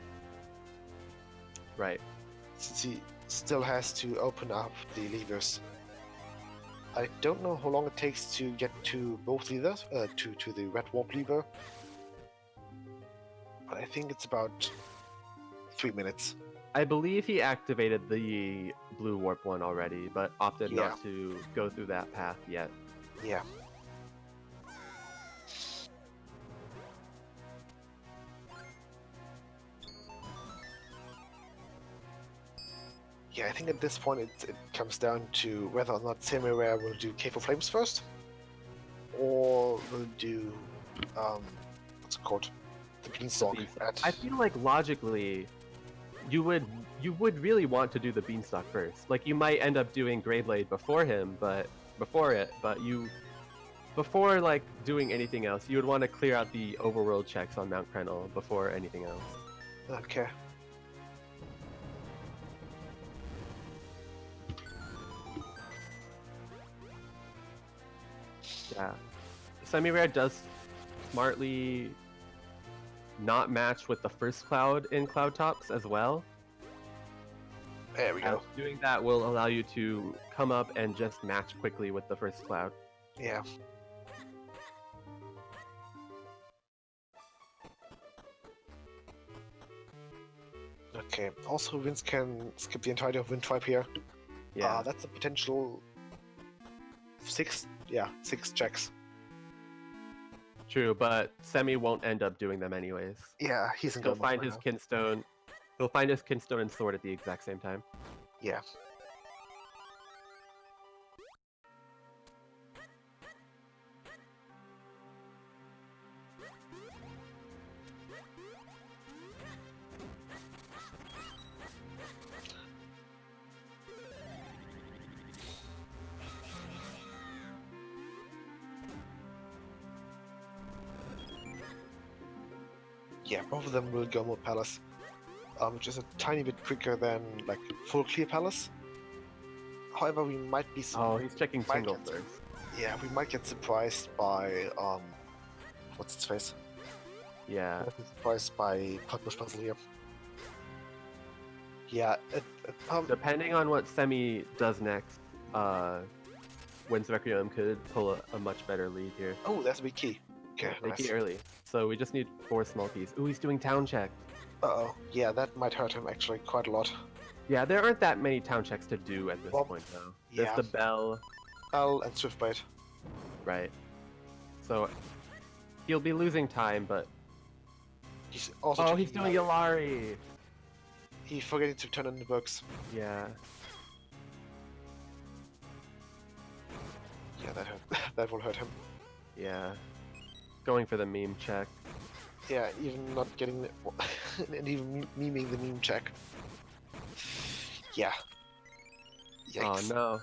Right. Since he still has to open up the levers. I don't know how long it takes to get to both levers, to the red warp lever. But I think it's about 3 minutes. I believe he activated the blue warp one already, but opted Yeah. not to go through that path yet. Yeah. Yeah, I think at this point it comes down to whether or not Semirare will do Cave of Flames first, or will do what's it called, the Beanstalk. I feel like logically, you would really want to do the Beanstalk first. Like you might end up doing Greyblade before him, but before like doing anything else, you would want to clear out the overworld checks on Mount Krenel before anything else. Okay. Yeah. Semirare does smartly not match with the first cloud in Cloud Tops as well. There we go. Doing that will allow you to come up and just match quickly with the first cloud. Yeah. Okay. Also, Winds can skip the entirety of Wind Tribe here. Yeah. That's a potential 6 checks. True, but Semi won't end up doing them anyways. Yeah, he's in He'll go mode find right his now. kinstone. He'll find his kinstone and sword at the exact same time. Yeah. Yeah, both of them will go mode Palace. Which is a tiny bit quicker than like full clear Palace. However, we might be Oh, he's checking might single get- first. Yeah, we might get surprised by what's its face? Yeah. Might be surprised by Pugbush Puzzle here. Yeah, Depending on what Semi does next, Wind's Requiem could pull a much better lead here. oh, that's a big key. Okay, Big nice. key early. So we just need 4 small keys. Ooh, he's doing town check. Uh-oh, yeah, that might hurt him actually quite a lot. Yeah, there aren't that many town checks to do at this Well, point though. There's yeah. the bell, L and Swiftbite. right? So he'll be losing time, but He's also oh, he's checking doing Yalari. He forgetting to turn in the books. Yeah. Yeah, that hurt. That will hurt him. Yeah. Going for the meme check. Yeah, even not getting the, and even memeing the meme check. Yeah. Yikes. Oh no.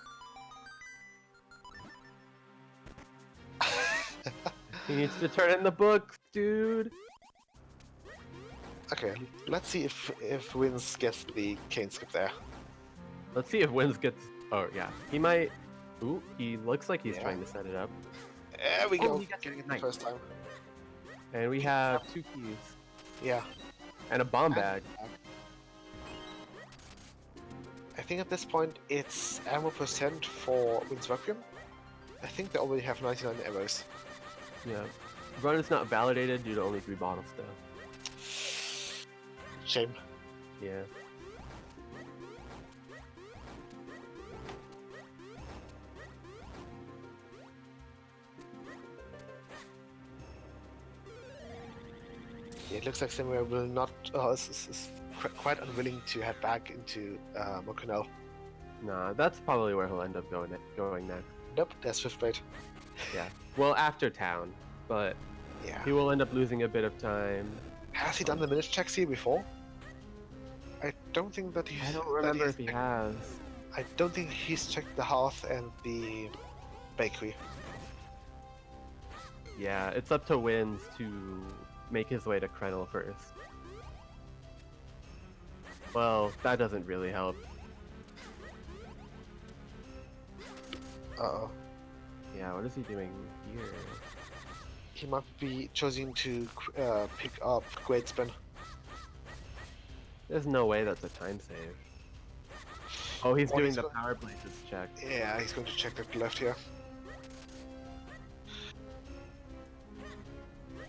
He needs to turn in the books, dude. Okay, let's see if Wins gets the cane skip there. Let's see if Wins gets. Oh yeah, he might. Ooh, he looks like he's Yeah. trying to set it up. There we Oh, go. he gets Getting it the nice. first time. And we have 2 keys. Yeah. And a bomb bag. I think at this point it's ammo percent for Wind's Requiem. I think they already have 99 arrows. Yeah. Run is not validated due to only 3 bottles though. Shame. Yeah. It looks like Semirare will not, is quite unwilling to head back into Mokonel. Nah, that's probably where he'll end up going next. Nope, there's Swiftblade. Yeah. Well, after town, but Yeah. he will end up losing a bit of time. Has he done the minute checks here before? I don't think that he's. I don't remember if he has. I don't think he's checked the hearth and the bakery. Yeah, it's up to Wins to make his way to Krenel first. Well, that doesn't really help. Uh-oh. Yeah, what is he doing here? He might be choosing to pick up Great Spin. There's no way that's a time save. Oh, he's Or doing he's the go- power blazes check. Yeah, he's going to check the left here.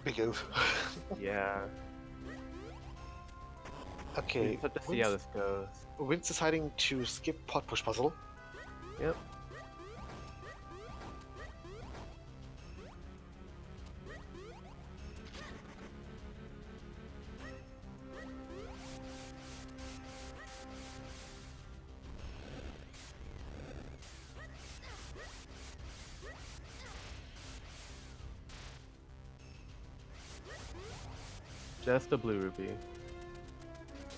Big oof. Yeah. Okay. We'll have to see how this goes. Wind's deciding to skip pot push puzzle. Yep. Just a blue rupee.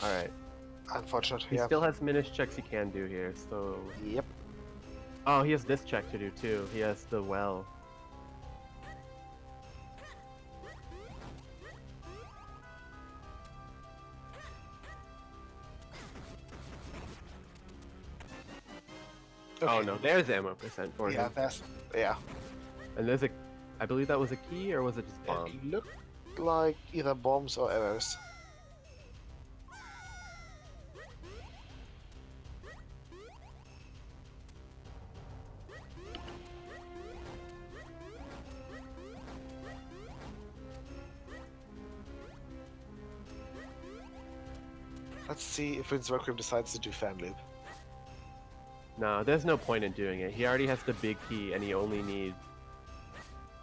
Alright. Unfortunate. He Yeah. still has minish checks he can do here, so... Yep. Oh, he has this check to do too. He has the well. Oh Okay. no, there's ammo percent for Yeah, him. that's yeah. And there's a... I believe that was a key, or was it just bomb? It looked like either bombs or arrows. Let's see if Wind's Requiem decides to do fan loop. No, there's no point in doing it. He already has the big key, and he only needs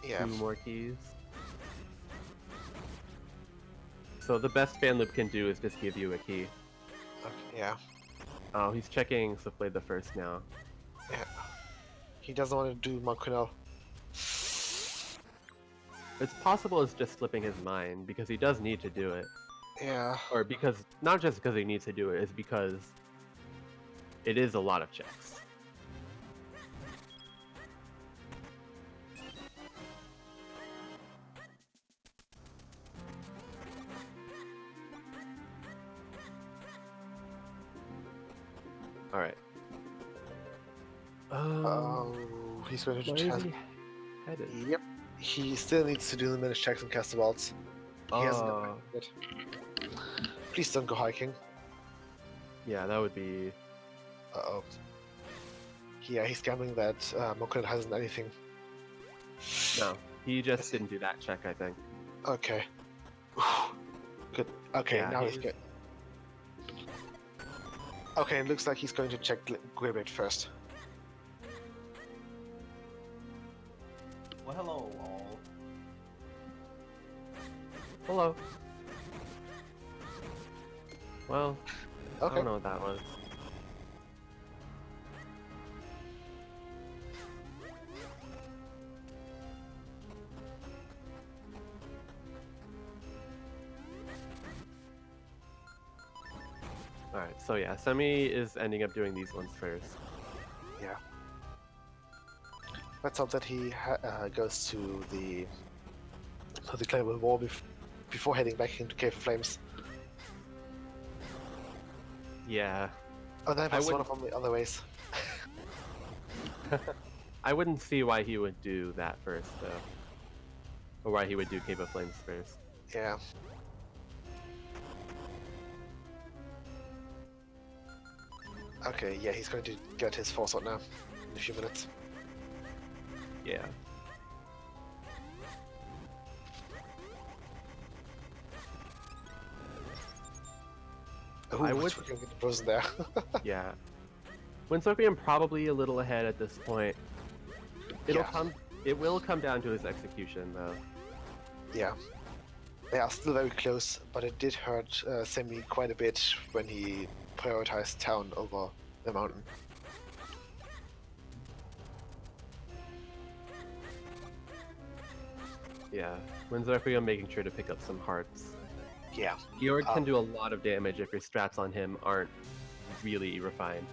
Yeah. 2 more keys. So the best fan loop can do is just give you a key. Okay, yeah. Oh, he's checking Swiftblade the first now. Yeah. He doesn't want to do Mokonel. It's possible it's just slipping his mind, because he does need to do it. Yeah. Or because, not just because he needs to do it, it's because it is a lot of checks. Alright. Oh, he's going to Where is test. he headed? Yep. He still needs to do the minute checks and cast the wilds. He hasn't Oh, done it yet. Please don't go hiking. yeah, that would be... Uh-oh. Yeah, he's gambling that Mokonel hasn't anything. No, he just didn't do that check, I think. Okay. Good. Okay, Yeah, now he's he's- good. Okay, it looks like he's going to check Gribbit first. Well, hello, all. Hello. Well, I Okay. don't know what that was. Alright, so yeah, Semi is ending up doing these ones first. Yeah. Let's hope that he goes to the Claymore Wall before heading back into Cave of Flames. Yeah. Oh, that I was one wouldn't- of the other ways. I wouldn't see why he would do that first, though. or why he would do Cave of Flames first. Yeah. Okay, yeah, he's going to get his force out now in a few minutes. Yeah. Oh, I would- get the frozen there. Yeah. Windsweepium probably a little ahead at this point. It will come down to his execution though. Yeah. They are still very close, but it did hurt Semi quite a bit when he prioritized town over the mountain. Yeah. Windsweepium making sure to pick up some hearts. Yeah. Georg can do a lot of damage if your strats on him aren't really refined.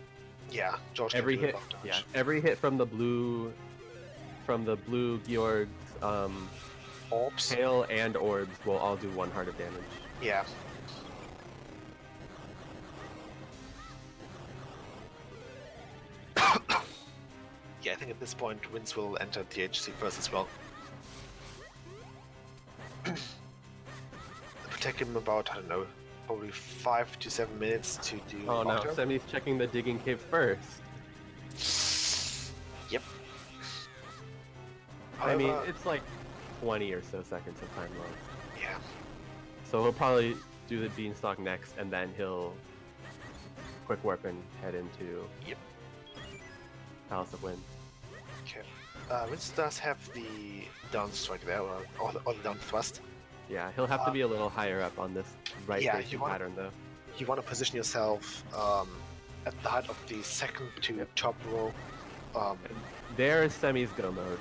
Yeah, George Every can do a hit, lot of yeah, damage. every hit from the blue Georg's Orbs. tail and orbs will all do 1 heart of damage. Yeah. Yeah, I think at this point Winds will enter THC first as well. It'll take him about, I don't know, probably 5 to 7 minutes to do Oh no, auto. Semi's checking the digging cave first. Yep. I mean, However, it's like 20 or so seconds of time loss. yeah. So he'll probably do the beanstalk next, and then he'll quick warp and head into Yep. Palace of Wind. Okay. Winds does have the down strike there, or the down thrust. Yeah, he'll have to be a little higher up on this right yeah, facing you wanna- pattern though. You want to position yourself at the height of the second to top row. There is Semi's go mode,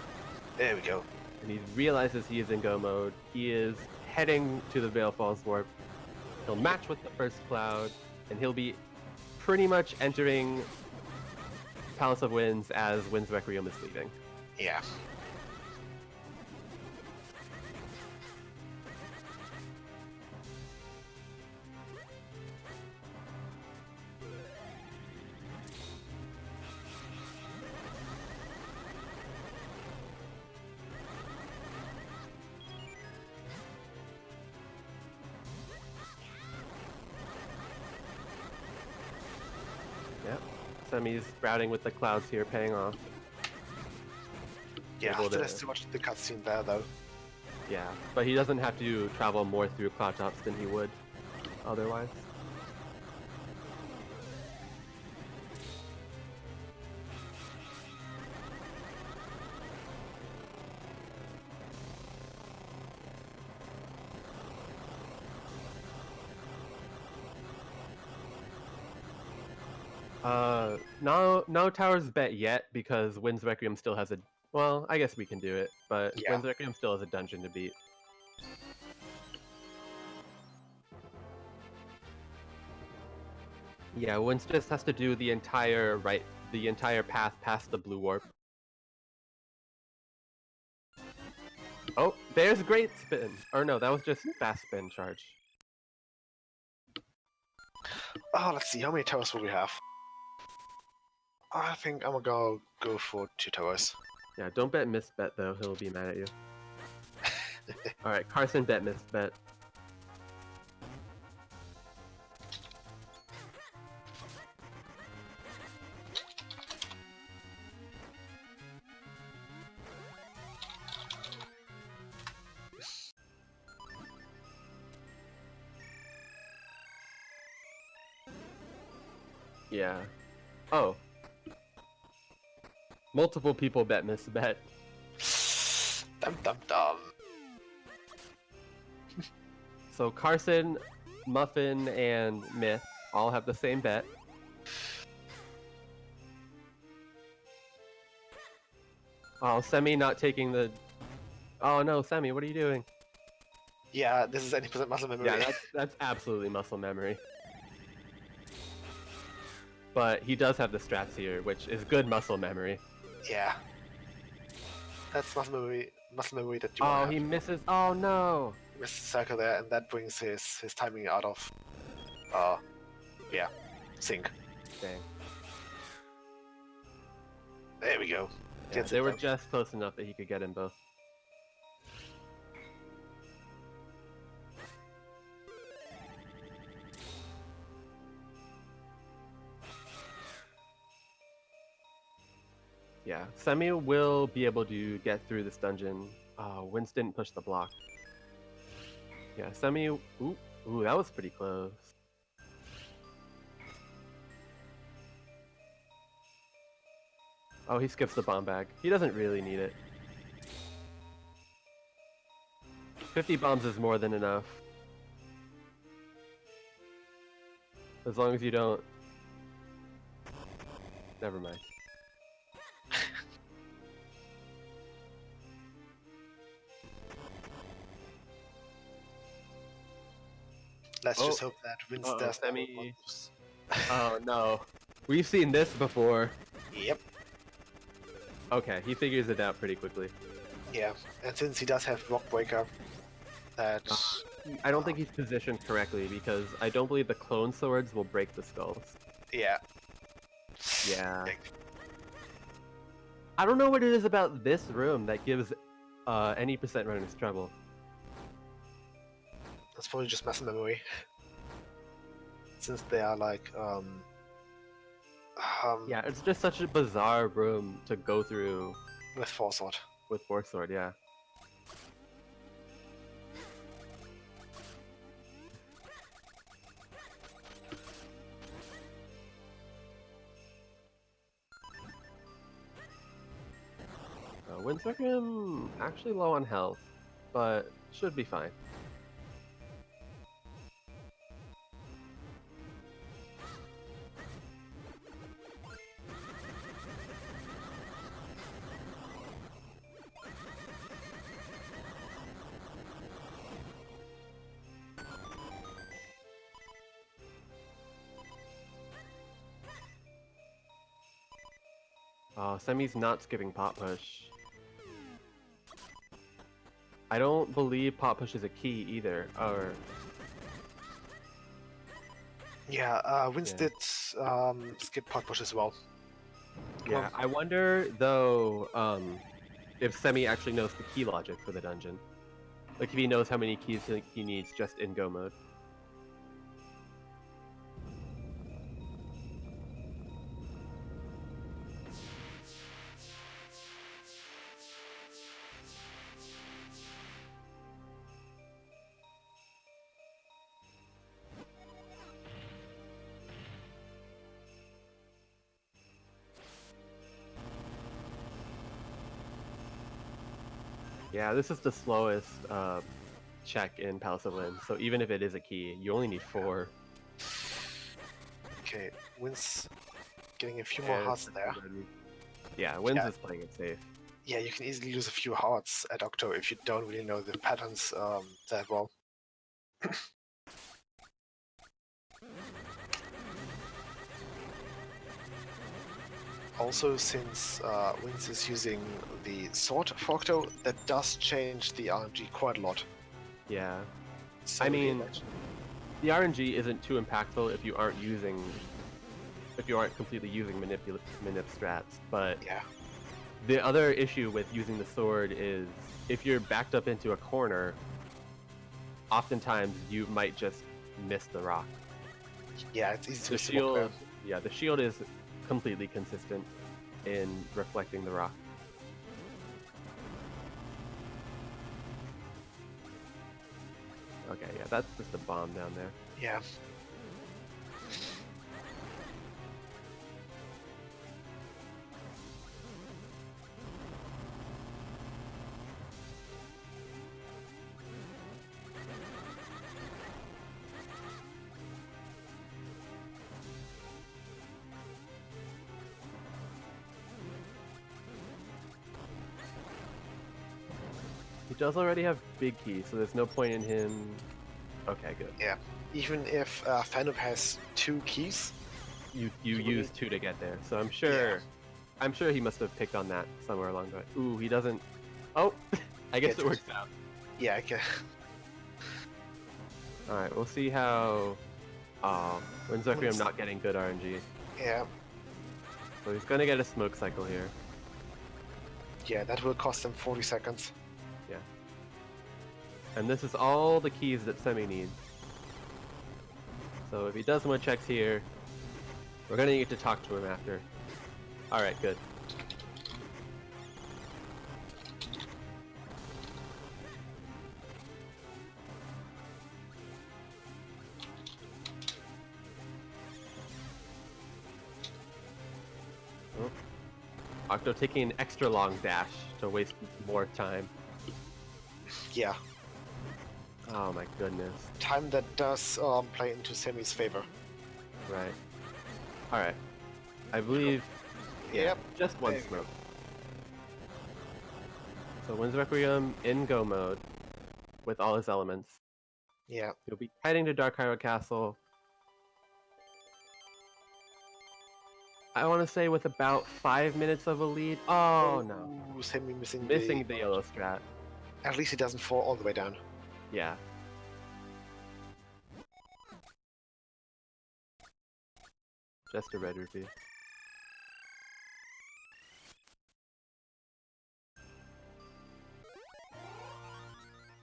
There we go. and he realizes he is in go mode. He is heading to the Veil Falls Warp. He'll match with the first cloud, and he'll be pretty much entering Palace of Winds as Wind's Requiem is leaving. Yeah. Yep. Semi's sprouting with the clouds here, paying off. Yeah, Able still to- has to watch the cutscene there though. Yeah, but he doesn't have to travel more through cloud tops than he would otherwise. No towers bet yet because Wind's Requiem still has a. Well, I guess we can do it, but Yeah. Wind's Requiem still has a dungeon to beat. Yeah, Winds just has to do the entire path past the blue warp. Oh, there's great spin. Or no, that was just fast spin charge. Oh, let's see, how many towers will we have? I think I'm gonna go for 2 towers. Yeah, don't bet misbet though, he'll be mad at you. Alright, Carson bet misbet. Yeah. Oh. Multiple people bet misbet. Dum dum dum. So Carson, Muffin, and Myth all have the same bet. Oh, Semi not taking the... Oh no, Semi, what are you doing? Yeah, this is 80% muscle memory. Yeah, that's absolutely muscle memory. But he does have the strats here, which is good muscle memory. Yeah. That's muscle memory that you Oh, want to he have. misses. Oh no! Miss the circle there, and that brings his timing out of, yeah, sync. Dang. There we go. Yeah, Gets they it were done. just close enough that he could get in both. Yeah, Semi will be able to get through this dungeon. Wince didn't push the block. Yeah, Semi. Ooh, that was pretty close. Oh, he skips the bomb bag. He doesn't really need it. 50 bombs is more than enough. As long as you don't... Never mind. Let's just hope that Vince does. Semi... Oh no. We've seen this before. Yep. Okay, he figures it out pretty quickly. Yeah, and since he does have Rock Breaker, that... I don't think he's positioned correctly because I don't believe the clone swords will break the skulls. Yeah. Yeah. I don't know what it is about this room that gives any percent runners trouble. That's probably just muscle memory. Since they are like, Yeah, it's just such a bizarre room to go through with Force with Force Sword, yeah. Windsurfing actually low on health, but should be fine. Semi's not skipping Pop Push. I don't believe Pop Push is a key either, or... Yeah, Vince did skip Pot Push as well. Yeah, I wonder, though, if Semi actually knows the key logic for the dungeon. Like, if he knows how many keys he needs just in Go mode. Yeah, this is the slowest check in Palace of Lynn, so even if it is a key, you only need 4. Okay, Vince getting a few more hearts there. Yeah, Winz is playing it safe. Yeah, you can easily lose a few hearts at Octo if you don't really know the patterns that well. Also, since Wince is using the sword for Octo, that does change the RNG quite a lot. Yeah. So I mean, the RNG isn't too impactful if you aren't completely using manip strats, but yeah. The other issue with using the sword is if you're backed up into a corner, oftentimes you might just miss the rock. Yeah, it's easy to the shield. Yeah, the shield is completely consistent in reflecting the rock. Okay, yeah, that's just a bomb down there. Yeah. He does already have big keys, so there's no point in him... Okay, good. Yeah. Even if Fanub has 2 keys, you use 2 to get there, so I'm sure he must have picked on that somewhere along the way. Ooh, he doesn't... Oh! I guess it works out. Yeah, I can. Alright, we'll see how... Oh, Winzakrium not getting good RNG. Yeah. So he's gonna get a smoke cycle here. Yeah, that will cost him 40 seconds. Yeah. And this is all the keys that Semi needs. So if he does more checks here, we're gonna need to talk to him after. Alright, good. Octo taking an extra long dash to waste more time. Yeah, Oh my goodness. time that does play into Semi's favor. Right. Alright. I believe... Yeah, Yep. just one There you smoke. So Winds Requiem in go mode with all his elements. Yeah. He'll be heading to Dark Hyrule Castle. I want to say with about 5 minutes of a lead. Oh no. Semi missing Missing the yellow strat. At least he doesn't fall all the way down. Yeah. Just a red rupee.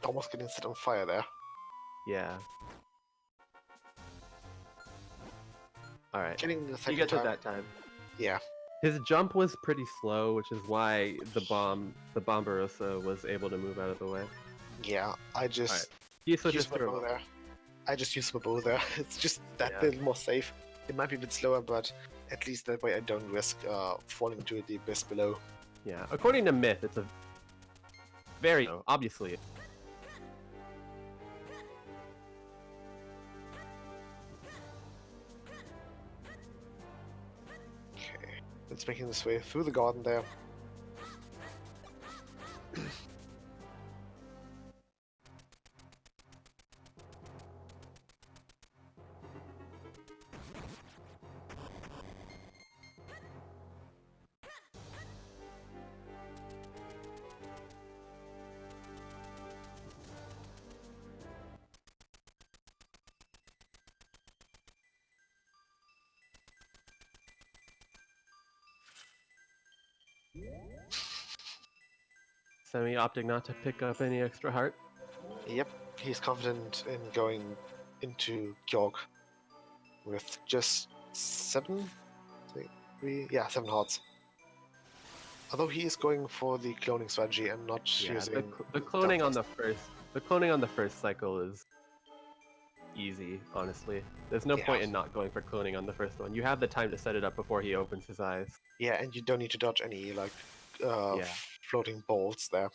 Almost getting set on fire there. Yeah. Alright. Getting the He second gets time. it that time. Yeah. His jump was pretty slow, which is why the Bombarossa was able to move out of the way. Yeah. I just Alright. He switches used my to bow remote. there. I just used my bow there. It's just that Yeah. little more safe. It might be a bit slower, but at least that way I don't risk falling to the abyss below. Yeah. According to Myth, it's a very obviously. Okay. It's making this way through the garden there. Semi opting not to pick up any extra heart. Yep. He's confident in going into Georg with just 7 hearts. Although he is going for the cloning strategy and not Yeah, using the cloning on the first cycle is easy, honestly. There's no Yeah. point in not going for cloning on the first one. You have the time to set it up before he opens his eyes. Yeah, and you don't need to dodge any like Yeah. floating bolts there.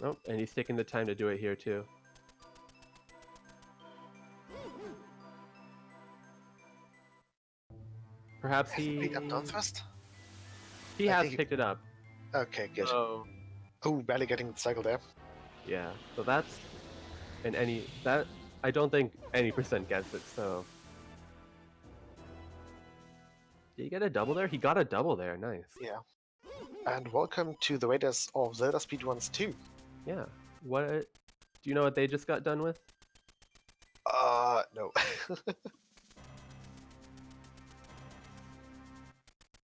Oh, and he's taking the time to do it here too. Perhaps Has he he picked up down thrust? he I has think he- picked it up. Okay, good. So Oh, barely getting the cycle there. yeah, so that's that I don't think any percent gets it. So did he get a double there? He got a double there. Nice. Yeah. And welcome to the Raiders of Zelda Speedruns 2. Yeah. What do you know what they just got done with? No.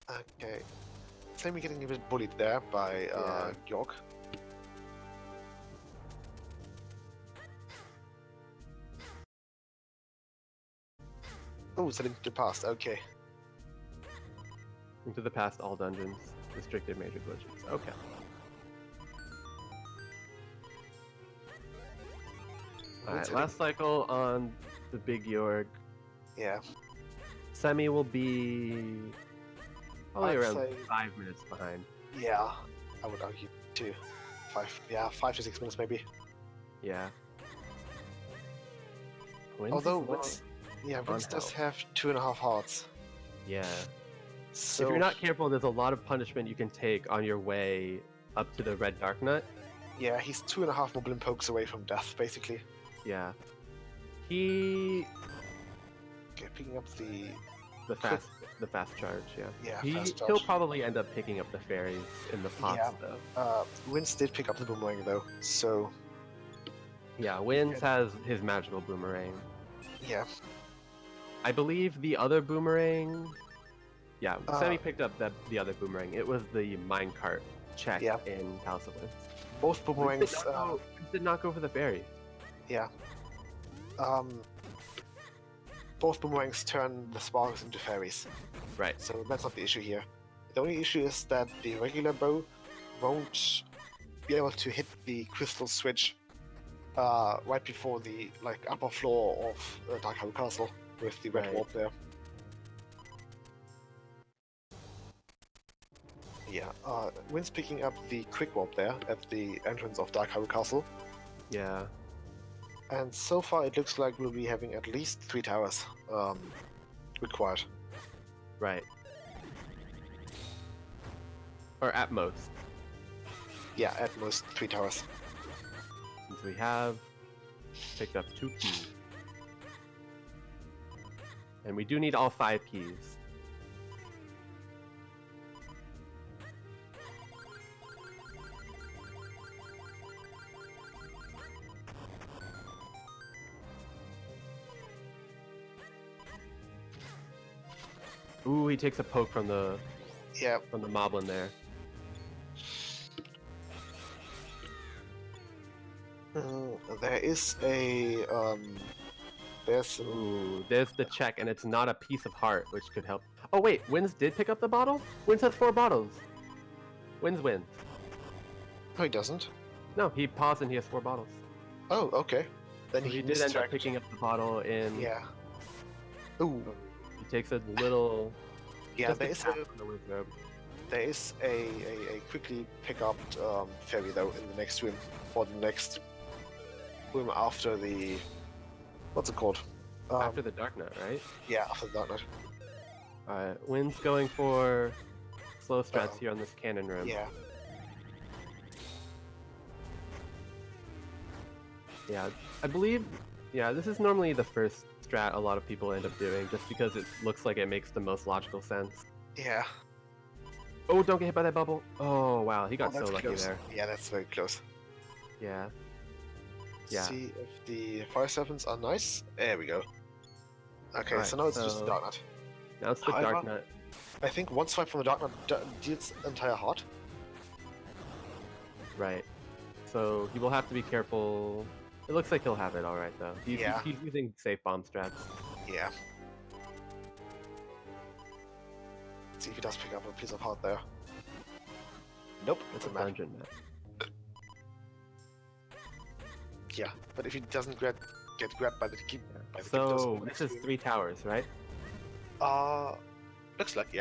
Okay. Semi getting a bit bullied there by Yeah. York. Oh, sending to the past. Okay. Into the past, all dungeons, restricted major glitches. Okay. Alright, What's last cycle on the big Yorg. Yeah. Semi will be probably I'd around say- 5 minutes behind. Yeah. I would argue too. 5 to 6 minutes maybe. Yeah. Wins Although is low. Vince, Vince does health. have 2.5 hearts. Yeah. So If you're not careful, there's a lot of punishment you can take on your way up to the Red Dark Nut. yeah, he's 2.5 Moblin pokes away from death, basically. Yeah. He Okay, picking up the the fast charge, yeah. Yeah, He'll fast charge. probably end up picking up the fairies in the pots Yeah. though. Vince did pick up the boomerang though, so Yeah, Winds has his magical boomerang. yeah. I believe the other boomerang. Yeah, Semi Uh, picked up the other boomerang. It was the minecart check Yeah. in House of Winds. Both boomerangs, Winds did not go for the fairy. yeah. Both boomerangs turn the sparks into fairies, Right. so that's not the issue here. The only issue is that the regular bow won't be able to hit the crystal switch right before the upper floor of Dark Hyrule Castle with the red Right. warp there. Wynn's picking up the quick warp there at the entrance of Dark Hyrule Castle, Yeah. and so far it looks like we'll be having at least 3 towers required. Right. Or at most, Yeah, at most 3 towers. since we have picked up 2 keys. And we do need all 5 keys. Ooh, he takes a poke from the Yeah, moblin there. there is a there's Ooh, there's the check, and it's not a piece of heart, which could help. Oh wait, Wins did pick up the bottle? Wins has 4 bottles. Wins wins. no, he doesn't. No, he paused and he has 4 bottles. Oh, okay. Then So he he did end up mistracked. picking up the bottle in... Yeah. Ooh, He takes a little... yeah. just There a is tap on the wardrobe. a quickly pick up fairy though in the next room, or the next room after the what's it called? After the Dark Knight, right? Yeah, after the Dark Knight. Alright, Wynn's going for slow strats Uh-oh. here on this cannon room. Yeah. Yeah, I believe... Yeah, this is normally the first strat a lot of people end up doing, just because it looks like it makes the most logical sense. Yeah. Oh, don't get hit by that bubble. Oh, wow, he got so that's lucky close. there. Yeah, that's very close. Yeah. Yeah. See if the fire serpents are nice. There we go. Okay, Alright, so now it's just so- the Dark Knight. Now it's the However- Dark Knight. I think one swipe from the Dark Knight deals entire heart. Right. So he will have to be careful. It looks like he'll have it alright, though. Yeah. He's using safe bomb strats. Yeah. Let's see if he does pick up a piece of heart there. Nope, it's a map. Dungeon map. Yeah, but if he doesn't get grabbed by the keep, by the So keep this is 3 towers, right? looks like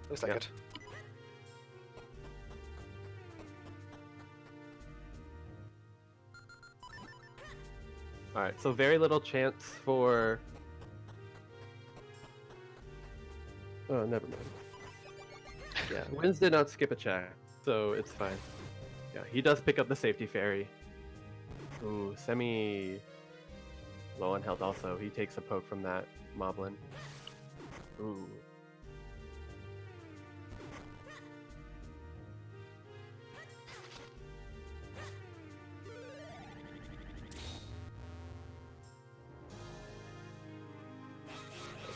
looks like Yeah. it. Alright, so very little chance for... Oh, never mind. Yeah, Wins did not skip a check, so it's fine. Yeah, he does pick up the safety fairy. Ooh, Semi... low on health also. He takes a poke from that moblin. Ooh.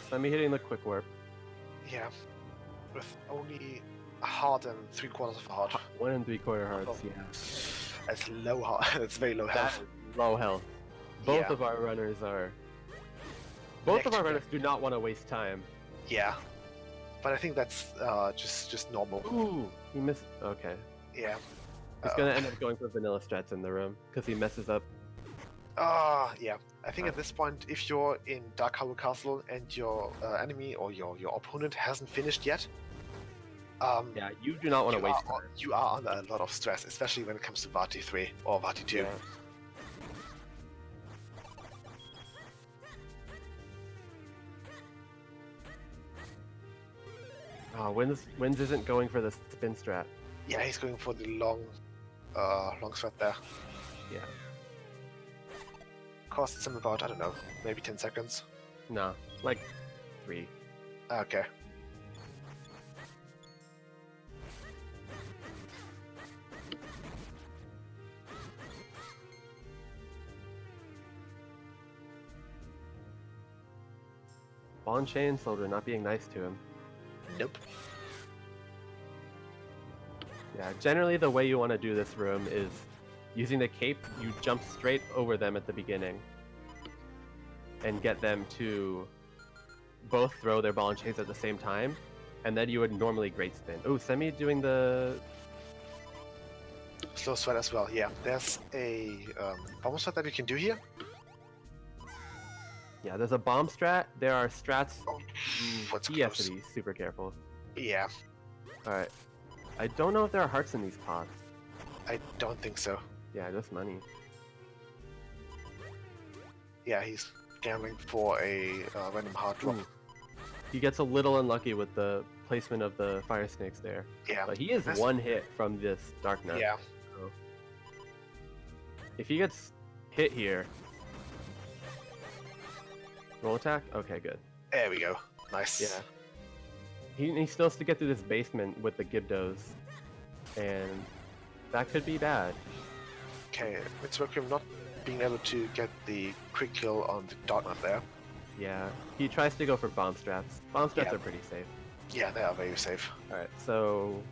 Semi hitting the quick warp. Yeah, with only a heart and 3/4 of a heart. 1 3/4 hearts, Oh. yeah. That's low heart. That's very low That health. is low health. Both Yeah. of our runners are... Both of our Next runners do not want to waste time. Yeah, but I think that's just normal. Ooh, he missed... Okay. Yeah. He's gonna end up going for vanilla strats in the room, because he messes up. Yeah. I think at this point, if you're in Dark Hyrule Castle and your enemy or your opponent hasn't finished yet, Yeah, you do not want to you waste are, time. you are under a lot of stress, especially when it comes to Vati 3 or Vati 2. Yeah. Wins isn't going for the spin strat. Yeah, he's going for the long thread there. Yeah. Costs him about, I don't know, maybe 10 seconds. No, like 3. Okay. Ball and chain soldier not being nice to him. Nope. Yeah, generally the way you want to do this room is using the cape, you jump straight over them at the beginning and get them to both throw their ball and chains at the same time, and then you would normally great spin. Oh, Semi doing the... Slow sweat as well, yeah. There's a bomb sweat that we can do here. Yeah, there's a bomb strat, there are strats... Oh, what's he has close? to be super careful. Yeah. Alright. I don't know if there are hearts in these pots. I don't think so. Yeah, just money. Yeah, he's gambling for a random heart drop. Ooh. He gets a little unlucky with the placement of the fire snakes there. Yeah. But he is That's- one hit from this Dark Nut. Yeah. So if he gets hit here... Roll attack? Okay, good. There we go. Nice. Yeah. He still has to get through this basement with the Gibdos. And that could be bad. Okay, it's Requiem not being able to get the quick kill on the Dark Knight there. Yeah. He tries to go for bomb straps. Bomb straps Yeah. are pretty safe. Yeah, they are very safe. Alright, so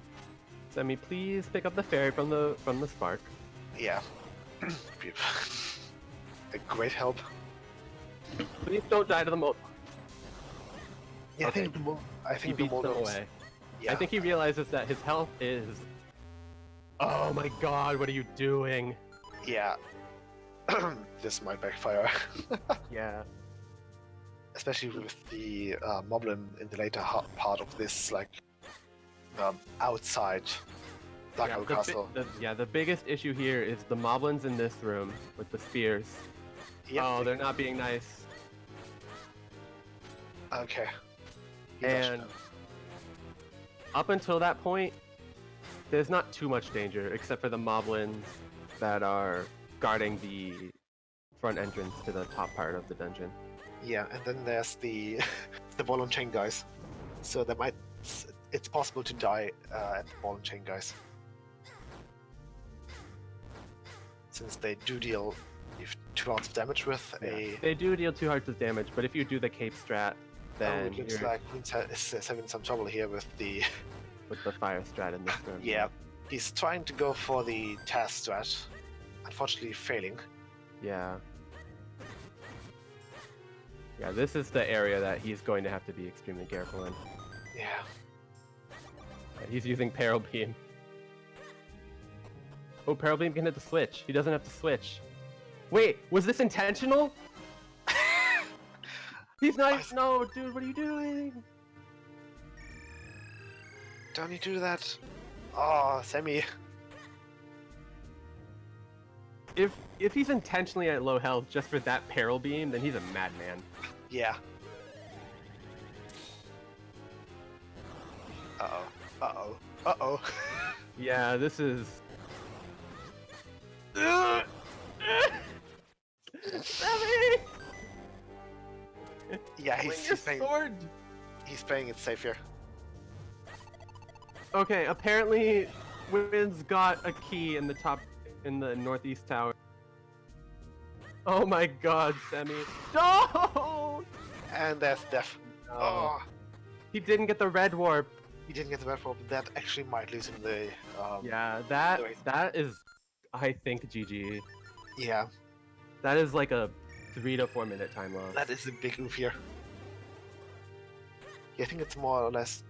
Semi, please pick up the fairy from the spark. Yeah. A great help. Please don't die to the mold. Yeah, Okay. I He think the beats them Moldovs. away. Yeah. I think he realizes that his health is... Oh my god, what are you doing? Yeah. This might backfire. Yeah. Especially with the Moblin in the later part of this, like, outside Black Yeah, Oak Castle. the biggest issue here is the moblins in this room with the spears. Yep. Oh, they're not being nice. Okay. He dodged And them. up until that point, there's not too much danger, except for the moblins that are guarding the front entrance to the top part of the dungeon. Yeah, and then there's the the ball and chain guys. So there might it's possible to die at the ball and chain guys, since they do deal 2 rounds of damage with a. They do deal 2 hearts of damage, but if you do the cape strat, then It looks you're like Queen's is having some trouble here with the. with the fire strat in this room. Yeah, he's trying to go for the task strat, unfortunately failing. Yeah. Yeah, this is the area that he's going to have to be extremely careful in. Yeah. He's using Peril Beam. Oh, Peril Beam can hit the switch. He doesn't have to switch. Wait, was this intentional? He's not. No, dude, what are you doing? Don't you do that? Oh, Semi. If he's intentionally at low health just for that Peril Beam, then he's a madman. Yeah. Uh-oh. Uh-oh. Uh-oh. Yeah, this is. Sammy! Yeah, Swing he's your playing. sword! He's playing it safe here. Okay, apparently Wynn's got a key in the northeast tower. Oh my god, Semi. Don't! And there's death. No. Oh, He didn't get the red warp. he didn't get the red but that actually might lose him the. Yeah, Anyways. that is, I think, GG. Yeah, That is like a 3 to 4 minute time loss. that is a big oof here. Yeah, I think it's more or less.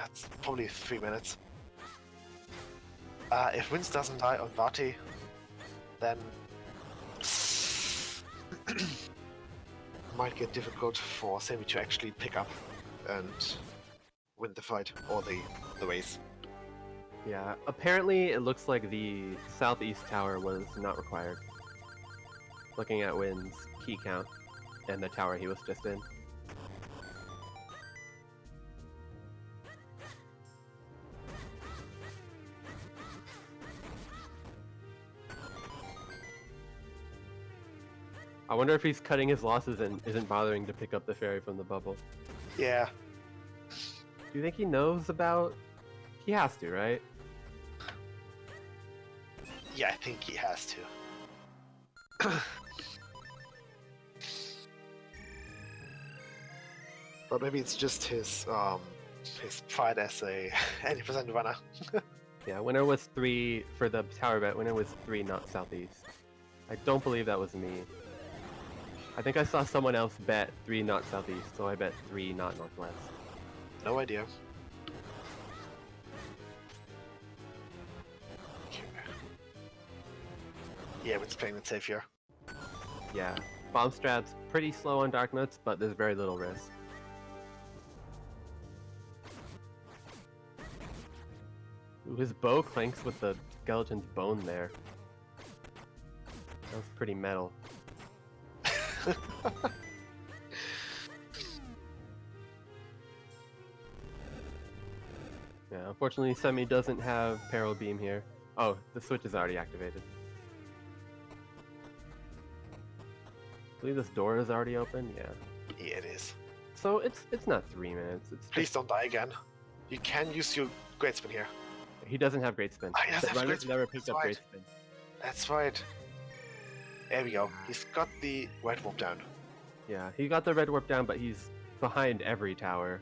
It's probably 3 minutes. If Vince doesn't die on Vati, then might get difficult for Semi to actually pick up and win the fight or the race. Yeah, apparently it looks like the southeast tower was not required. Looking at Wynn's key count and the tower he was just in. I wonder if he's cutting his losses and isn't bothering to pick up the fairy from the bubble. Yeah, Do you think he knows about... He has to, right? yeah, I think he has to. But maybe it's just his pride as a 80% runner. Yeah, winner was 3 for the tower bet. Winner was 3, not southeast. I don't believe that was me. I think I saw someone else bet 3, not southeast, so I bet 3, not northwest. No idea. Yeah, it's playing it safe here. Yeah, bomb strap's pretty slow on Dark Nuts, but there's very little risk. Ooh, his bow clanks with the skeleton's bone there. That was pretty metal. Yeah, unfortunately Semi doesn't have Peril Beam here. Oh, the switch is already activated. I believe this door is already open, yeah. Yeah, it is. So it's not 3 minutes. It's Please don't die again. You can use your Great Spin here. He doesn't have Great Spin. Ah, he doesn't have Runner's Great Spin, never picked that's up right. Great Spin. That's right. There we go. He's got the red warp down. Yeah, he got the red warp down, but he's behind every tower.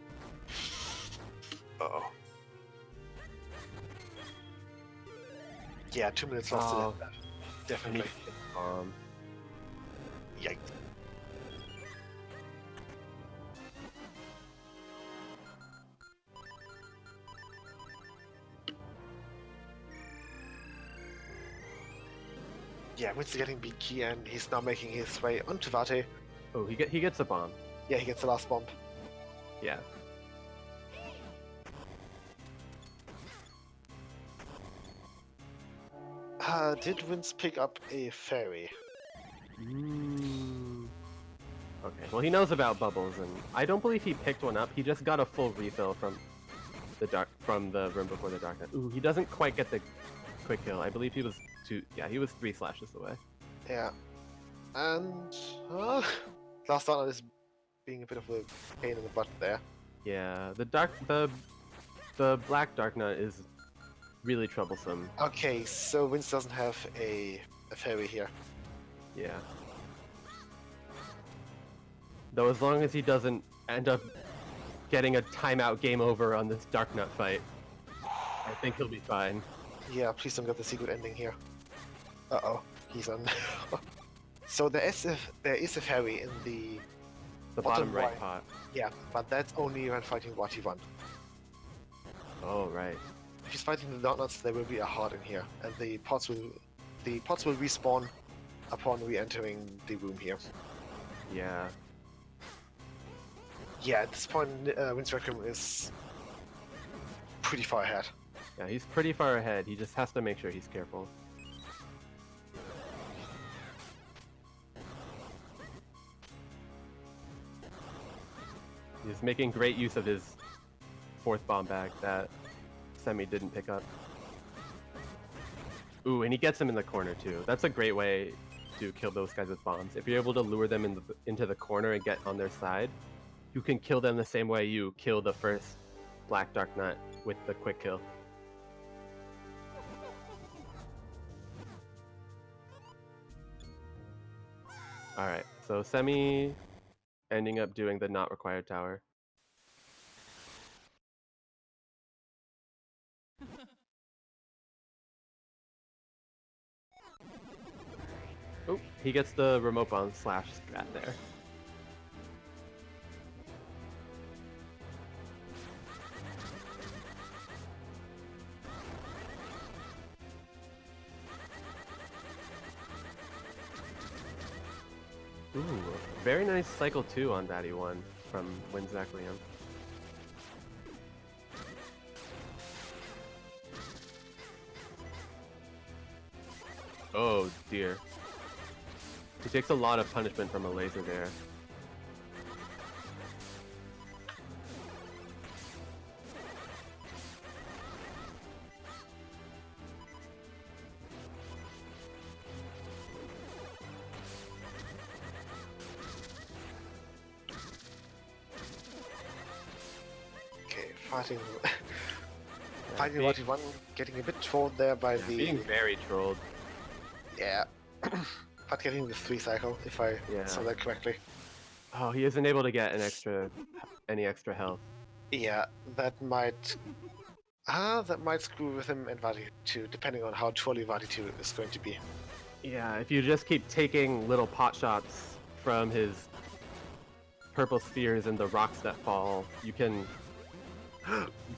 Uh-oh. Yeah, 2 minutes lost Oh. to that. And Definitely. Yikes. Yeah, Winston's getting big key and he's now making his way onto Vate. Oh, he gets a bomb. Yeah, he gets the last bomb. Yeah. Did Vince pick up a fairy? Okay, well he knows about bubbles, and I don't believe he picked one up. He just got a full refill from the room before the dark night. Ooh, he doesn't quite get the quick kill. I believe he was he was 3 slashes away. Yeah. And last Darknut is being a bit of a pain in the butt there. Yeah, the black dark nut is really troublesome. Okay, so Vince doesn't have a fairy here. Yeah. Though as long as he doesn't end up getting a timeout game over on this dark nut fight, I think he'll be fine. Yeah, please don't get the secret ending here. Uh-oh, he's on. So there is a fairy in the Bottom right right. pot. Yeah, but that's only when fighting Wati 1. Oh right. If he's fighting the Darknuts, there will be a heart in here, and the pots will respawn upon re-entering the room here. Yeah. Yeah, at this point, Vince Requiem is pretty far ahead. Yeah, he's pretty far ahead. He just has to make sure he's careful. He's making great use of his 4th bomb bag that Semi didn't pick up. Ooh, and he gets him in the corner too. That's a great way to kill those guys with bombs. If you're able to lure them into the corner and get on their side, you can kill them the same way you kill the first Black Dark Nut with the quick kill. Alright, so Semi ending up doing the not required tower. Oh, he gets the remote bomb slash strat there. Ooh, very nice cycle 2 on Batty 1 from Winzaclium. Oh dear. He takes a lot of punishment from a laser there. Okay, fighting Wati 1, getting a bit trolled there by the... Being very trolled. Yeah. But getting the 3 cycle, if I saw that correctly. Oh, he isn't able to get any extra health. Yeah, that might screw with him and Vati 2, depending on how trolly Vati 2 is going to be. Yeah, if you just keep taking little pot shots from his purple spheres and the rocks that fall, you can...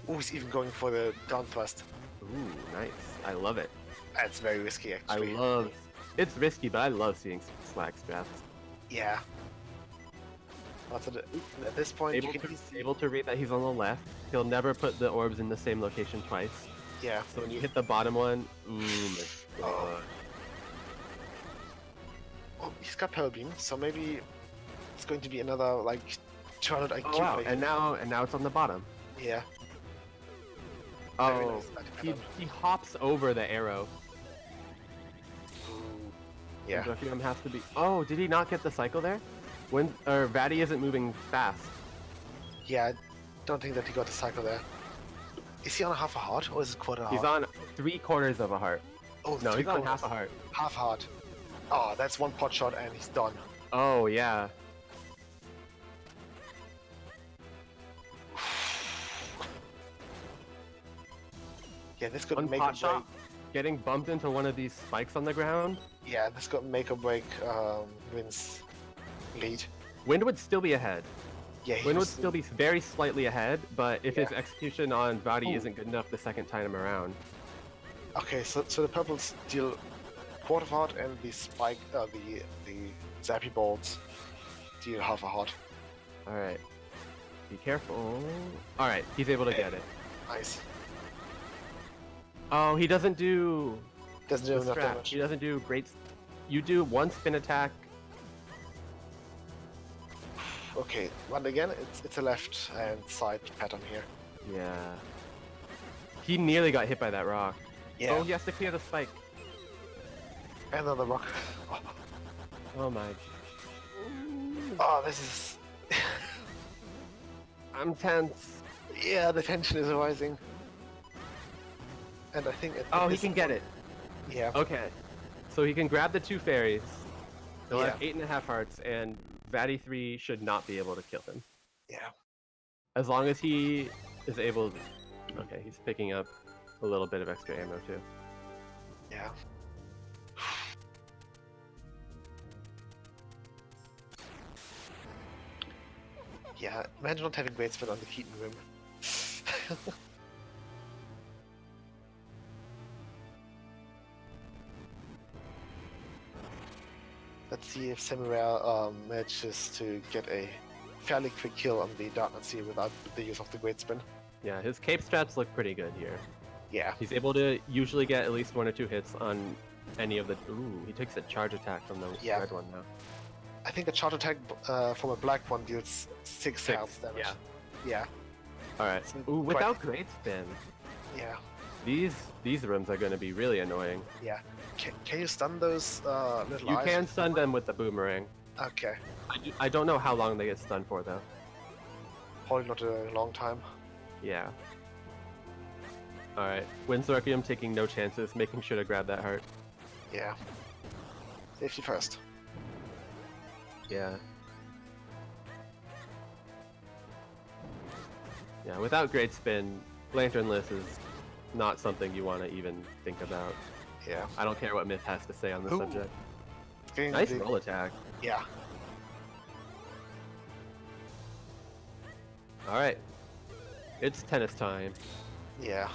Ooh, he's even going for the down thrust. Ooh, nice. I love it. That's very risky, actually. It's risky, but I love seeing swag strats. Yeah. Also, at this point, Able to read that he's on the left. He'll never put the orbs in the same location twice. Yeah. So when you hit the bottom one, ooh my god. Oh, he's got Power Beam, so maybe it's going to be another like 200 IQ Oh wow, play. and now it's on the bottom. Yeah. Very Oh, nice he pattern. hops over the arrow. Ooh. Yeah. Zerkium has to be. Oh, did he not get the cycle there? When Vatty isn't moving fast. Yeah, I don't think that he got the cycle there. Is he on half a heart or is it quarter He's heart? on 3/4 of a heart. Oh, No, he's on 3/4. half a heart. Half heart. Oh, that's one pot shot and he's done. Oh yeah. Yeah, this could One make pot or shot, break. getting bumped into one of these spikes on the ground. Yeah, this could make or break Wynn's lead. Wind would still be ahead. Yeah, he Wind would was still be very slightly ahead, but if his Yeah. execution on Vatty Ooh. isn't good enough the second time around. Okay, so the purples deal quarter of a heart and the spike, the zappy bolts deal half a heart. All right. Be careful. All right, he's able to get it. Nice. Oh, he doesn't do Doesn't do the enough strat. damage. He doesn't do great. You do one spin attack. Okay, and again, it's a left and side pattern here. Yeah. He nearly got hit by that rock. Yeah, Oh, he has to clear the spike. another rock. Oh my. Oh, this is. I'm tense. Yeah, the tension is rising. And I think. Oh, he can get it. Yeah. Okay. So he can grab the 2 fairies. He'll have Yeah. 8.5 hearts, and Vatty 3 should not be able to kill him. Yeah. As long as he is able. Okay, he's picking up a little bit of extra ammo too. Yeah. Yeah, imagine not having great spin on the Keaton room. Let's see if Semirare manages to get a fairly quick kill on the Dark Sea without the use of the great spin. Yeah, his cape strats look pretty good here. Yeah. He's able to usually get at least 1 or 2 hits on any of the. Ooh, he takes a charge attack from the Yeah. red one now. I think a charge attack from a black one deals 6 health damage. Yeah. Yeah. All right. It's Ooh, quite- without great spin, Yeah. these rooms are going to be really annoying. Yeah. Can you stun those little You eyes? can stun them with the boomerang. Okay. I don't know how long they get stunned for though. Probably not a long time. Yeah. All right. Windsorkium taking no chances, making sure to grab that heart. Yeah. Safety first. Yeah. Yeah, without great spin, lanternless is not something you want to even think about. Yeah. I don't care what Myth has to say on the Ooh. subject. It's getting Nice the- roll attack. Yeah. All right. It's tennis time. Yeah.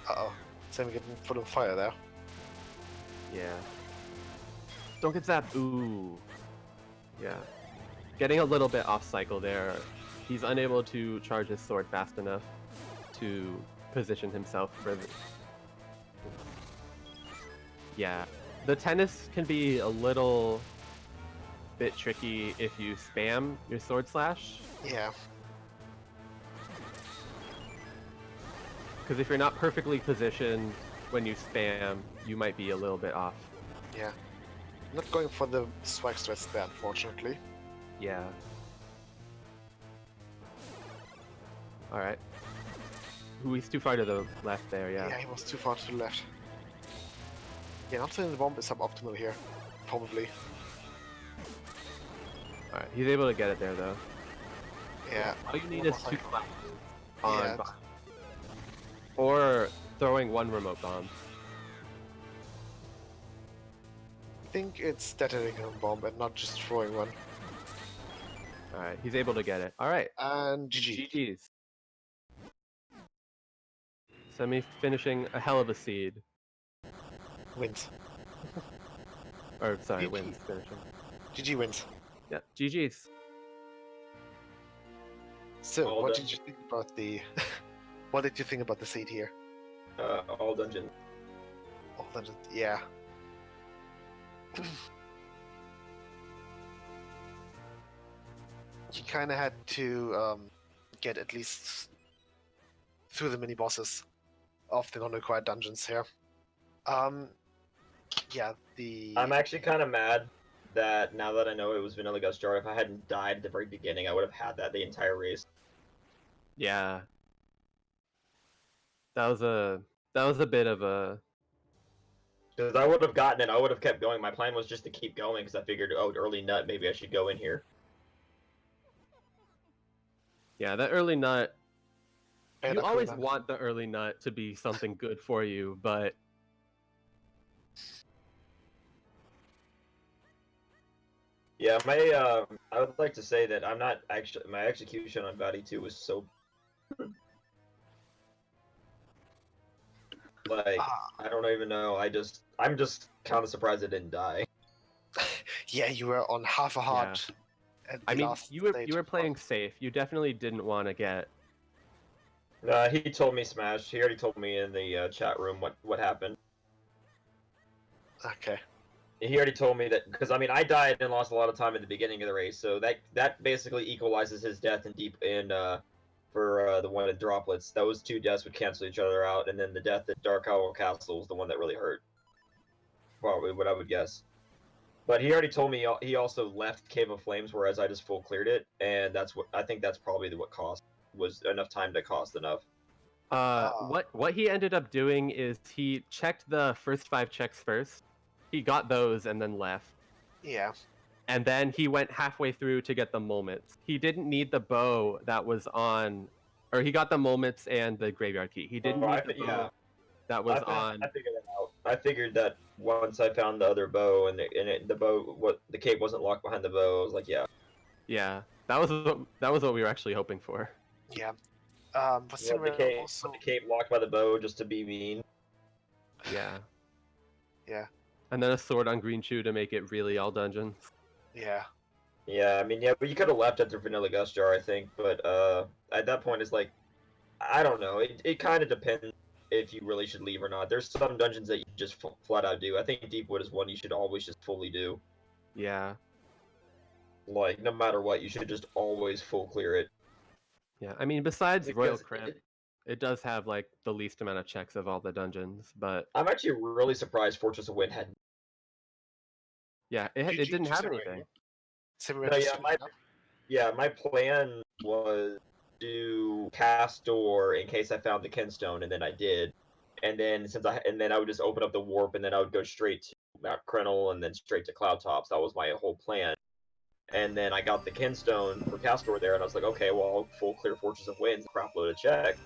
Uh-oh. Sammy getting full of fire there. Yeah. Don't get zapped. Ooh. Yeah. Getting a little bit off cycle there. He's unable to charge his sword fast enough to position himself for the... Yeah. The tennis can be a little bit tricky if you spam your sword slash. Yeah. Because if you're not perfectly positioned when you spam, you might be a little bit off. Yeah. Not going for the swag strats there, unfortunately. Yeah. Alright. Ooh, he's too far to the left there, Yeah, yeah. he was too far to the left. Yeah, not saying the bomb is suboptimal here. Probably. Alright, he's able to get it there though. Yeah. All you need One is more 2 cycle. flashes on Yeah. bomb. Or throwing 1 remote bomb. I think it's detonating a bomb and not just throwing one. Alright, he's able to get it. Alright, And GG. GG's. Semi finishing a hell of a seed. Wins. Or sorry, GG. wins finishing. GG wins. Yeah, GG's. So, Well what done. did you think about the... what did you think about the seed here? all dungeons. All dungeons, yeah. You kind of had to get at least through the mini bosses of the non-required dungeons here. Yeah, I'm actually kind of mad that now that I know it was Vanilla Gust Jar, if I hadn't died at the very beginning, I would have had that the entire race. Yeah. That was a bit of a Because I would have gotten it, I would have kept going. My plan was just to keep going because I figured, oh, early nut, maybe I should go in here. that early nut. And You always Ocarina. want the early nut to be something good for you, but Yeah, I would like to say that I'm not actually, my execution on Body 2 was so, like, I don't even know, I'm just kind of surprised I didn't die. Yeah, you were on half a heart. At the I mean, last you were stage. playing safe. You definitely didn't want to get. He told me Smash, he already told me in the chat room what happened. Okay. He already told me that, because I mean, I died and lost a lot of time at the beginning of the race, so that basically equalizes his death for the one at Droplets. Those two deaths would cancel each other out, and then the death at Dark Owl Castle was the one that really hurt. Probably what I would guess. But he already told me he also left Cave of Flames, whereas I just full cleared it, and I think that's probably what was enough time to cost enough. What he ended up doing is he checked the first 5 checks first. He got those and then left. Yeah. And then he went halfway through to get the moments. He didn't need the bow that was on, or he got the moments and the graveyard key. He didn't need the bow that was on. I figured it out. I figured that once I found the other bow and the cave wasn't locked behind the bow, I was like, yeah. Yeah, that was what we were actually hoping for. Yeah. But Semirare also... the cave locked by the bow just to be mean. Yeah. Yeah. And then a sword on Green Chew to make it really all dungeons. Yeah. Yeah, I mean, yeah, but you could have left after Vanilla Gust Jar, I think, but at that point, it's like, I don't know, it kind of depends if you really should leave or not. There's some dungeons that you just flat out do. I think Deepwood is one you should always just fully do. Yeah. Like, no matter what, you should just always full clear it. Yeah, I mean, besides Royal Because Crypt, it does have, like, the least amount of checks of all the dungeons, but... I'm actually really surprised Fortress of Wind had... Yeah, it didn't have anything. No, my plan was to cast door in case I found the Kinstone, and then I did. And then I would just open up the warp, and then I would go straight to Mount Crenel, and then straight to Cloud Tops. That was my whole plan. And then I got the Kinstone for cast door there, and I was like, okay, well, I'll full clear Fortress of Winds, crap load of check.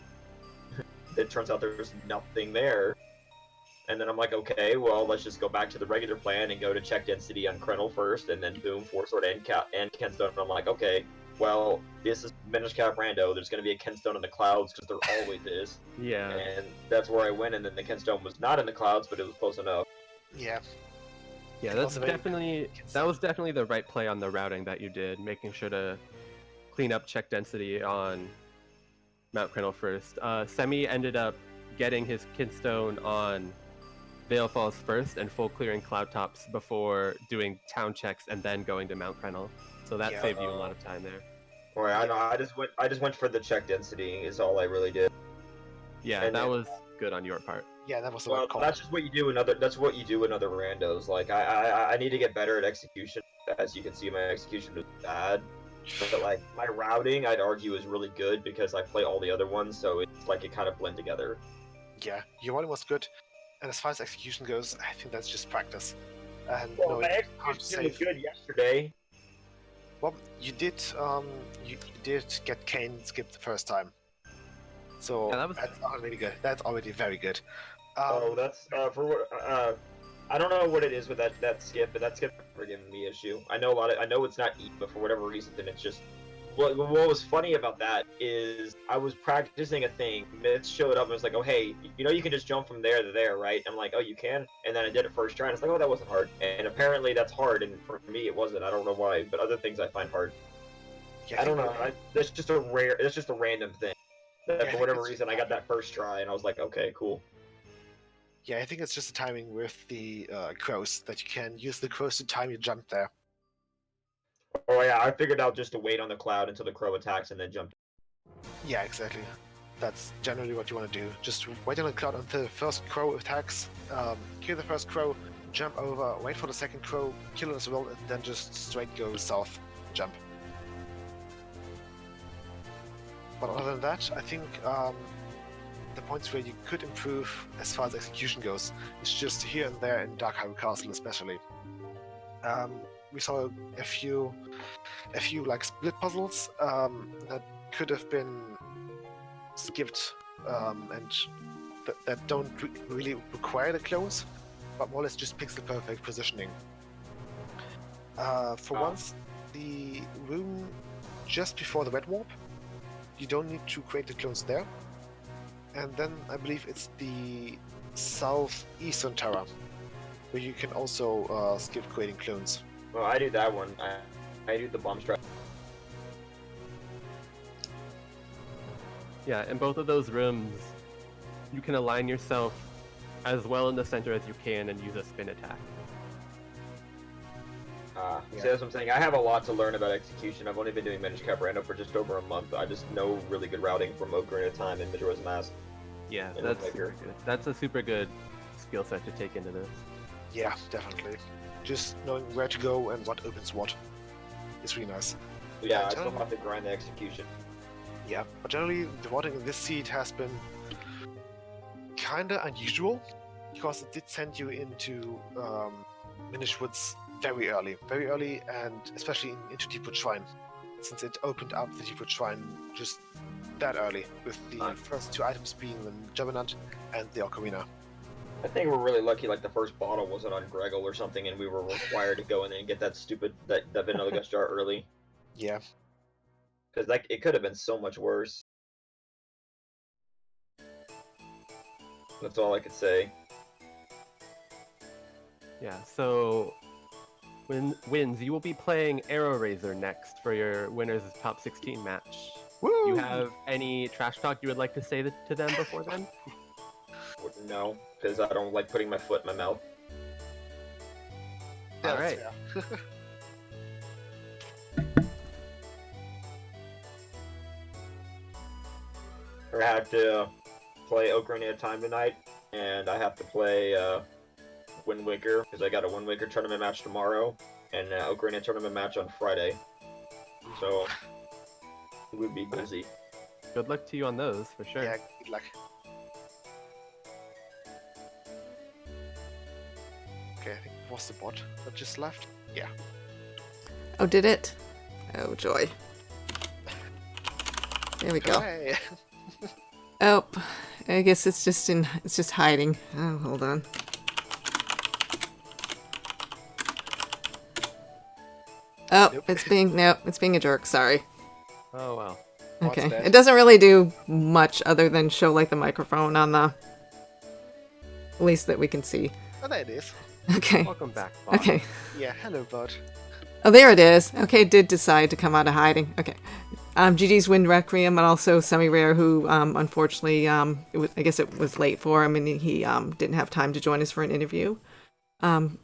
It turns out there's nothing there. And then I'm like, okay, well, let's just go back to the regular plan and go to check density on Crenel first, and then boom, Force Sword and Kenstone. And I'm like, okay, well, this is Minish Cap Rando. There's going to be a Kenstone in the clouds, because there always is. Yeah. And that's where I went, and then the Kenstone was not in the clouds, but it was close enough. Yeah. Yeah, that was definitely the right play on the routing that you did, making sure to clean up check density on Mount Crenel first. Semi ended up getting his Kinstone on Vale Falls first and full clearing Cloud Tops before doing town checks and then going to Mount Crenel. So that saved you a lot of time there. Alright, I just went for the check density is all I really did. Yeah, and that was good on your part. Yeah, that was the well, right call. that's just what you do in other. That's what you do in other randos. Like I need to get better at execution. As you can see, my execution is bad. But like my routing, I'd argue is really good because I play all the other ones, so it's like it kind of blend together. Yeah, your routing was good, and as far as execution goes, I think that's just practice. And well, my execution was good yesterday. Well, you did get Kane skipped the first time. So yeah, that's already good. That's already very good. That's for what I don't know what it is with that skip, but that skip never given me issue. I know I know it's not eat, but for whatever reason, then it's just. What was funny about that is I was practicing a thing. Mitch showed up and was like, "Oh hey, you know you can just jump from there to there, right?" I'm like, "Oh you can," and then I did it first try, and it's like, "Oh that wasn't hard," and apparently that's hard, and for me it wasn't. I don't know why, but other things I find hard. Yeah, I don't know. That's just a random thing. That for whatever reason I got that first try, and I was like, "Okay, cool." Yeah, I think it's just the timing with the crows, that you can use the crows to time your jump there. Oh yeah, I figured out just to wait on the cloud until the crow attacks and then jump. Yeah, exactly. That's generally what you want to do. Just wait on the cloud until the first crow attacks, kill the first crow, jump over, wait for the second crow, kill it as well, and then just straight go south, jump. But other than that, I think the points where you could improve as far as execution goes is just here and there in Dark Hyrule Castle especially. We saw a few like split puzzles that could have been skipped and that don't really require the clones, but more or less just pixel perfect positioning. For once, the room just before the red warp, you don't need to create the clones there. And then I believe it's the southeastern tower where you can also skip creating clones. Well, I do that one. I do the bomb strike. Yeah, in both of those rooms, you can align yourself as well in the center as you can and use a spin attack. See, that's what I'm saying. I have a lot to learn about execution. I've only been doing Minish Cap Rando for just over a month. I just know really good routing from Ocarina of Time and Majora's Mask. Yeah, And that's Wind Waker. super good. That's a super good skill set to take into this. Yeah, definitely. Just knowing where to go and what opens what is really nice. Yeah, I still have to grind the execution. Yeah, but generally the routing in this seed has been kinda unusual because it did send you into Minish Woods very early, and especially into Deepwood Shrine, since it opened up the Deepwood Shrine just that early, with the first two items being the Juggernaut and the Ocarina. I think we're really lucky, like the first bottle wasn't on Greggle or something, and we were required to go in there and get that vanilla gush jar early. Yeah, Because like it could have been so much worse. That's all I could say. Yeah, so Wins, you will be playing Arrow Razor next for your winners top 16 match. woo! Do you have any trash talk you would like to say to them before then? No, because I don't like putting my foot in my mouth. Yeah, All that's right. fair. I have to play Ocarina of Time tonight, and I have to play Wind Waker, because I got a Wind Waker tournament match tomorrow, and an Ocarina tournament match on Friday. So, it would be busy. Good luck to you on those, for sure. Yeah, good luck. Okay, I think it was the bot that just left. Yeah. Oh, did it? Oh, joy. There we go. Hooray! Oh, I guess it's just hiding. Oh, hold on. Oh, Nope. it's being a jerk. Sorry. Oh, well. Bot's Okay. dead. It doesn't really do much other than show like the microphone on the, at least that we can see. Oh, there it is. Okay. Welcome back, Bob. Okay. Yeah, hello, bot. Oh, there it is. Okay, it did decide to come out of hiding. Okay. GG's Wind Requiem and also Semirare, who unfortunately, I guess it was late for him and he didn't have time to join us for an interview. And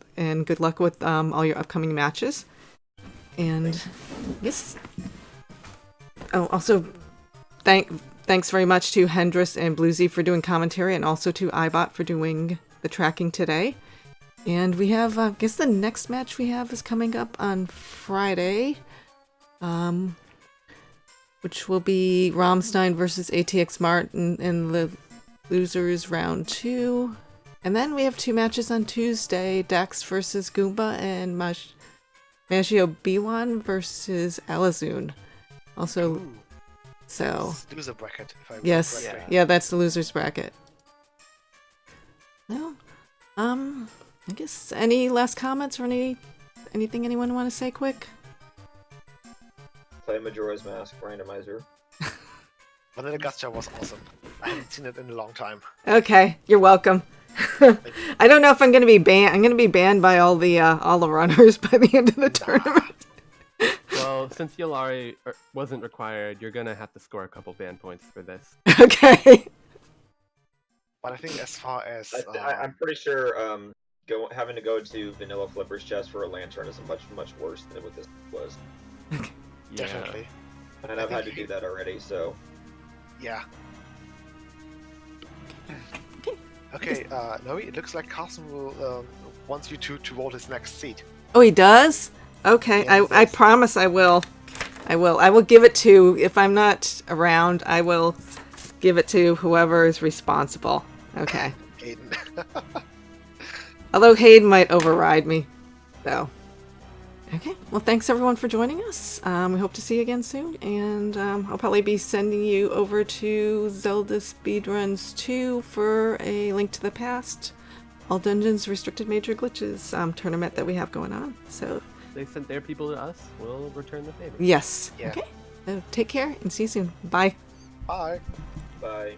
good luck with all your upcoming matches. And yes. Oh, also, thanks very much to Hendris and Bluesy for doing commentary, and also to iBot for doing the tracking today. And we have, I guess the next match we have is coming up on Friday, which will be Rammstein versus ATX Martin in the losers round 2. And then we have 2 matches on Tuesday, Dax versus Goomba and Maggio B1 versus Alazun. Also, Ooh, so it's loser bracket, if I remember yes, correctly. yeah, that's the losers bracket. No, I guess any last comments or anything anyone want to say quick? Play Majora's Mask Randomizer. Vanilla Gacha was awesome. I haven't seen it in a long time. Okay, you're welcome. I don't know if I'm gonna be banned. I'm gonna be banned by all the runners by the end of the tournament. Well, since Yolari wasn't required, you're gonna have to score a couple ban points for this. Okay. But I think as far as I'm pretty sure having to go to Vanilla Flipper's chest for a lantern is much worse than what this was. Yeah. definitely, And I've had to do that already, so. yeah. Okay. Okay, Noe, it looks like Carson will wants you to roll his next seat. Oh, he does? Okay, Yeah, he I does. promise I will. I will give it to, if I'm not around, I will give it to whoever is responsible. Okay. Hayden. Although Hayden might override me, though. Okay, well, thanks everyone for joining us. We hope to see you again soon, and I'll probably be sending you over to Zelda Speedruns 2 for a Link to the Past, All Dungeons Restricted Major Glitches tournament that we have going on. So, They sent their people to us. We'll return the favor. yes. Yeah. Okay, so take care and see you soon. Bye. Bye. Bye.